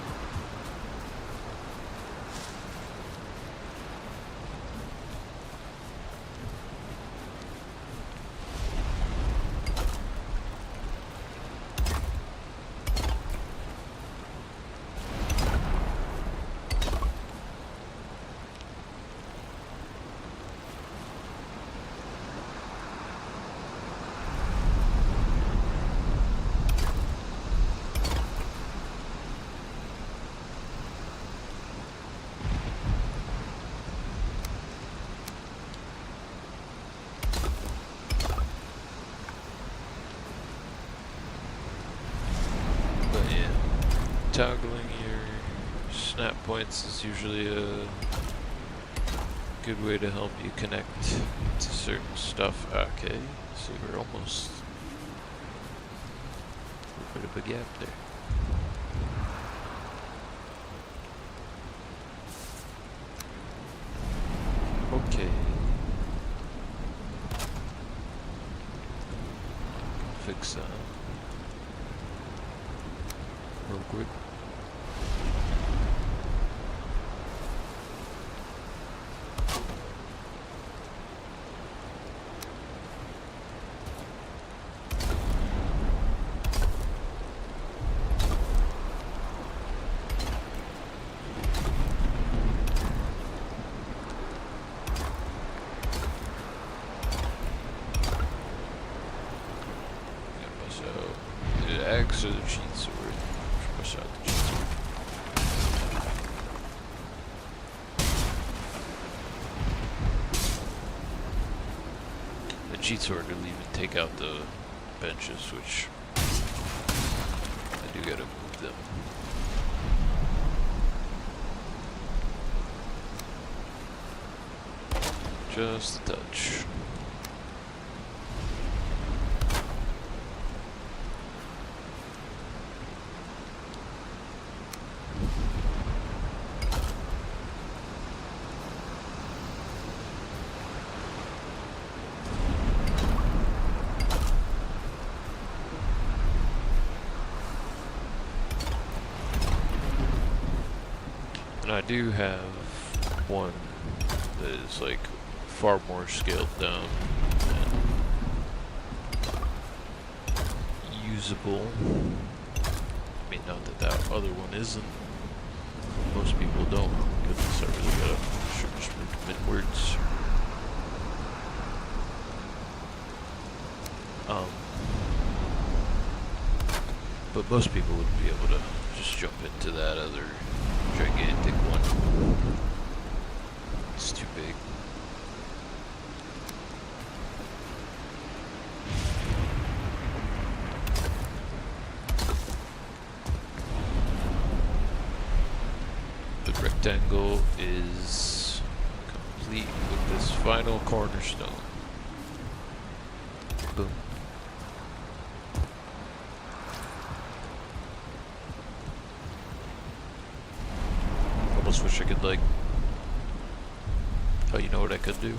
Toggling your snap points is usually a good way to help you connect to certain stuff. Okay, so we're almost a bit of a gap there. Okay. Fix that real quick. Axe or the cheat sword? Push out the cheat sword. The cheat sword will even take out the benches, which I do gotta move them. Just a touch. I do have one that is like far more scaled down and usable. I mean, not that that other one isn't. Most people don't. Goodness, I really gotta should just move them inwards. But most people wouldn't be able to just jump into that other gigantic one. It's too big. The rectangle is complete with this final cornerstone. Boom. Almost wish I could, like, oh, you know what I could do?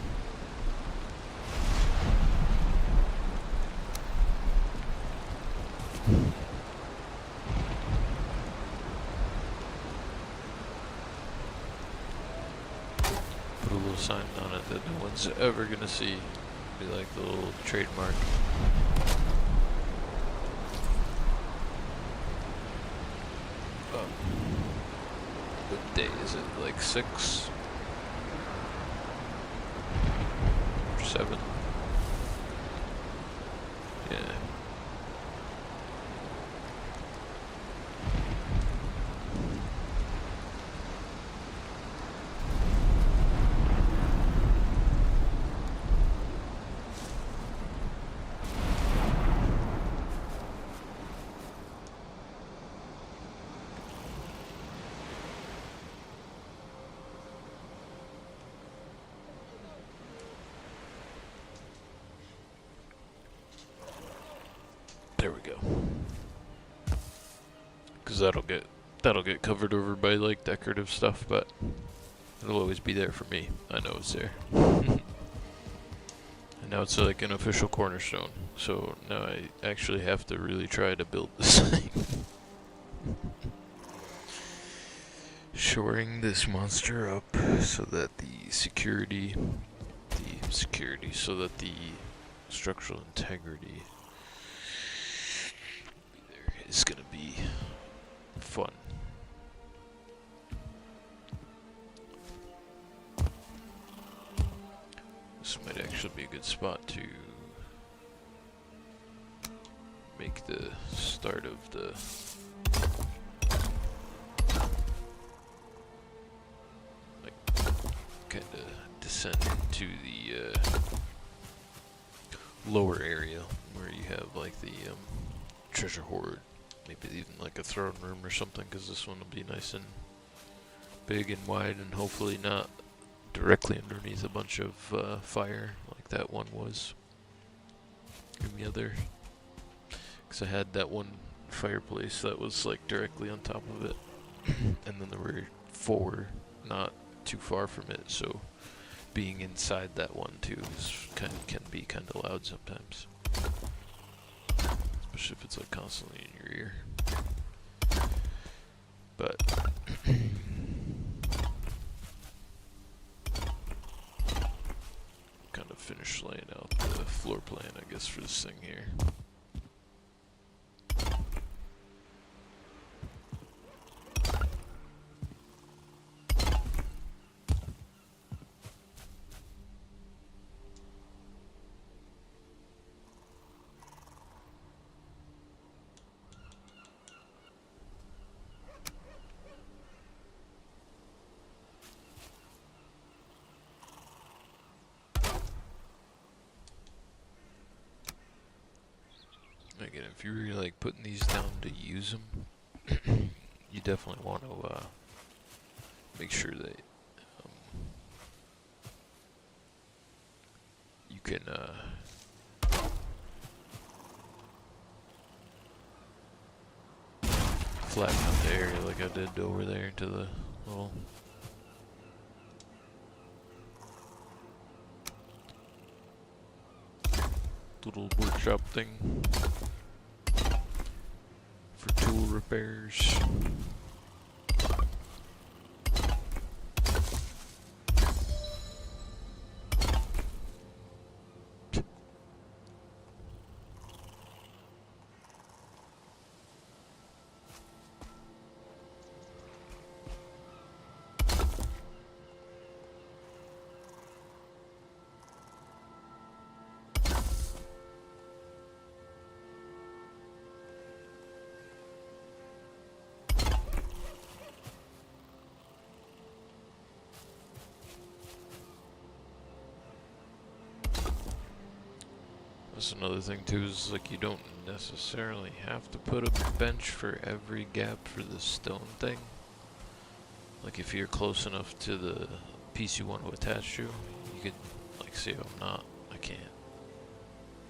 Put a little sign on it that no one's ever gonna see. Be like the little trademark. What day is it? Like 6 or 7? Yeah. There we go. Because that'll get covered over by like decorative stuff, but it'll always be there for me. I know it's there. And now it's like an official cornerstone. So now I actually have to really try to build this thing. Shoring this monster up so that the security, so that the structural integrity there is gonna be fun. This might actually be a good spot to make the start of the kind of descend into the lower area where you have like the treasure hoard, maybe even like a throne room or something, because this one will be nice and big and wide and hopefully not directly underneath a bunch of fire like that one was in the other, because I had that one fireplace that was like directly on top of it and then there were 4 not too far from it, so being inside that one too is can be kind of loud sometimes, especially if it's like constantly in your ear. But kind of finish laying out the floor plan, I guess, for this thing here. Again, if you're really like putting these down to use them, you definitely want to make sure that you can flatten out the area like I did over there into the little workshop thing for tool repairs. That's another thing too, is like you don't necessarily have to put a bench for every gap for the stone thing. Like if you're close enough to the piece you want to attach to, you could like say, oh, I can't.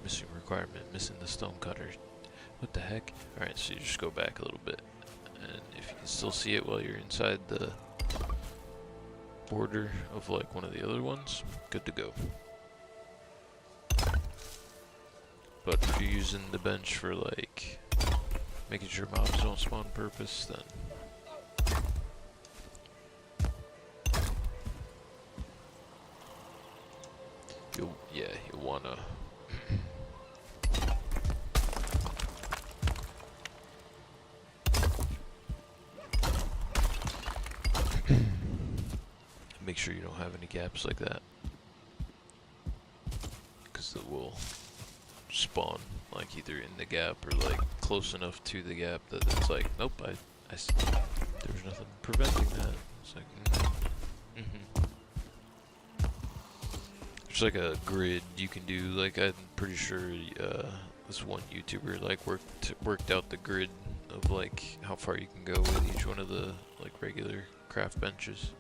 Missing requirement, missing the stone cutter. What the heck? Alright, so you just go back a little bit. And if you can still see it while you're inside the border of like one of the other ones, good to go. But if you're using the bench for like making sure mobs don't spawn purpose, then you'll wanna make sure you don't have any gaps like that, because it will spawn like either in the gap or like close enough to the gap that it's like, nope, there's nothing preventing that. It's like, there's like a grid you can do. Like I'm pretty sure this one YouTuber like worked out the grid of like how far you can go with each one of the like regular craft benches.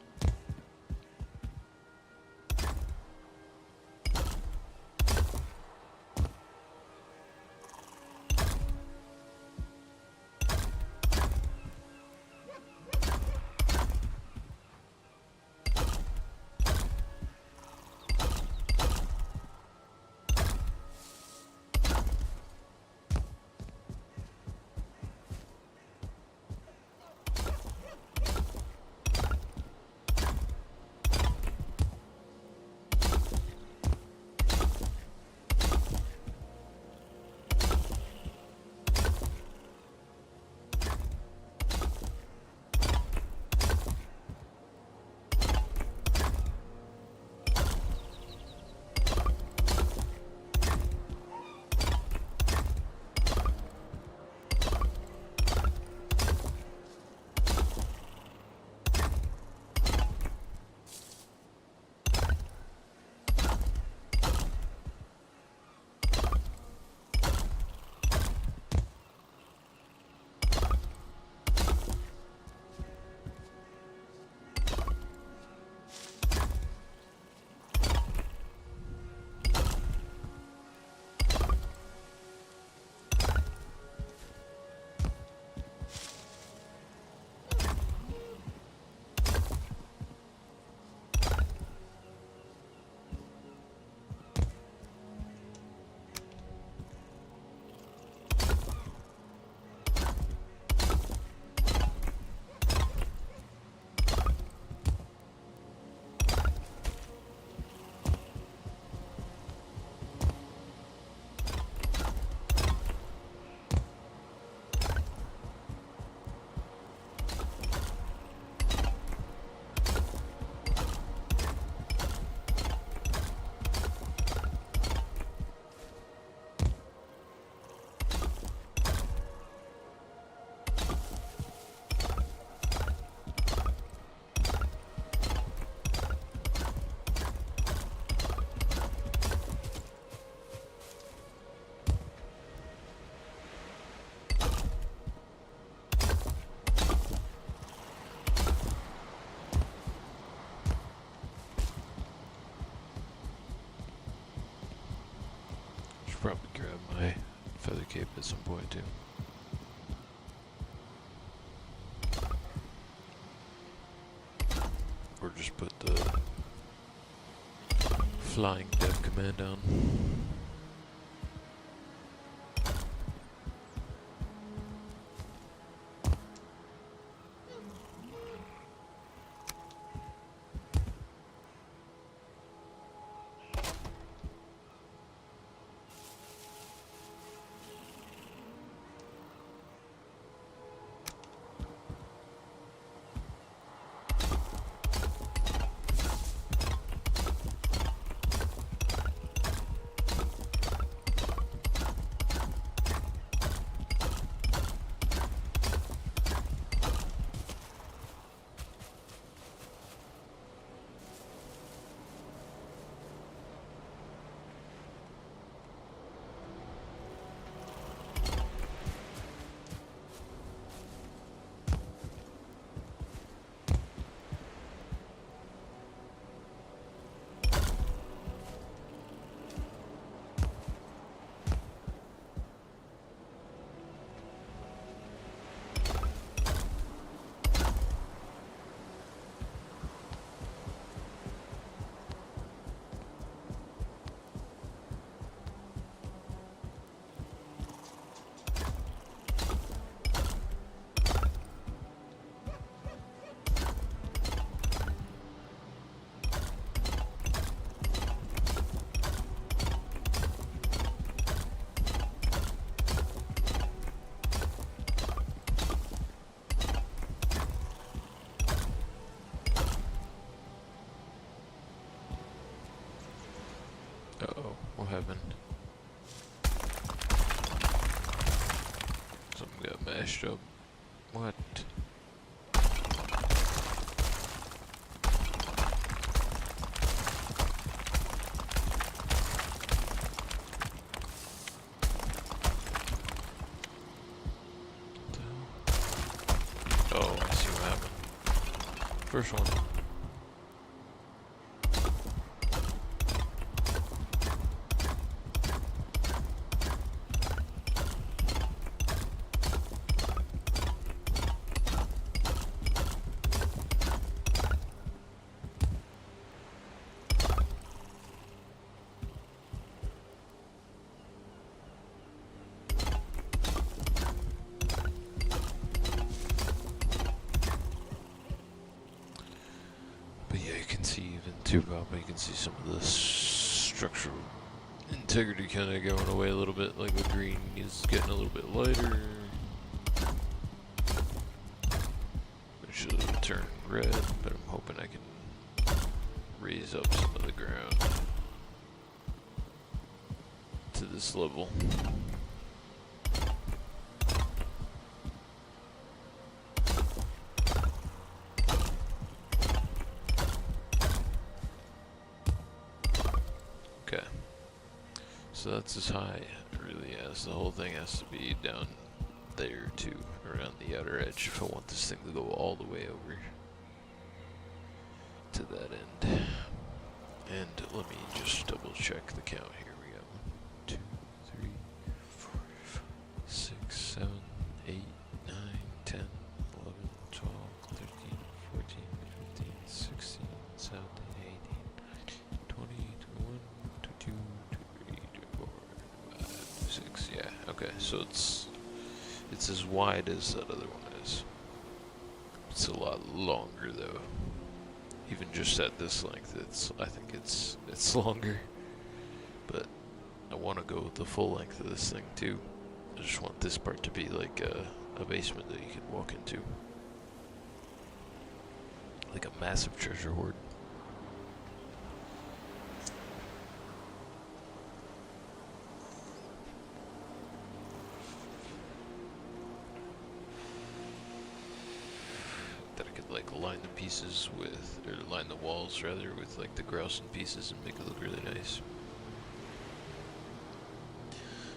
probably grab my feather cape at some point too. Or just put the flying dev command on. Uh-oh, what happened? Something got mashed up. What? Oh, I see what happened. First one. Too, probably you can see some of the structural integrity kind of going away a little bit, like the green is getting a little bit lighter. It should turn red, but I'm hoping I can raise up some of the ground to this level. So that's as high, really, as the whole thing has to be down there too, around the outer edge, if I want this thing to go all the way over to that end. And let me just double check the count here. We got 1, 2, 3, 4, 5, 6, 7, 8, 9, 10, 11, 12, 13, 14, 15, 16, 17, 18, 20, 21, 22, 6, yeah, okay, so it's as wide as that other one is. It's a lot longer though. Even just at this length, I think it's longer. But I want to go with the full length of this thing too. I just want this part to be like a basement that you can walk into. Like a massive treasure hoard. Like line the pieces with, or line the walls rather, with like the grouse and pieces and make it look really nice.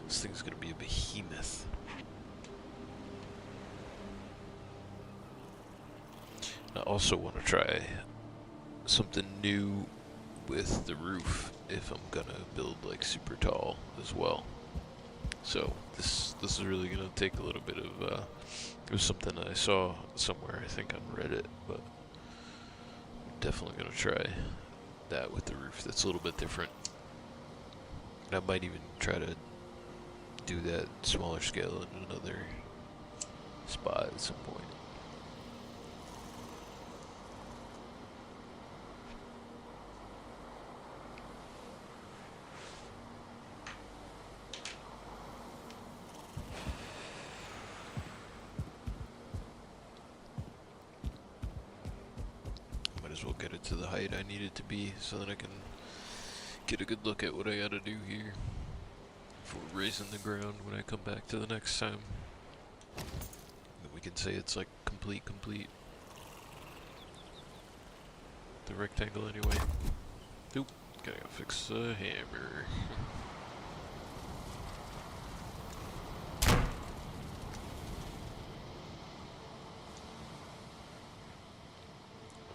This thing's gonna be a behemoth. I also want to try something new with the roof if I'm gonna build like super tall as well. So this is really gonna take a little bit of it was something that I saw somewhere, I think on Reddit, but I'm definitely gonna try that with the roof. That's a little bit different. And I might even try to do that smaller scale in another spot at some point. Might as well get it to the height I need it to be so that I can get a good look at what I gotta do here for raising the ground when I come back to the next time. Then we can say it's like complete. The rectangle anyway. Oop, gotta go fix the hammer.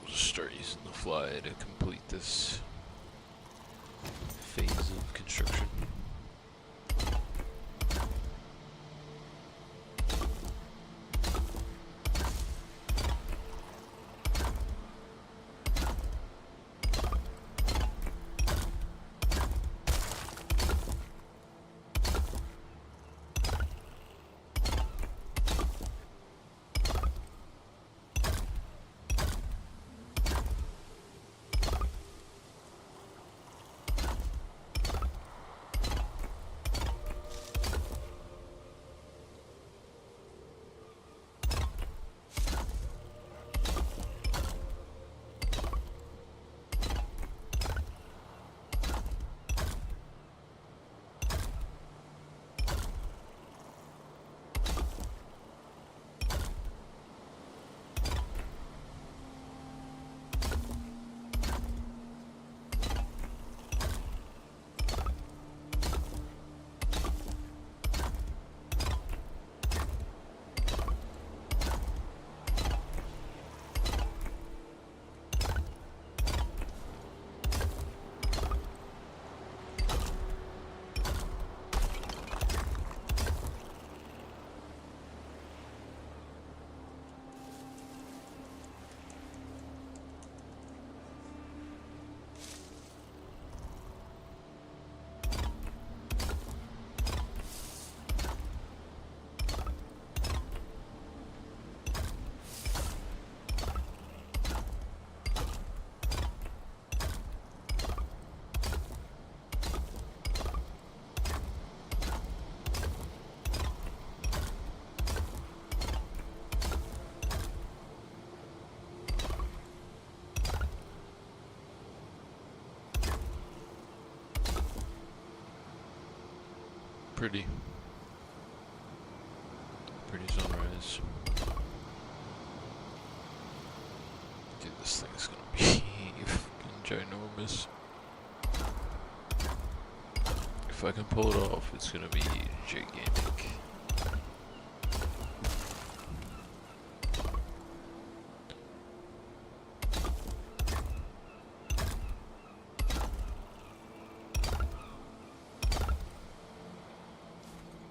We'll just start using the fly to complete this phase of construction. Pretty sunrise. Dude, this thing is gonna be fucking ginormous. If I can pull it off, it's gonna be gigantic.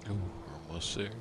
Ooh, we're almost there.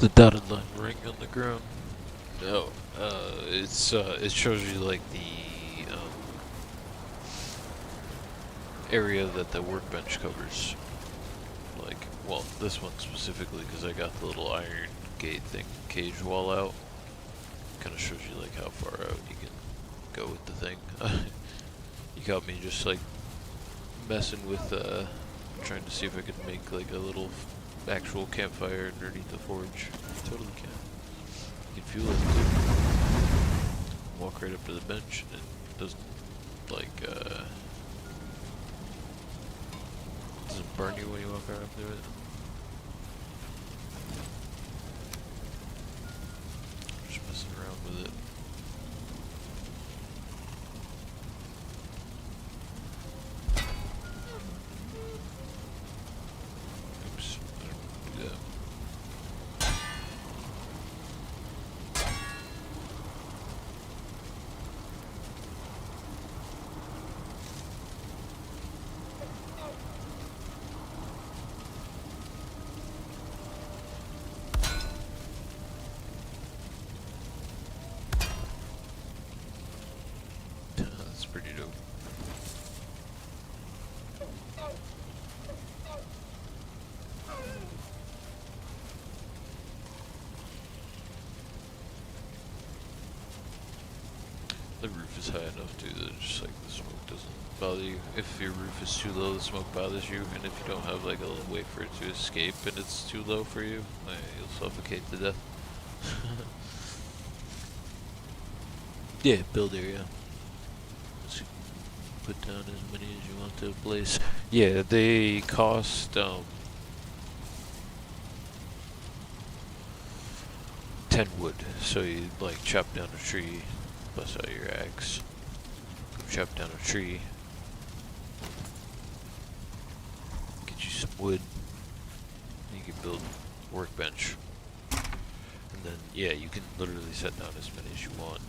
The dotted line ring on the ground. No, it shows you like the area that the workbench covers. Like, well, this one specifically because I got the little iron gate thing, cage wall out. Kind of shows you like how far out you can go with the thing. You got me just like messing with trying to see if I could make like a little actual campfire underneath the forge. Totally can. You can fuel it too. Walk right up to the bench and it doesn't like doesn't burn you when you walk right up to it. Just messing around with it. Oops, I don't do that. That's pretty dope. The roof is high enough too that just like the smoke doesn't bother you. If your roof is too low, the smoke bothers you, and if you don't have like a way for it to escape and it's too low for you, you'll suffocate to death. Yeah, build area. So put down as many as you want to place. Yeah, they cost 10 wood. So you like chop down a tree, bust out your axe, go chop down a tree, get you some wood, and you can build a workbench. And then yeah, you can literally set down as many as you want.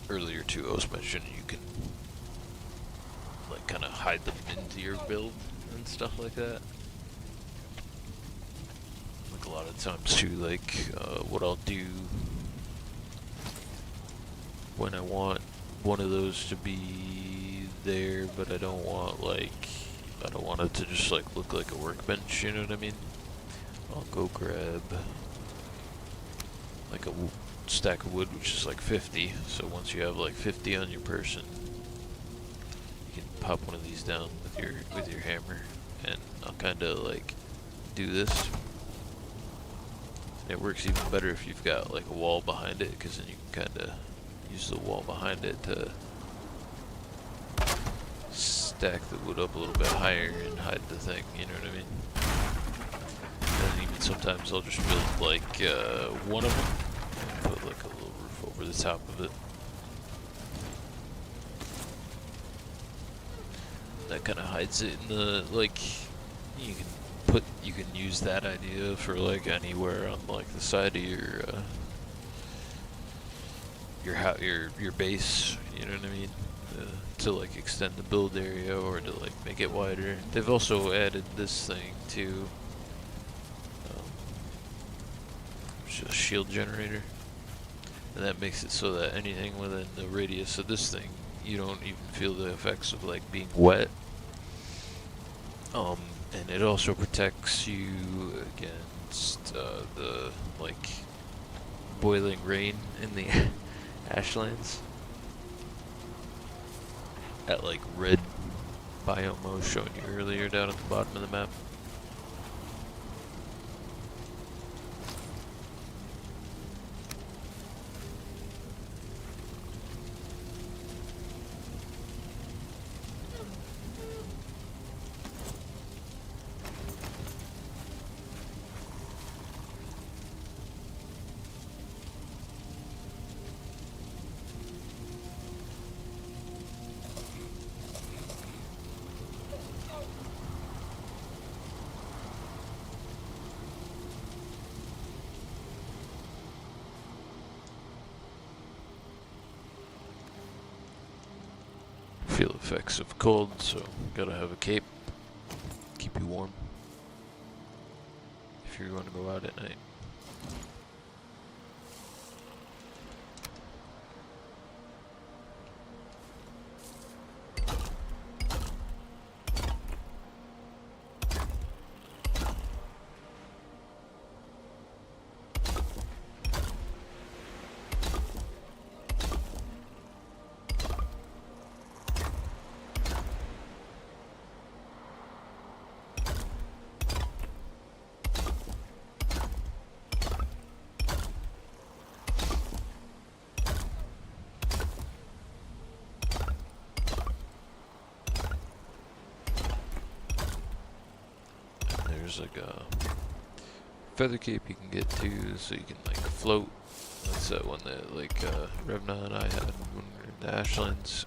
Earlier too, I was mentioning you can like kind of hide them into your build and stuff like that. Like a lot of times too, like what I'll do when I want one of those to be there, but I don't want it to just like look like a workbench. You know what I mean? I'll go grab like a stack of wood, which is like 50. So once you have like 50 on your person, you can pop one of these down with your hammer, and I'll kind of like do this. And it works even better if you've got like a wall behind it, because then you can kind of use the wall behind it to stack the wood up a little bit higher and hide the thing. You know what I mean? And even sometimes I'll just build like one of them. Put like a little roof over the top of it. That kind of hides it in the like. You can use that idea for like anywhere on like the side of your base. You know what I mean? To like extend the build area or to like make it wider. They've also added this thing to a shield generator. And that makes it so that anything within the radius of this thing, you don't even feel the effects of like being wet. And it also protects you against the like boiling rain in the ashlands. That like red biome I was showing you earlier down at the bottom of the map. Feel effects of cold, so gotta have a cape. Keep you warm. if you want to go out at night. There's like a feather cape you can get too, so you can like float. That's that one that like Revna and I had when we were in the Ashlands.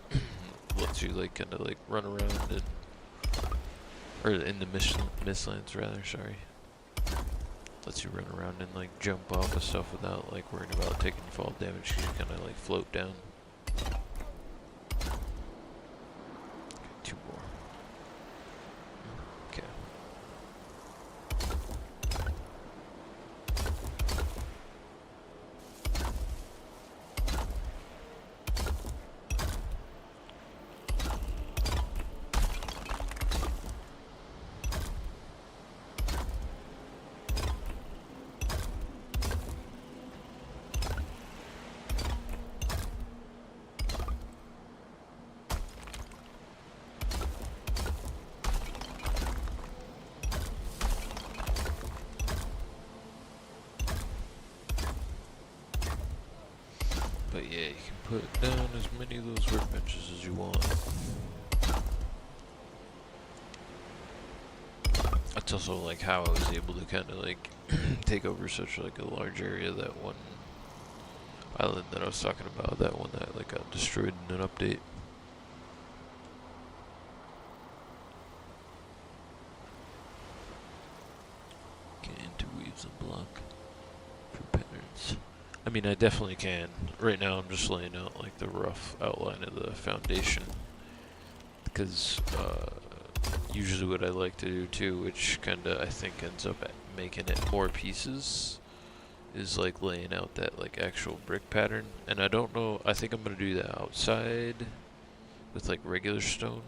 Lets you like kind of like run around and, or in the Mistlands rather. Sorry. Lets you run around and like jump off of stuff without like worrying about taking fall damage, because you kind of like float down. Two more. Okay. But yeah, you can put down as many of those workbenches as you want. That's also like how I was able to kind of like take over such like a large area. That one island that I was talking about, that one that like got destroyed in an update. Get interweaves and block for patterns. I mean, I definitely can. Right now I'm just laying out like the rough outline of the foundation, because usually what I like to do too, which kinda I think ends up making it more pieces, is like laying out that like actual brick pattern. And I don't know, I think I'm gonna do that outside with like regular stone,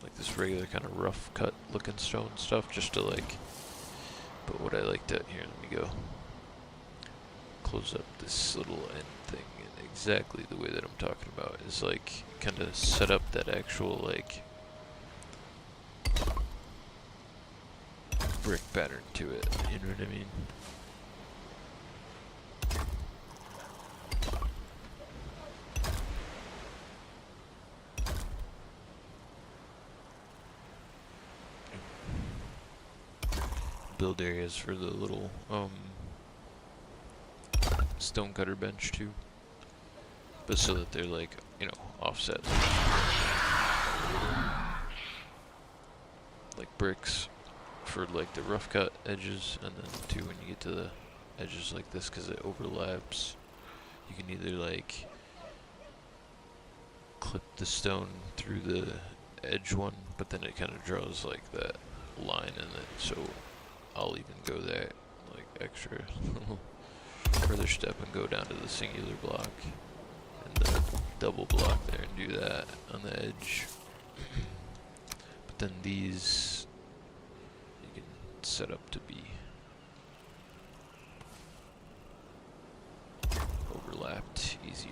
like this regular kind of rough cut looking stone stuff, just to like, but what I like to, here, let me go close up this little end thing, and exactly the way that I'm talking about is like kind of set up that actual like brick pattern to it, you know what I mean? Build areas for the little stone cutter bench too, but so that they're like, you know, offset, like bricks for like the rough cut edges, and then too when you get to the edges like this, because it overlaps, you can either like clip the stone through the edge one, but then it kind of draws like that line in it, so I'll even go there like extra further step and go down to the singular block and the double block there and do that on the edge. But then these you can set up to be overlapped easier.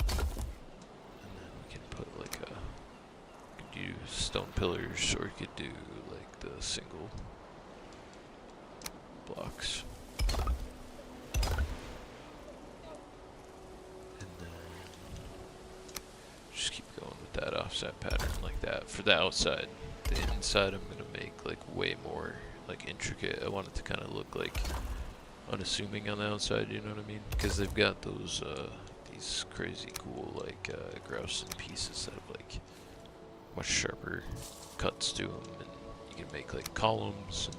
And then we can put like a, you could do stone pillars, or you could do like the single blocks. And then just keep going with that offset pattern like that for the outside. The inside I'm gonna make like way more like intricate. I want it to kind of look like unassuming on the outside, you know what I mean? Because they've got those these crazy cool like grouse pieces that have like much sharper cuts to them, and you can make like columns. And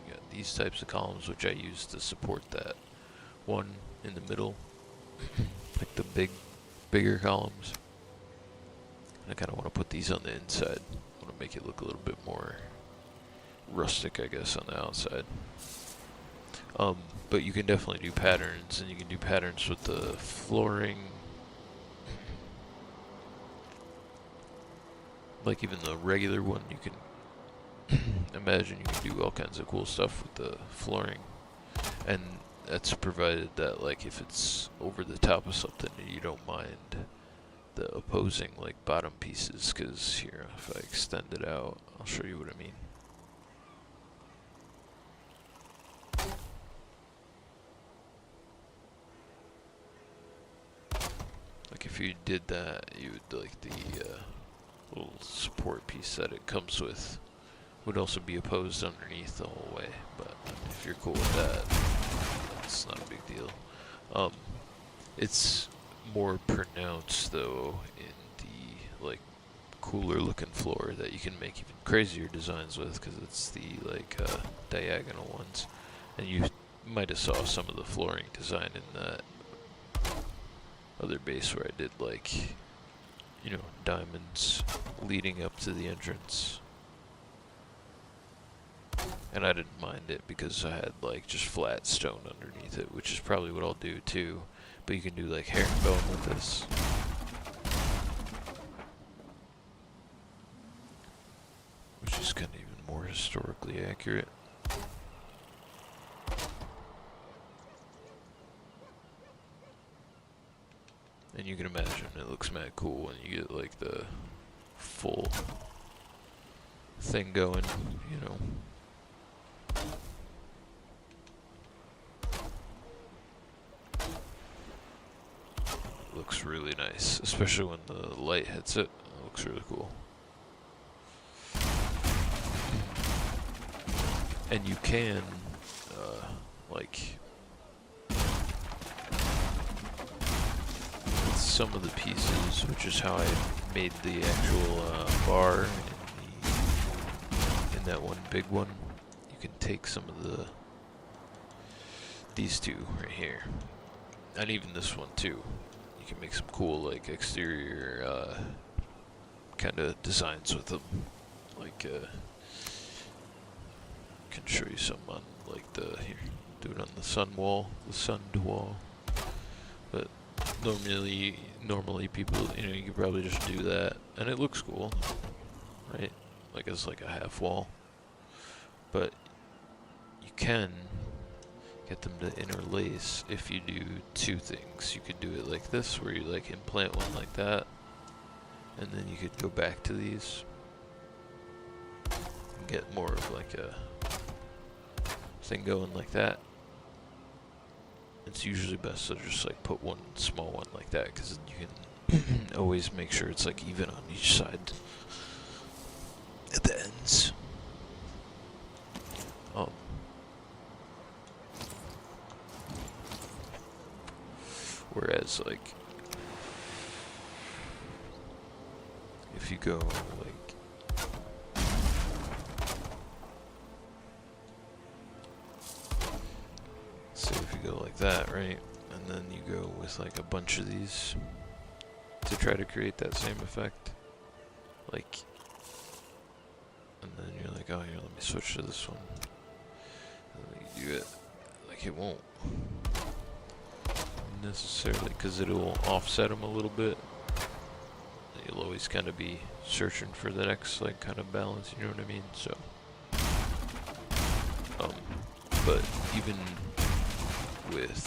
you got these types of columns which I use to support that one in the middle, like the bigger columns. And I kind of want to put these on the inside want to make it look a little bit more rustic, I guess, on the outside. But you can definitely do patterns, and you can do patterns with the flooring. Like even the regular one, you can imagine you can do all kinds of cool stuff with the flooring. And that's provided that, like, if it's over the top of something, you don't mind the opposing, like, bottom pieces. Because here, if I extend it out, I'll show you what I mean. Like, if you did that, you would, like, the little support piece that it comes with would also be opposed underneath the whole way. But if you're cool with that, it's not a big deal. It's more pronounced though in the like cooler looking floor that you can make even crazier designs with, because it's the like diagonal ones. And you might have saw some of the flooring design in that other base where I did, like, you know, diamonds leading up to the entrance. And I didn't mind it because I had, like, just flat stone underneath it, which is probably what I'll do too. But you can do, like, herringbone with this. Which is kind of even more historically accurate. And you can imagine it looks mad cool when you get, like, the full thing going, you know. It looks really nice, especially when the light hits it. It looks really cool. And you can, like, some of the pieces, which is how I made the actual bar in that one big one. You can take some of these two right here, and even this one too. You can make some cool, like, exterior kind of designs with them. Like, can show you some on, like, here, do it on the sun wall, but normally people, you know, you could probably just do that, and it looks cool, right? Like, it's like a half wall. But you can get them to interlace if you do two things. You could do it like this, where you, like, implant one like that, and then you could go back to these and get more of, like, a thing going like that. It's usually best to just, like, put one small one like that, because you can always make sure it's, like, even on each side at the ends. Whereas, like, if you go, like, say if you go like that, right? And then you go with, like, a bunch of these to try to create that same effect. Like, and then you're like, oh, here, let me switch to this one. And then you do it. Like, it won't necessarily, because it'll offset them a little bit. You'll always kind of be searching for the next, like, kind of balance, you know what I mean? So, but even with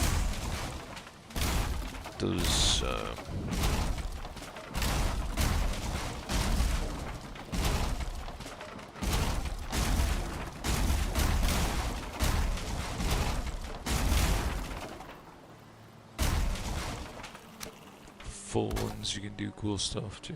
those, full ones, you can do cool stuff too.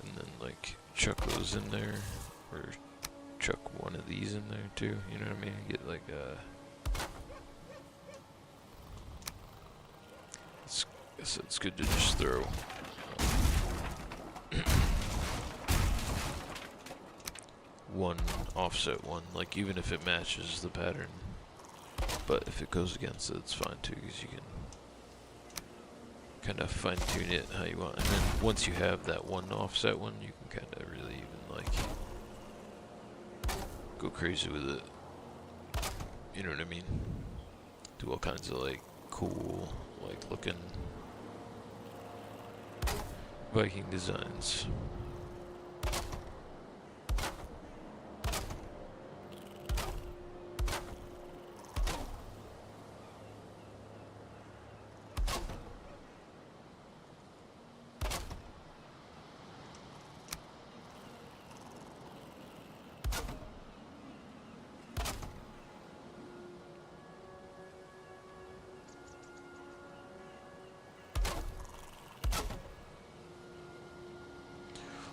And then, like, chuck those in there, or chuck one of these in there too, you know what I mean? Get, like, it's good to just throw one offset one, like even if it matches the pattern. But if it goes against it, it's fine too, because you can kind of fine tune it how you want. And then once you have that one offset one, you can kind of really even like go crazy with it. You know what I mean? Do all kinds of like cool, like looking Viking designs.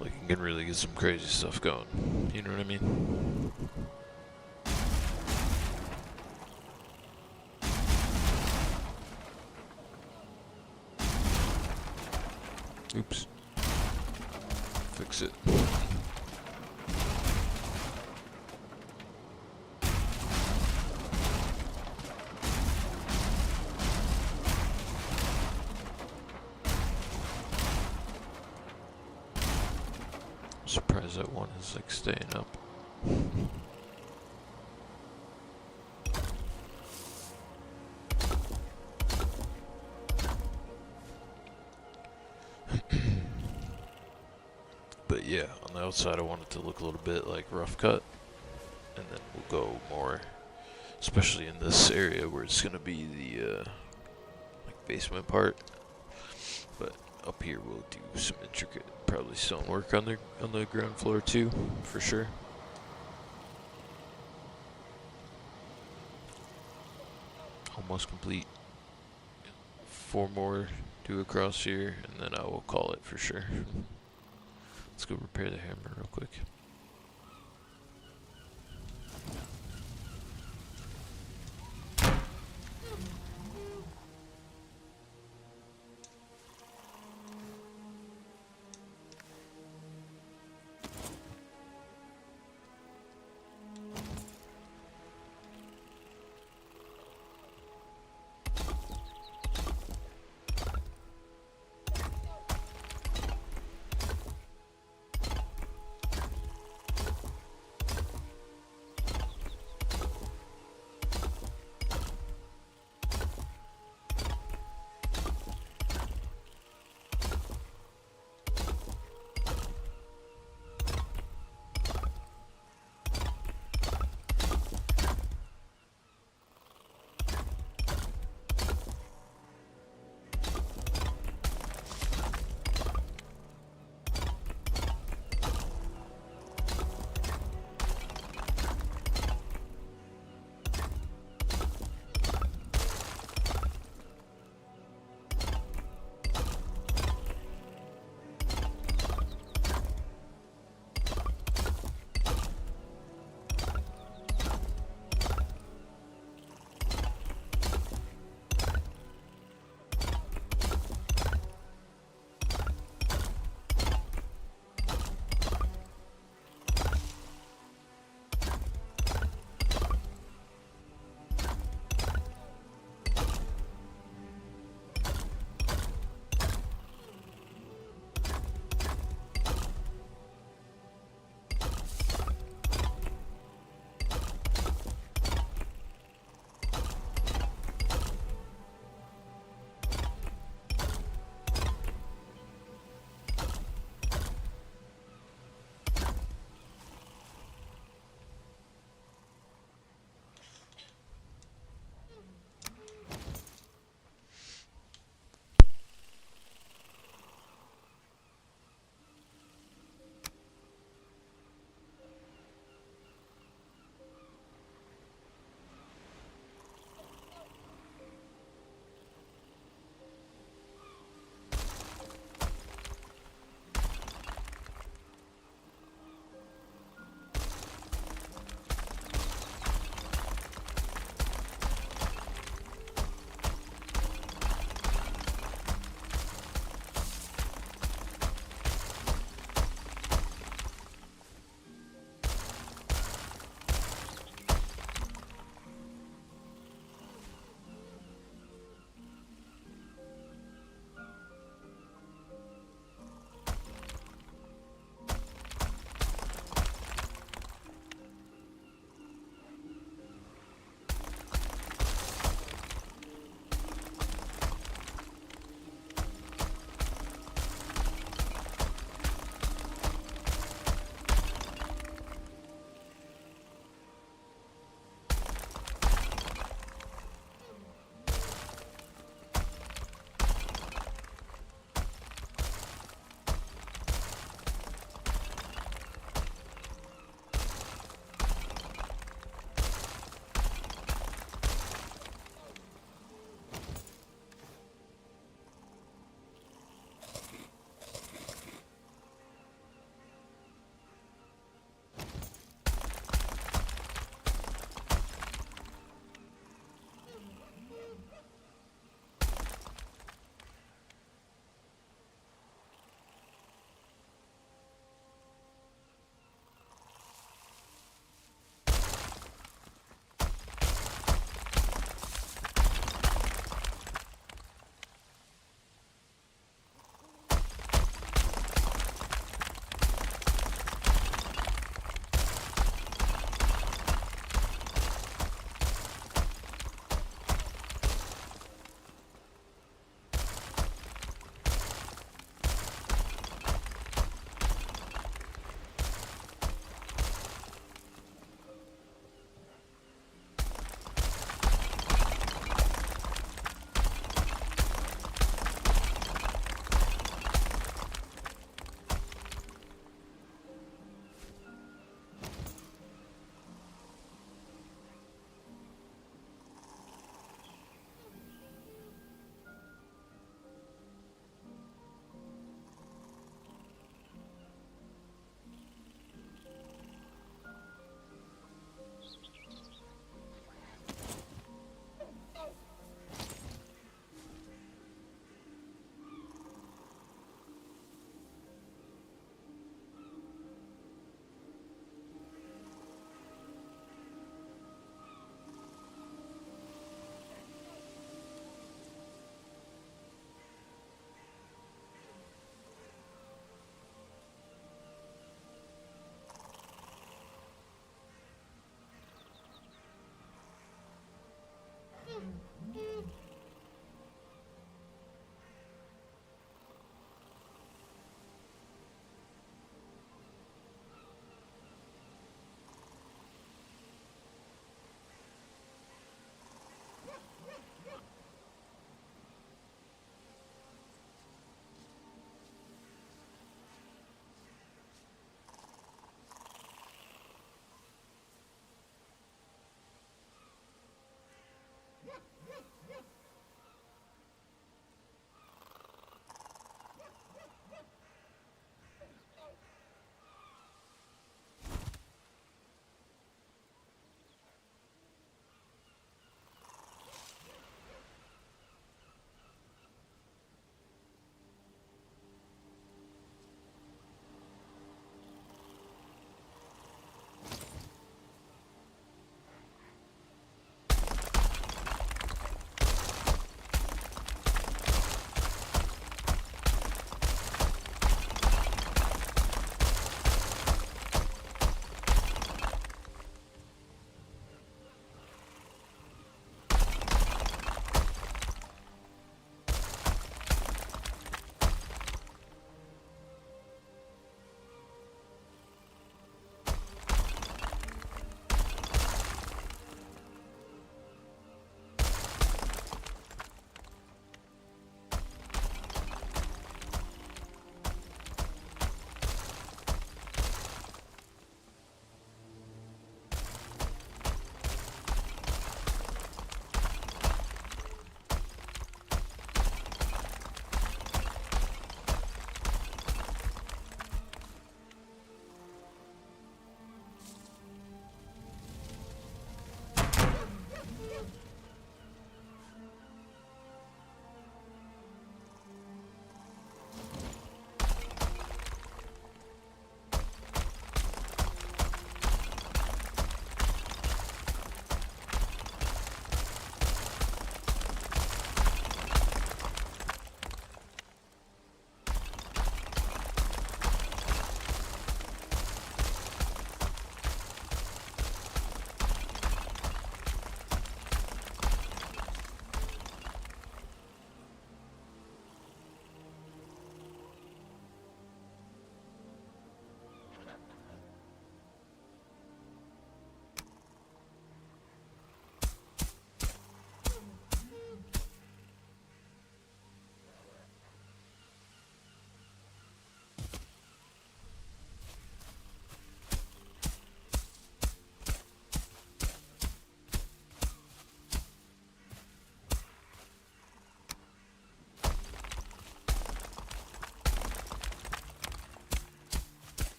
Like you can really get some crazy stuff going. You know what I mean? Oops. Fix it. I'm surprised that one is like staying up. But yeah, on the outside I want it to look a little bit like rough cut, and then we'll go more, especially in this area where it's gonna be the like basement part. But up here we'll do some intricate, probably stonework on the ground floor too, for sure. Almost complete. 4 more do across here, and then I will call it for sure. Let's go repair the hammer real quick.